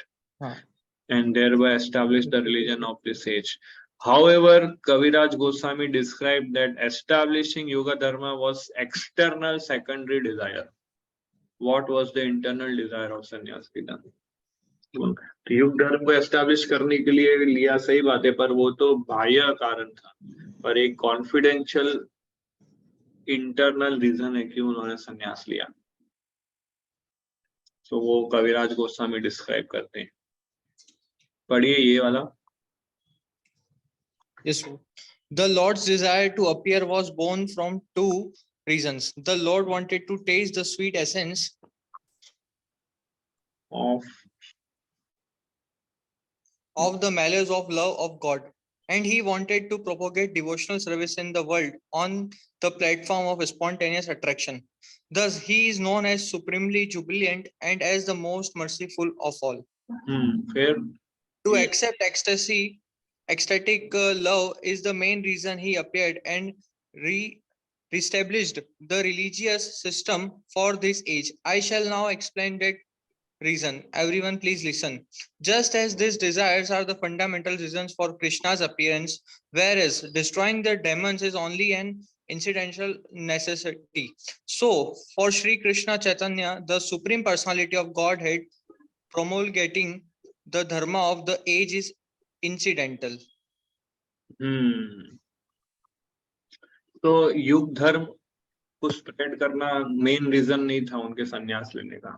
and thereby establish the religion of this age. However, Kaviraj Goswami described that establishing Yoga Dharma was external secondary desire. What was the internal desire of sannyas Pita? तो युग धर्म को establish करने के लिए लिया, सही बात है, पर वो तो बाह्य कारण था, पर एक कॉन्फिडेंशियल इंटरनल रीजन है कि उन्होंने संन्यास लिया। तो वो कविराज गोस्वामी डिस्क्राइब करते हैं। पढ़िए ये वाला। Yes, sir. The Lord's desire to appear was born from two reasons. The Lord wanted to taste the sweet essence of of the mallows of love of God, and he wanted to propagate devotional service in the world on the platform of spontaneous attraction. Thus, he is known as supremely jubilant and as the most merciful of all. फिर To accept ecstasy, ecstatic love is the main reason he appeared and reestablished the religious system for this age. I shall now explain that reason. Everyone, please listen. Just as these desires are the fundamental reasons for Krishna's appearance, whereas destroying the demons is only an incidental necessity. So, for Sri Krishna Chaitanya, the Supreme Personality of Godhead, promulgating the dharma of the age is incidental. तो युग धर्म को spread करना main reason नहीं था उनके संन्यास लेने का।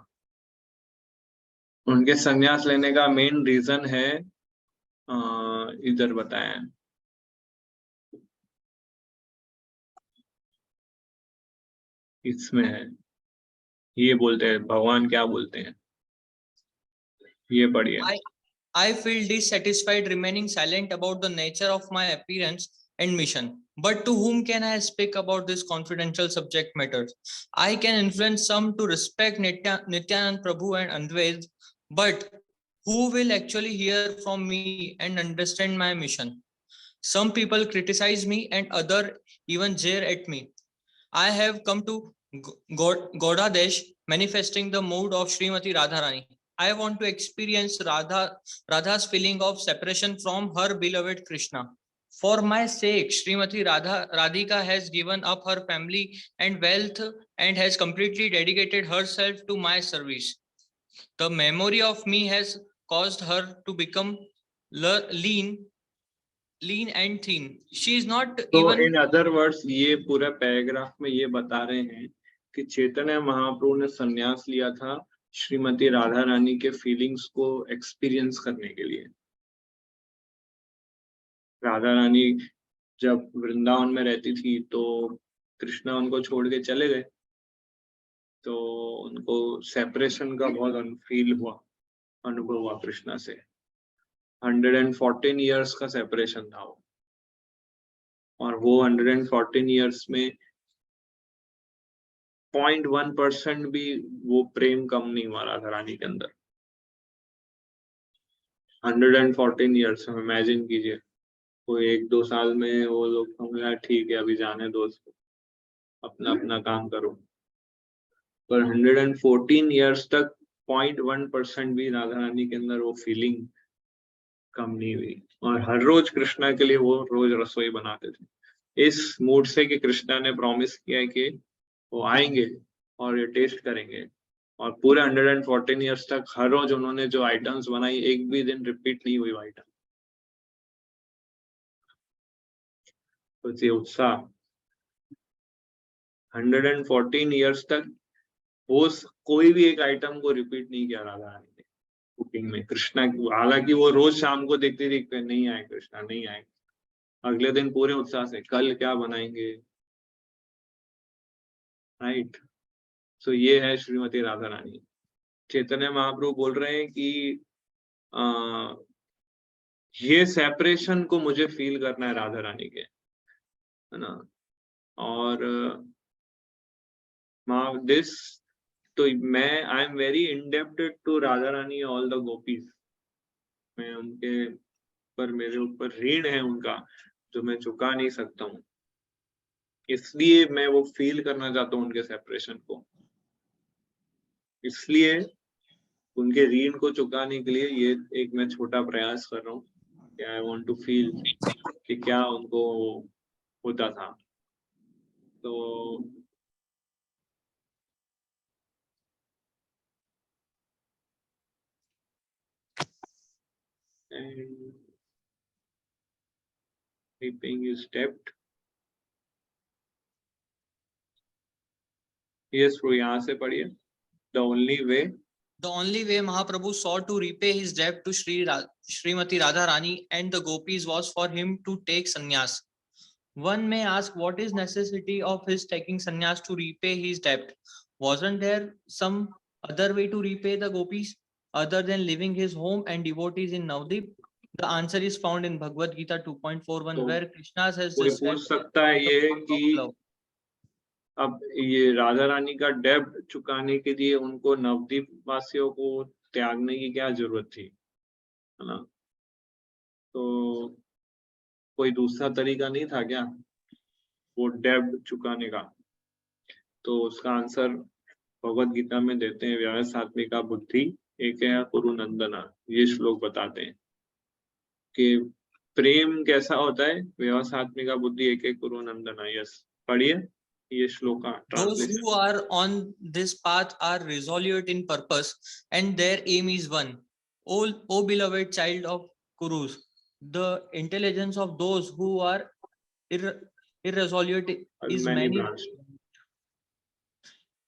उनके संन्यास लेने का मेन रीजन है इधर बताया, इसमें है, ये बोलते हैं भगवान क्या बोलते हैं, ये पढ़िए। I feel dissatisfied remaining silent about the nature of my appearance and mission. But to whom can I speak about this confidential subject matters? I can influence some to respect Nityanand Prabhu and Andved, but who will actually hear from me and understand my mission? Some people criticize me and other even jeer at me. I have come to Godadesh manifesting the mood of Srimati Radharani. I want to experience Radha's feeling of separation from her beloved Krishna. For my sake, Srimati Radhika has given up her family and wealth and has completely dedicated herself to my service. The memory of me has caused her to become lean and thin. She is not तो even. In other words ये पूरा paragraph में ये बता रहे हैं कि चैतन्य महाप्रभु ने संन्यास लिया था श्रीमती राधा रानी के फीलिंग्स को एक्सपीरियंस करने के लिए। राधा रानी जब वृंदावन में रहती थी तो कृष्णा उनको छोड़ के चले गए, तो उनको सेपरेशन का बहुत अनुभव हुआ कृष्णा से। 114 इयर्स का सेपरेशन था वो, और वो 114 इयर्स में 0.1% भी वो प्रेम कम नहीं हुआ राधा रानी के अंदर। 114 इयर्स में इमेजिन कीजिए, कोई 1-2 साल में वो लोग समझा ठीक है अभी जाने दो उसको, अपना अपना काम करो, पर 114 इयर्स तक 0.1% भी राधा रानी के अंदर वो फीलिंग कम नहीं हुई। और हर रोज कृष्णा के लिए वो रोज रसोई बनाते थे इस मूड से कि कृष्णा ने प्रॉमिस किया है कि वो आएंगे और ये टेस्ट करेंगे। और पूरे 114 इयर्स तक हर रोज उन्होंने जो आइटम्स बनाई एक भी दिन रिपीट नहीं हुई आइटम। तो ये उत्साह 114 इयर्स तक वो कोई भी एक आइटम को रिपीट नहीं किया राधा रानी ने कुकिंग में। कृष्णा हालांकि वो रोज शाम को देखती थी नहीं आए कृष्णा नहीं आए, अगले दिन पूरे उत्साह से कल क्या बनाएंगे, राइट। सो ये है श्रीमती राधा रानी। चैतन्य महाप्रभु बोल रहे हैं कि ये सेपरेशन को मुझे फील करना है राधा रानी के, है ना। और दिस तो मैं I am very indebted to Radha Rani all the gopis. मैं उनके पर मेरे ऊपर ऋण है उनका जो मैं चुका नहीं सकता हूँ, इसलिए मैं वो फील करना चाहता हूँ उनके सेपरेशन को। इसलिए उनके ऋण को चुकाने के लिए ये एक मैं छोटा प्रयास कर रहा हूँ कि आई वांट टू फील कि क्या उनको होता था। तो sleeping is stepped, yes, यहाँ से पढ़िए। The only way The only way Mahaprabhu sought to repay his debt to Srimati Radharani and the gopis was for him to take sannyas. One may ask, what is necessity of his taking sannyas to repay his debt? Wasn't there some other way to repay the gopis other than leaving his home and devotees in Navadip? The answer is found in Bhagavad Gita 2.41, तो where Krishna has कोई described पूछ सकता है ये the कि of love. अब ये राधा रानी का डेब्ट चुकाने के लिए उनको नवद्वीप वासियों को त्यागने की क्या जरूरत थी, है ना? तो कोई दूसरा तरीका नहीं था क्या वो डेब्ट चुकाने का? तो उसका आंसर भगवत गीता में देते हैं, व्यवसात्मिका बुद्धि एक है कुरु नंदना। ये श्लोक बताते हैं कि प्रेम कैसा होता है, व्यवसात्मिका बुद्धि एक है कुरु नंदना। यस, पढ़िए ये श्लोक का Those translation. who are on this path are resolute in purpose and their aim is one. O beloved child of Kurus, the intelligence of those who are irresolute is many.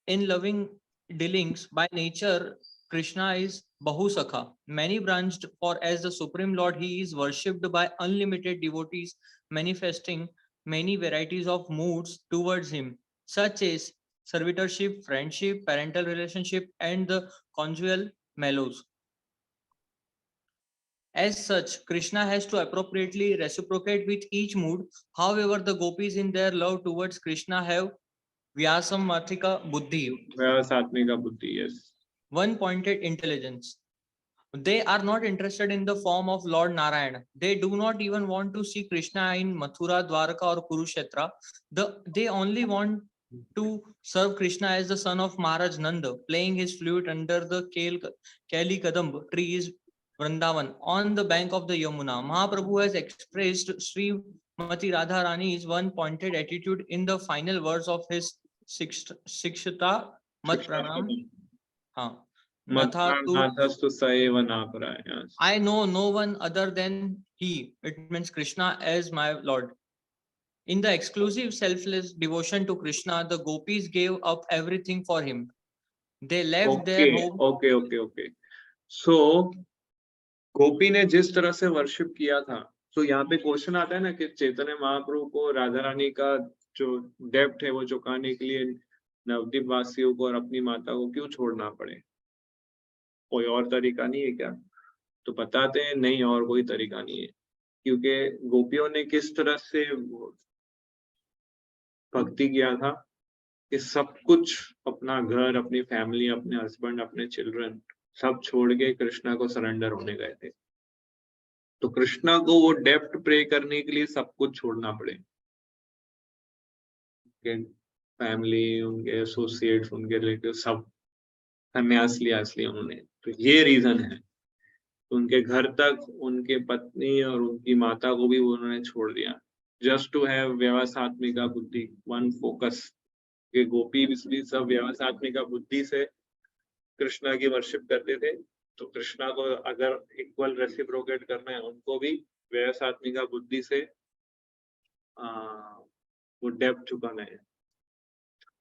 In loving dealings by nature, Krishna is Bahusakha, many branched, for as the Supreme Lord, he is worshipped by unlimited devotees, manifesting many varieties of moods towards him, such as servitorship, friendship, parental relationship, and the conjugal mellows. As such, Krishna has to appropriately reciprocate with each mood. However, the gopis in their love towards Krishna have Vyasamarthika Buddhi, व्यवसात्मिका बुद्धि, yes, one-pointed intelligence. They are not interested in the form of Lord Narayana. They do not even want to see Krishna in Mathura, Dwarka, or Kurukshetra. They only want to serve Krishna as the son of Maharaj Nanda, playing his flute under the Kali Kadamba trees Vrindavan on the bank of the Yamuna. Mahaprabhu has expressed Srimati Radharani's one-pointed attitude in the final verse of his Sikshata Mat Pranam. Mathastu saeva napara, yes. I know no one other than he. It means Krishna as my Lord. In the exclusive selfless devotion to Krishna, the gopis gave up everything for him. They left their home. Okay. So गोपी ने जिस तरह से worship किया था, तो यहाँ पे question आता है ना कि चैतन्य महाप्रभु को राधा रानी का जो डेब्ट है वो चुकाने के लिए नवद्वीप वासियों को और अपनी माता को क्यों छोड़ना पड़े? कोई और तरीका नहीं है क्या? तो बताते हैं नहीं, और कोई तरीका नहीं है, क्योंकि गोपियों ने किस तरह से भक्ति किया था कि सब कुछ, अपना घर, अपनी फैमिली, अपने हस्बैंड, अपने चिल्ड्रन सब छोड़ के कृष्णा को सरेंडर होने गए थे। तो कृष्णा को वो डेप्थ पे करने के लिए सब कुछ छोड़ना पड़े, फैमिली, उनके एसोसिएट्स, उनके रिलेटिव, सब संन्यास लिया उन्होंने। तो ये रीजन है, उनके घर तक उनके पत्नी और उनकी माता को भी उन्होंने छोड़ दिया, जस्ट टू हैव व्यवसात्मिका बुद्धि, वन फोकस। के गोपी भी सब व्यवसात्मिका बुद्धि से कृष्णा की वर्शिप करते थे, तो कृष्णा को अगर इक्वल रेसिप्रोकेट करना है, उनको भी व्यवसात्मिका बुद्धि से वो डेब्ट चुकाना है।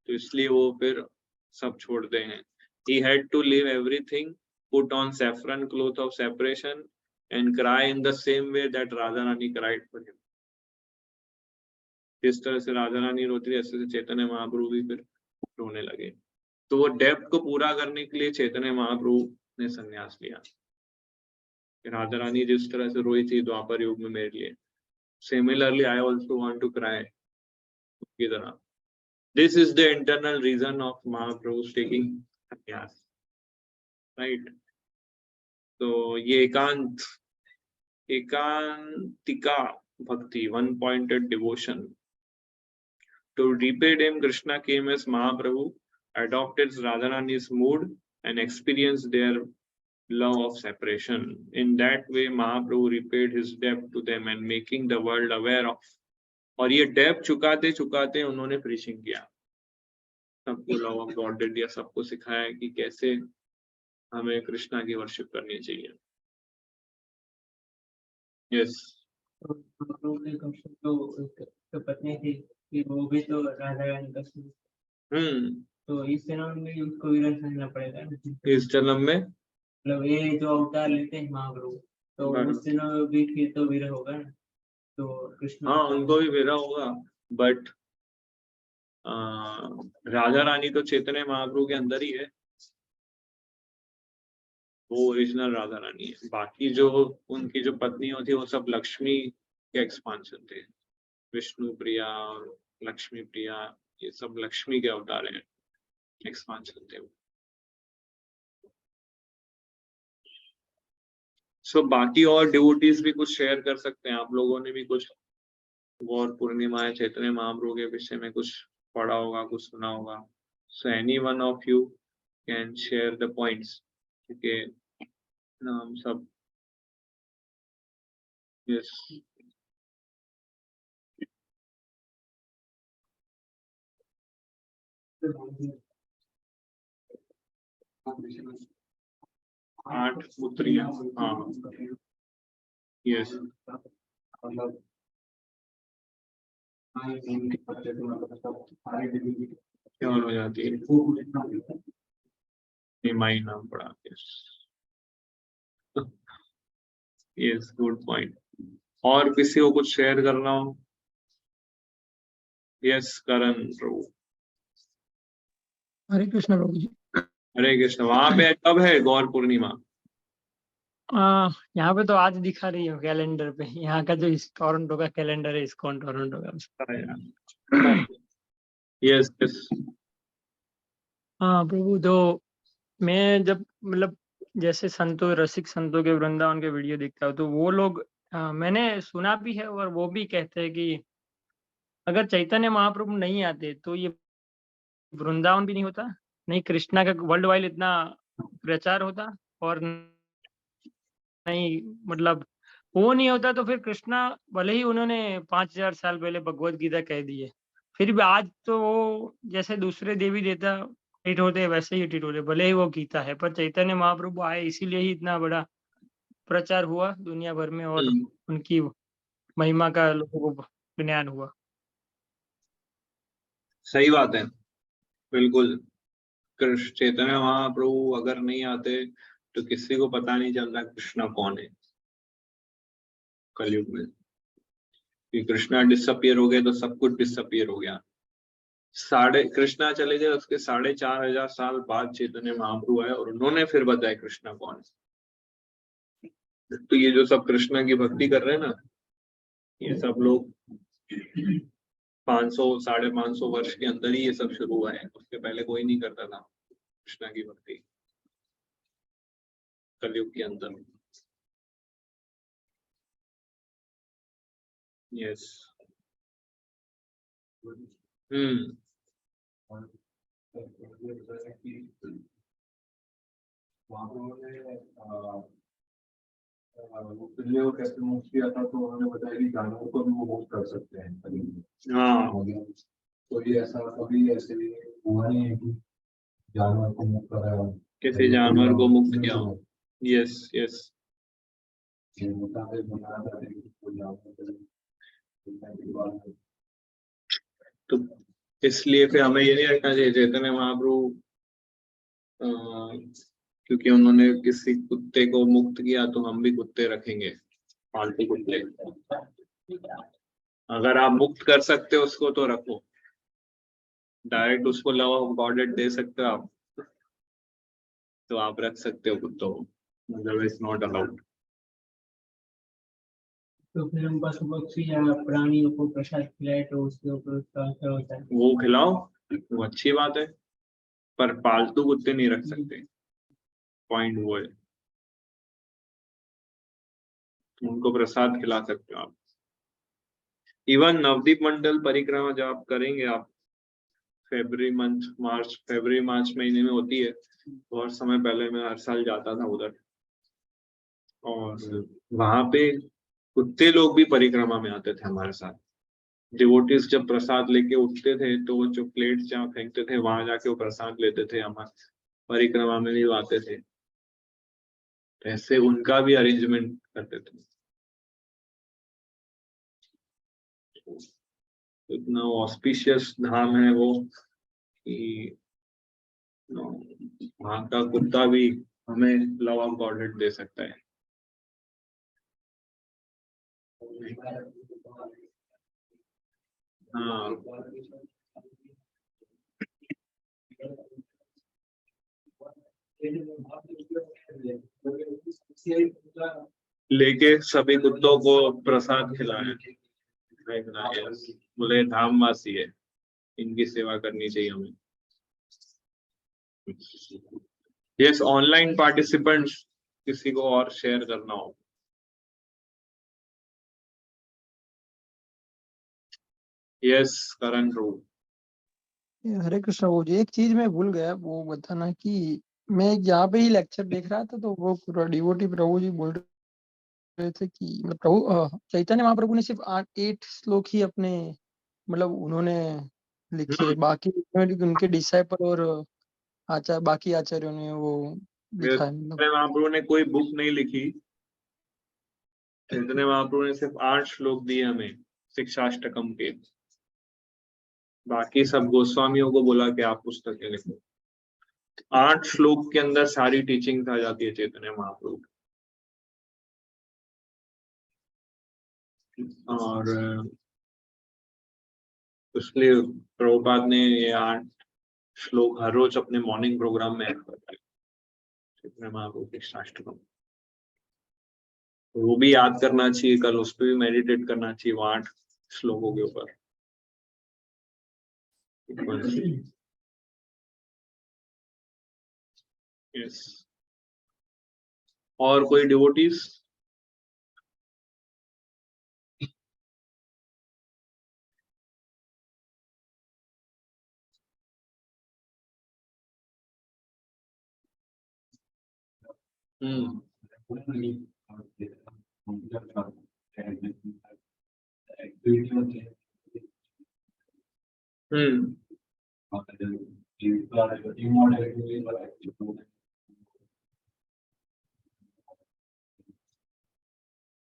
तो इसलिए वो फिर सब छोड़ते हैं। He had to leave everything, put on saffron cloth of separation and cry in the same way that Radharani cried for him. जिस तरह से राधा रानी रोती थी, ऐसे चैतन्य महाप्रभु भी फिर रोने लगे। तो वो डेब्ट को पूरा करने के लिए चैतन्य महाप्रभु ने संन्यास लिया। राधा रानी जिस तरह से रोई थी द्वापर युग में मेरे लिए, similarly I also want to cry की तरह। This is the internal reason of Mahaprabhu taking sannyas, right? तो ये एकांतिका भक्ति, one pointed devotion. To repay them, Krishna came as Mahaprabhu, adopted Radharani's mood and experienced their love of separation. In that way, Mahaprabhu repaid his debt to them and making the world aware of. और ये डेब्ट चुकाते चुकाते उन्होंने preaching किया, सबको love of God दे दिया, सबको सिखाया कि कैसे हमें कृष्णा की वर्शिप करनी चाहिए। यस, तो पत्नी थी कि वो भी तो राधा रानी का तो इस जन्म में भी उसको वीर समझना पड़ेगा ना। इस जन्म में मतलब ये जो अवतार लेते हैं महाप्रभु, तो बराबर। उस जन्म में भी फिर तो वीर होगा ना। तो कृष्ण हाँ उनको भी मेरा होगा, बट राधा रानी तो चैतन्य महाप्रभु के अंदर ही है, वो ओरिजिनल राधा रानी है। बाकी जो उनकी जो पत्नी होती है वो सब लक्ष्मी के एक्सपांशन थे, विष्णु प्रिया और लक्ष्मी प्रिया, ये सब लक्ष्मी के अवतार हैं, एक्सपांशन थे। सो बाकी और डिवोटीज भी कुछ शेयर कर सकते हैं, आप लोगों ने भी कुछ गौर पूर्णिमा या चैतन्य महाप्रभु के विषय में कुछ पढ़ा होगा, कुछ सुना होगा। So any one of you can share the points, क्योंकि हम सब यस 8 पुत्रियां, हाँ यस क्या हो जाती है, निमाई नाम पड़ा। Yes yes good point. और किसी को कुछ शेयर करना हो? यस करण प्रभु। हरे कृष्ण प्रभु जी। हरे कृष्ण। वहां पे कब है गौर पूर्णिमा? यहाँ पे तो आज दिखा रही हो कैलेंडर पे, यहाँ का जो टोरंटो का कैलेंडर है, इस्कॉन टोरंटो का। यस यस हाँ प्रभु, तो मैं जब मतलब जैसे संतों, रसिक संतों के वृंदावन के वीडियो देखता हूँ, तो वो लोग मैंने सुना भी है और वो भी कहते हैं कि अगर चैतन्य महाप्रभु नहीं आते तो ये वृंदावन भी नहीं होता, नहीं कृष्णा का वर्ल्ड वाइड इतना प्रचार होता, और नहीं मतलब वो नहीं होता तो फिर कृष्णा भले ही उन्होंने 5000 साल पहले भगवत गीता कह दी है, फिर भी आज तो वो जैसे दूसरे देवी देवता ट्रीट होते हैं वैसे ही ट्रीट होते, भले ही वो गीता है, पर चैतन्य महाप्रभु आए इसीलिए ही इतना बड़ा प्रचार हुआ दुनिया भर में, और उनकी महिमा का लोगों को ज्ञान हुआ। सही बात है, बिल्कुल। कृष्ण चैतन्य महाप्रभु अगर नहीं आते तो किसी को पता नहीं चलता कृष्णा कौन है कलयुग में। कि कृष्णा डिसअपियर हो गए तो सब कुछ डिसअपियर हो गया। कृष्णा चले गए, उसके 4500 साल बाद चैतन्य महाप्रभु आए और उन्होंने फिर बताया कृष्णा कौन है। तो ये जो सब कृष्णा की भक्ति कर रहे हैं ना, ये सब लोग 500 550 वर्ष के अंदर ही ये सब शुरू हुआ है, उसके पहले कोई नहीं करता था कृष्णा की भक्ति कलयुग के अंदर। यस वो कैसे मूव किया था, तो उन्होंने बताया कि जानवर को भी वो मूव कर सकते हैं। हाँ तो ये ऐसा कभी ऐसे हुआ नहीं है कि जानवर को मुक्त कराया, किसी जानवर को मुक्त किया। यस यस तो इसलिए फिर हमें ये नहीं रखना चाहिए चैतन्य महाप्रभु क्योंकि उन्होंने किसी कुत्ते को मुक्त किया तो हम भी कुत्ते रखेंगे, पालतू कुत्ते। अगर आप मुक्त कर सकते हो उसको तो रखो, डायरेक्ट उसको लव ऑफ गॉडेड दे सकते हो आप, तो आप रख सकते हो कुत्तों को, अदरवाइज नॉट अलाउड। तो फिर हम पशु पक्षी या प्राणियों को प्रसाद खिलाए तो उसके ऊपर उसका असर होता है। वो खिलाओ, वो अच्छी बात है, पर पालतू कुत्ते नहीं रख सकते, पॉइंट वो है। उनको प्रसाद खिला सकते हो आप। इवन नवदीप मंडल परिक्रमा जब आप करेंगे, आप फरवरी मार्च महीने में होती है, बहुत समय पहले मैं हर साल जाता था उधर, और वहां पे कुत्ते लोग भी परिक्रमा में आते थे हमारे साथ। डिवोटीज जब प्रसाद लेके उठते थे तो वो जो प्लेट जहाँ फेंकते थे वहां जाके वो प्रसाद लेते थे, हमारे परिक्रमा में भी आते थे, ऐसे उनका भी अरेंजमेंट करते थे। इतना ऑस्पिशियस धाम है वो कि वहां का कुत्ता भी हमें लव ऑफ गॉडहेड दे सकता है। हाँ, लेके सभी कुत्तों को प्रसाद खिलाया, बोले धामवासी है, इनकी सेवा करनी चाहिए हमें। यस, ऑनलाइन पार्टिसिपेंट्स किसी को और शेयर करना हो। यस, करण रू। हरे कृष्ण वो जी एक चीज मैं भूल गया वो बताना कि मैं यहाँ पे ही लेक्चर देख रहा था तो वो पूरा डिवोटी प्रभु जी बोल रहे थे कि मतलब प्रभु चैतन्य महाप्रभु ने सिर्फ 8 श्लोक ही अपने मतलब उन्होंने लिखे, बाकी उनके डिसाइपल और बाकी आचार्यों ने वो लिखा है। मतलब महाप्रभु ने कोई बुक नहीं लिखी, चैतन्य महाप्रभु ने सिर्फ 8 श्लोक दिए हमें शिक्षाष्टकम के, बाकी सब गोस्वामियों को बोला कि आप पुस्तकें लिखो। 8 श्लोक के अंदर सारी टीचिंग आ जाती है चैतन्य महाप्रभु। और इसलिए प्रभुपाद ने ये 8 श्लोक हर रोज अपने मॉर्निंग प्रोग्राम में ऐड करते हैं, चैतन्य महाप्रभु के शिक्षाष्टकम। वो भी याद करना चाहिए, कल उस पर भी मेडिटेट करना चाहिए, वो 8 श्लोकों के ऊपर। यस, और कोई डिवोटीज?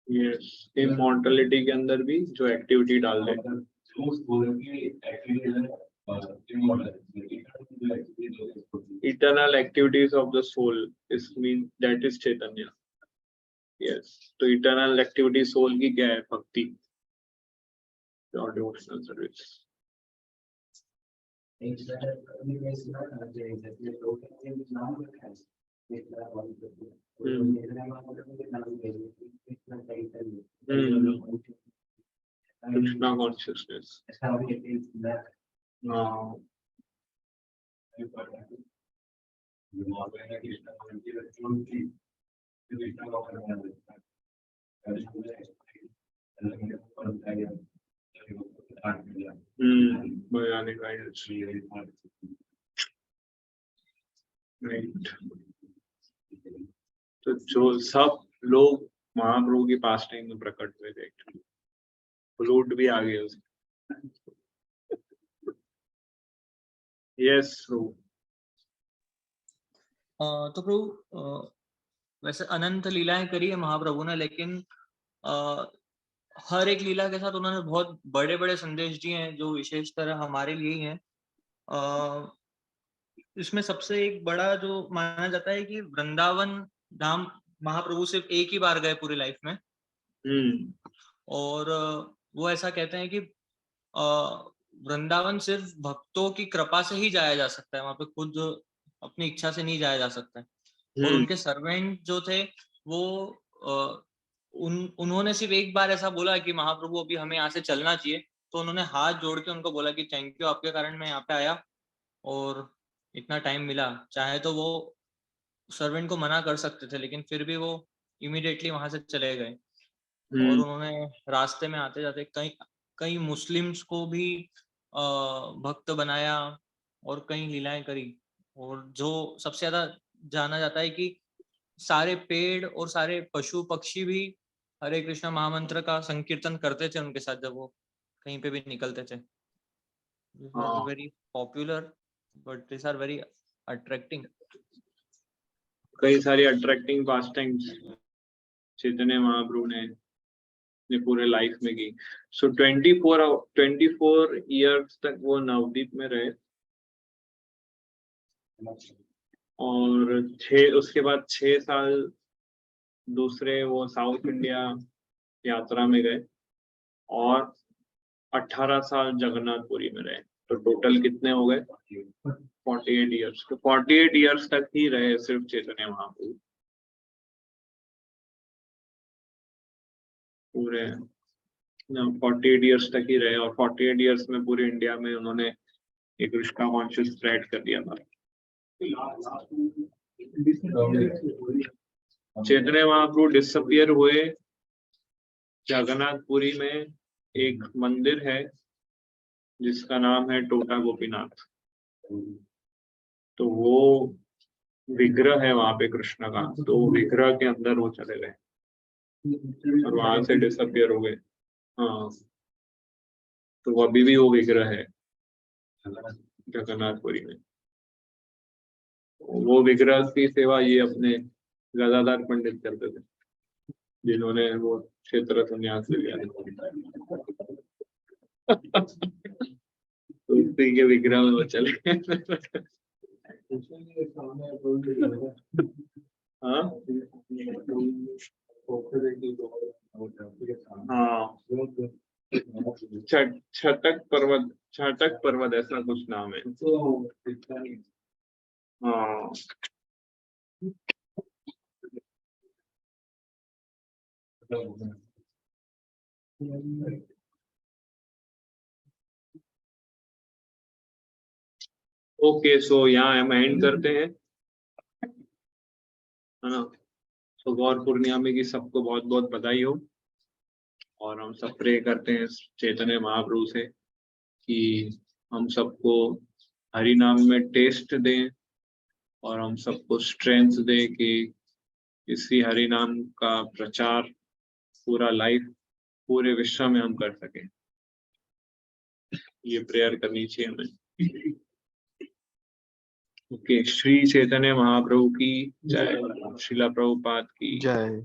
यस, इमॉर्टलिटी के अंदर भी जो एक्टिविटी डाल दे, eternal activities of the soul, is mean that is Chaitanya. Yes, तो इटर्नल एक्टिविटी सोल की क्या है? भक्ति और devotional service. Krishna consciousness. Right, तो जो सब लोग महाप्रभु की पास्टिंग में प्रकट हुए थे, फ्लूट भी आ गए उसमें। यस, तो प्रभु वैसे अनंत लीलाएं करी है महाप्रभु ने, लेकिन हर एक लीला के साथ उन्होंने बहुत बड़े बड़े संदेश दिए हैं जो विशेष तरह हमारे लिए ही हैं। इसमें सबसे एक बड़ा जो माना जाता है कि वृंदावन धाम महाप्रभु सिर्फ एक ही बार गए पूरी लाइफ में। और वो ऐसा कहते हैं कि वृंदावन सिर्फ भक्तों की कृपा से ही जाया जा सकता है, वहां पे खुद अपनी इच्छा से नहीं जाया जा सकता है। और उनके सर्वेंट जो थे वो उन्होंने सिर्फ एक बार ऐसा बोला कि महाप्रभु अभी हमें यहाँ से चलना चाहिए, तो उन्होंने हाथ जोड़ के उनको बोला कि थैंक यू, आपके कारण मैं यहाँ पे आया और इतना टाइम मिला। चाहे तो वो सर्वेंट को मना कर सकते थे, लेकिन फिर भी वो इमीडिएटली वहां से चले गए। और उन्होंने रास्ते में आते जाते कई मुस्लिम्स को भी भक्त बनाया और कई लीलाएं करी। और जो सबसे ज्यादा जाना जाता है कि सारे पेड़ और सारे पशु पक्षी भी हरे कृष्णा महामंत्र का संकीर्तन करते थे उनके साथ जब वो कहीं पे भी निकलते थे। Very popular, but this are very attracting. कई सारी अट्रैक्टिंग पास्टिंग्स चैतन्य महाप्रभु ने पूरे लाइफ में की। सो 24 इयर्स तक वो नवदीप में रहे। और उसके बाद 6 साल दूसरे वो साउथ इंडिया यात्रा में गए और 18 साल जगन्नाथपुरी में रहे। तो टोटल कितने हो गए? 48 ईयर्स। तो 48 ईयर्स तक ही रहे सिर्फ चैतन्य महाप्रभु, पूरे 48 ईयर्स तक ही रहे। और 48 ईयर्स में पूरे इंडिया में उन्होंने एक कृष्णा कॉन्शियस स्प्रेड कर दिया था। चैतन्य महाप्रभु डिसअपियर हुए। जगन्नाथपुरी में एक मंदिर है जिसका नाम है टोटा गोपीनाथ। तो वो विग्रह है वहां पे कृष्ण का, तो विग्रह के अंदर वो चले गए और वहां से डिसअपियर हो गए। हाँ, तो अभी भी वो विग्रह है जगन्नाथपुरी में। वो विग्रह की सेवा ये अपने गदाधर पंडित करते थे, जिन्होंने वो क्षेत्र संन्यास ले लिया। तो उसी के विग्रह में वो चले हाँ हाँ, छटक पर्वत ऐसा कुछ नाम है। हाँ, ओके, सो यहाँ हम एंड करते हैं, है ना। तो गौर पूर्णिमा की सबको बहुत बहुत बधाई हो। और हम सब प्रे करते हैं चैतन्य महाप्रभु से कि हम सबको हरि नाम में टेस्ट दें और हम सबको स्ट्रेंथ दे कि इसी हरि नाम का प्रचार पूरा लाइफ पूरे विश्व में हम कर सकें। ये प्रेयर करनी चाहिए हमें। ओके, श्री चैतन्य महाप्रभु की जय, श्रीला प्रभुपाद की जय।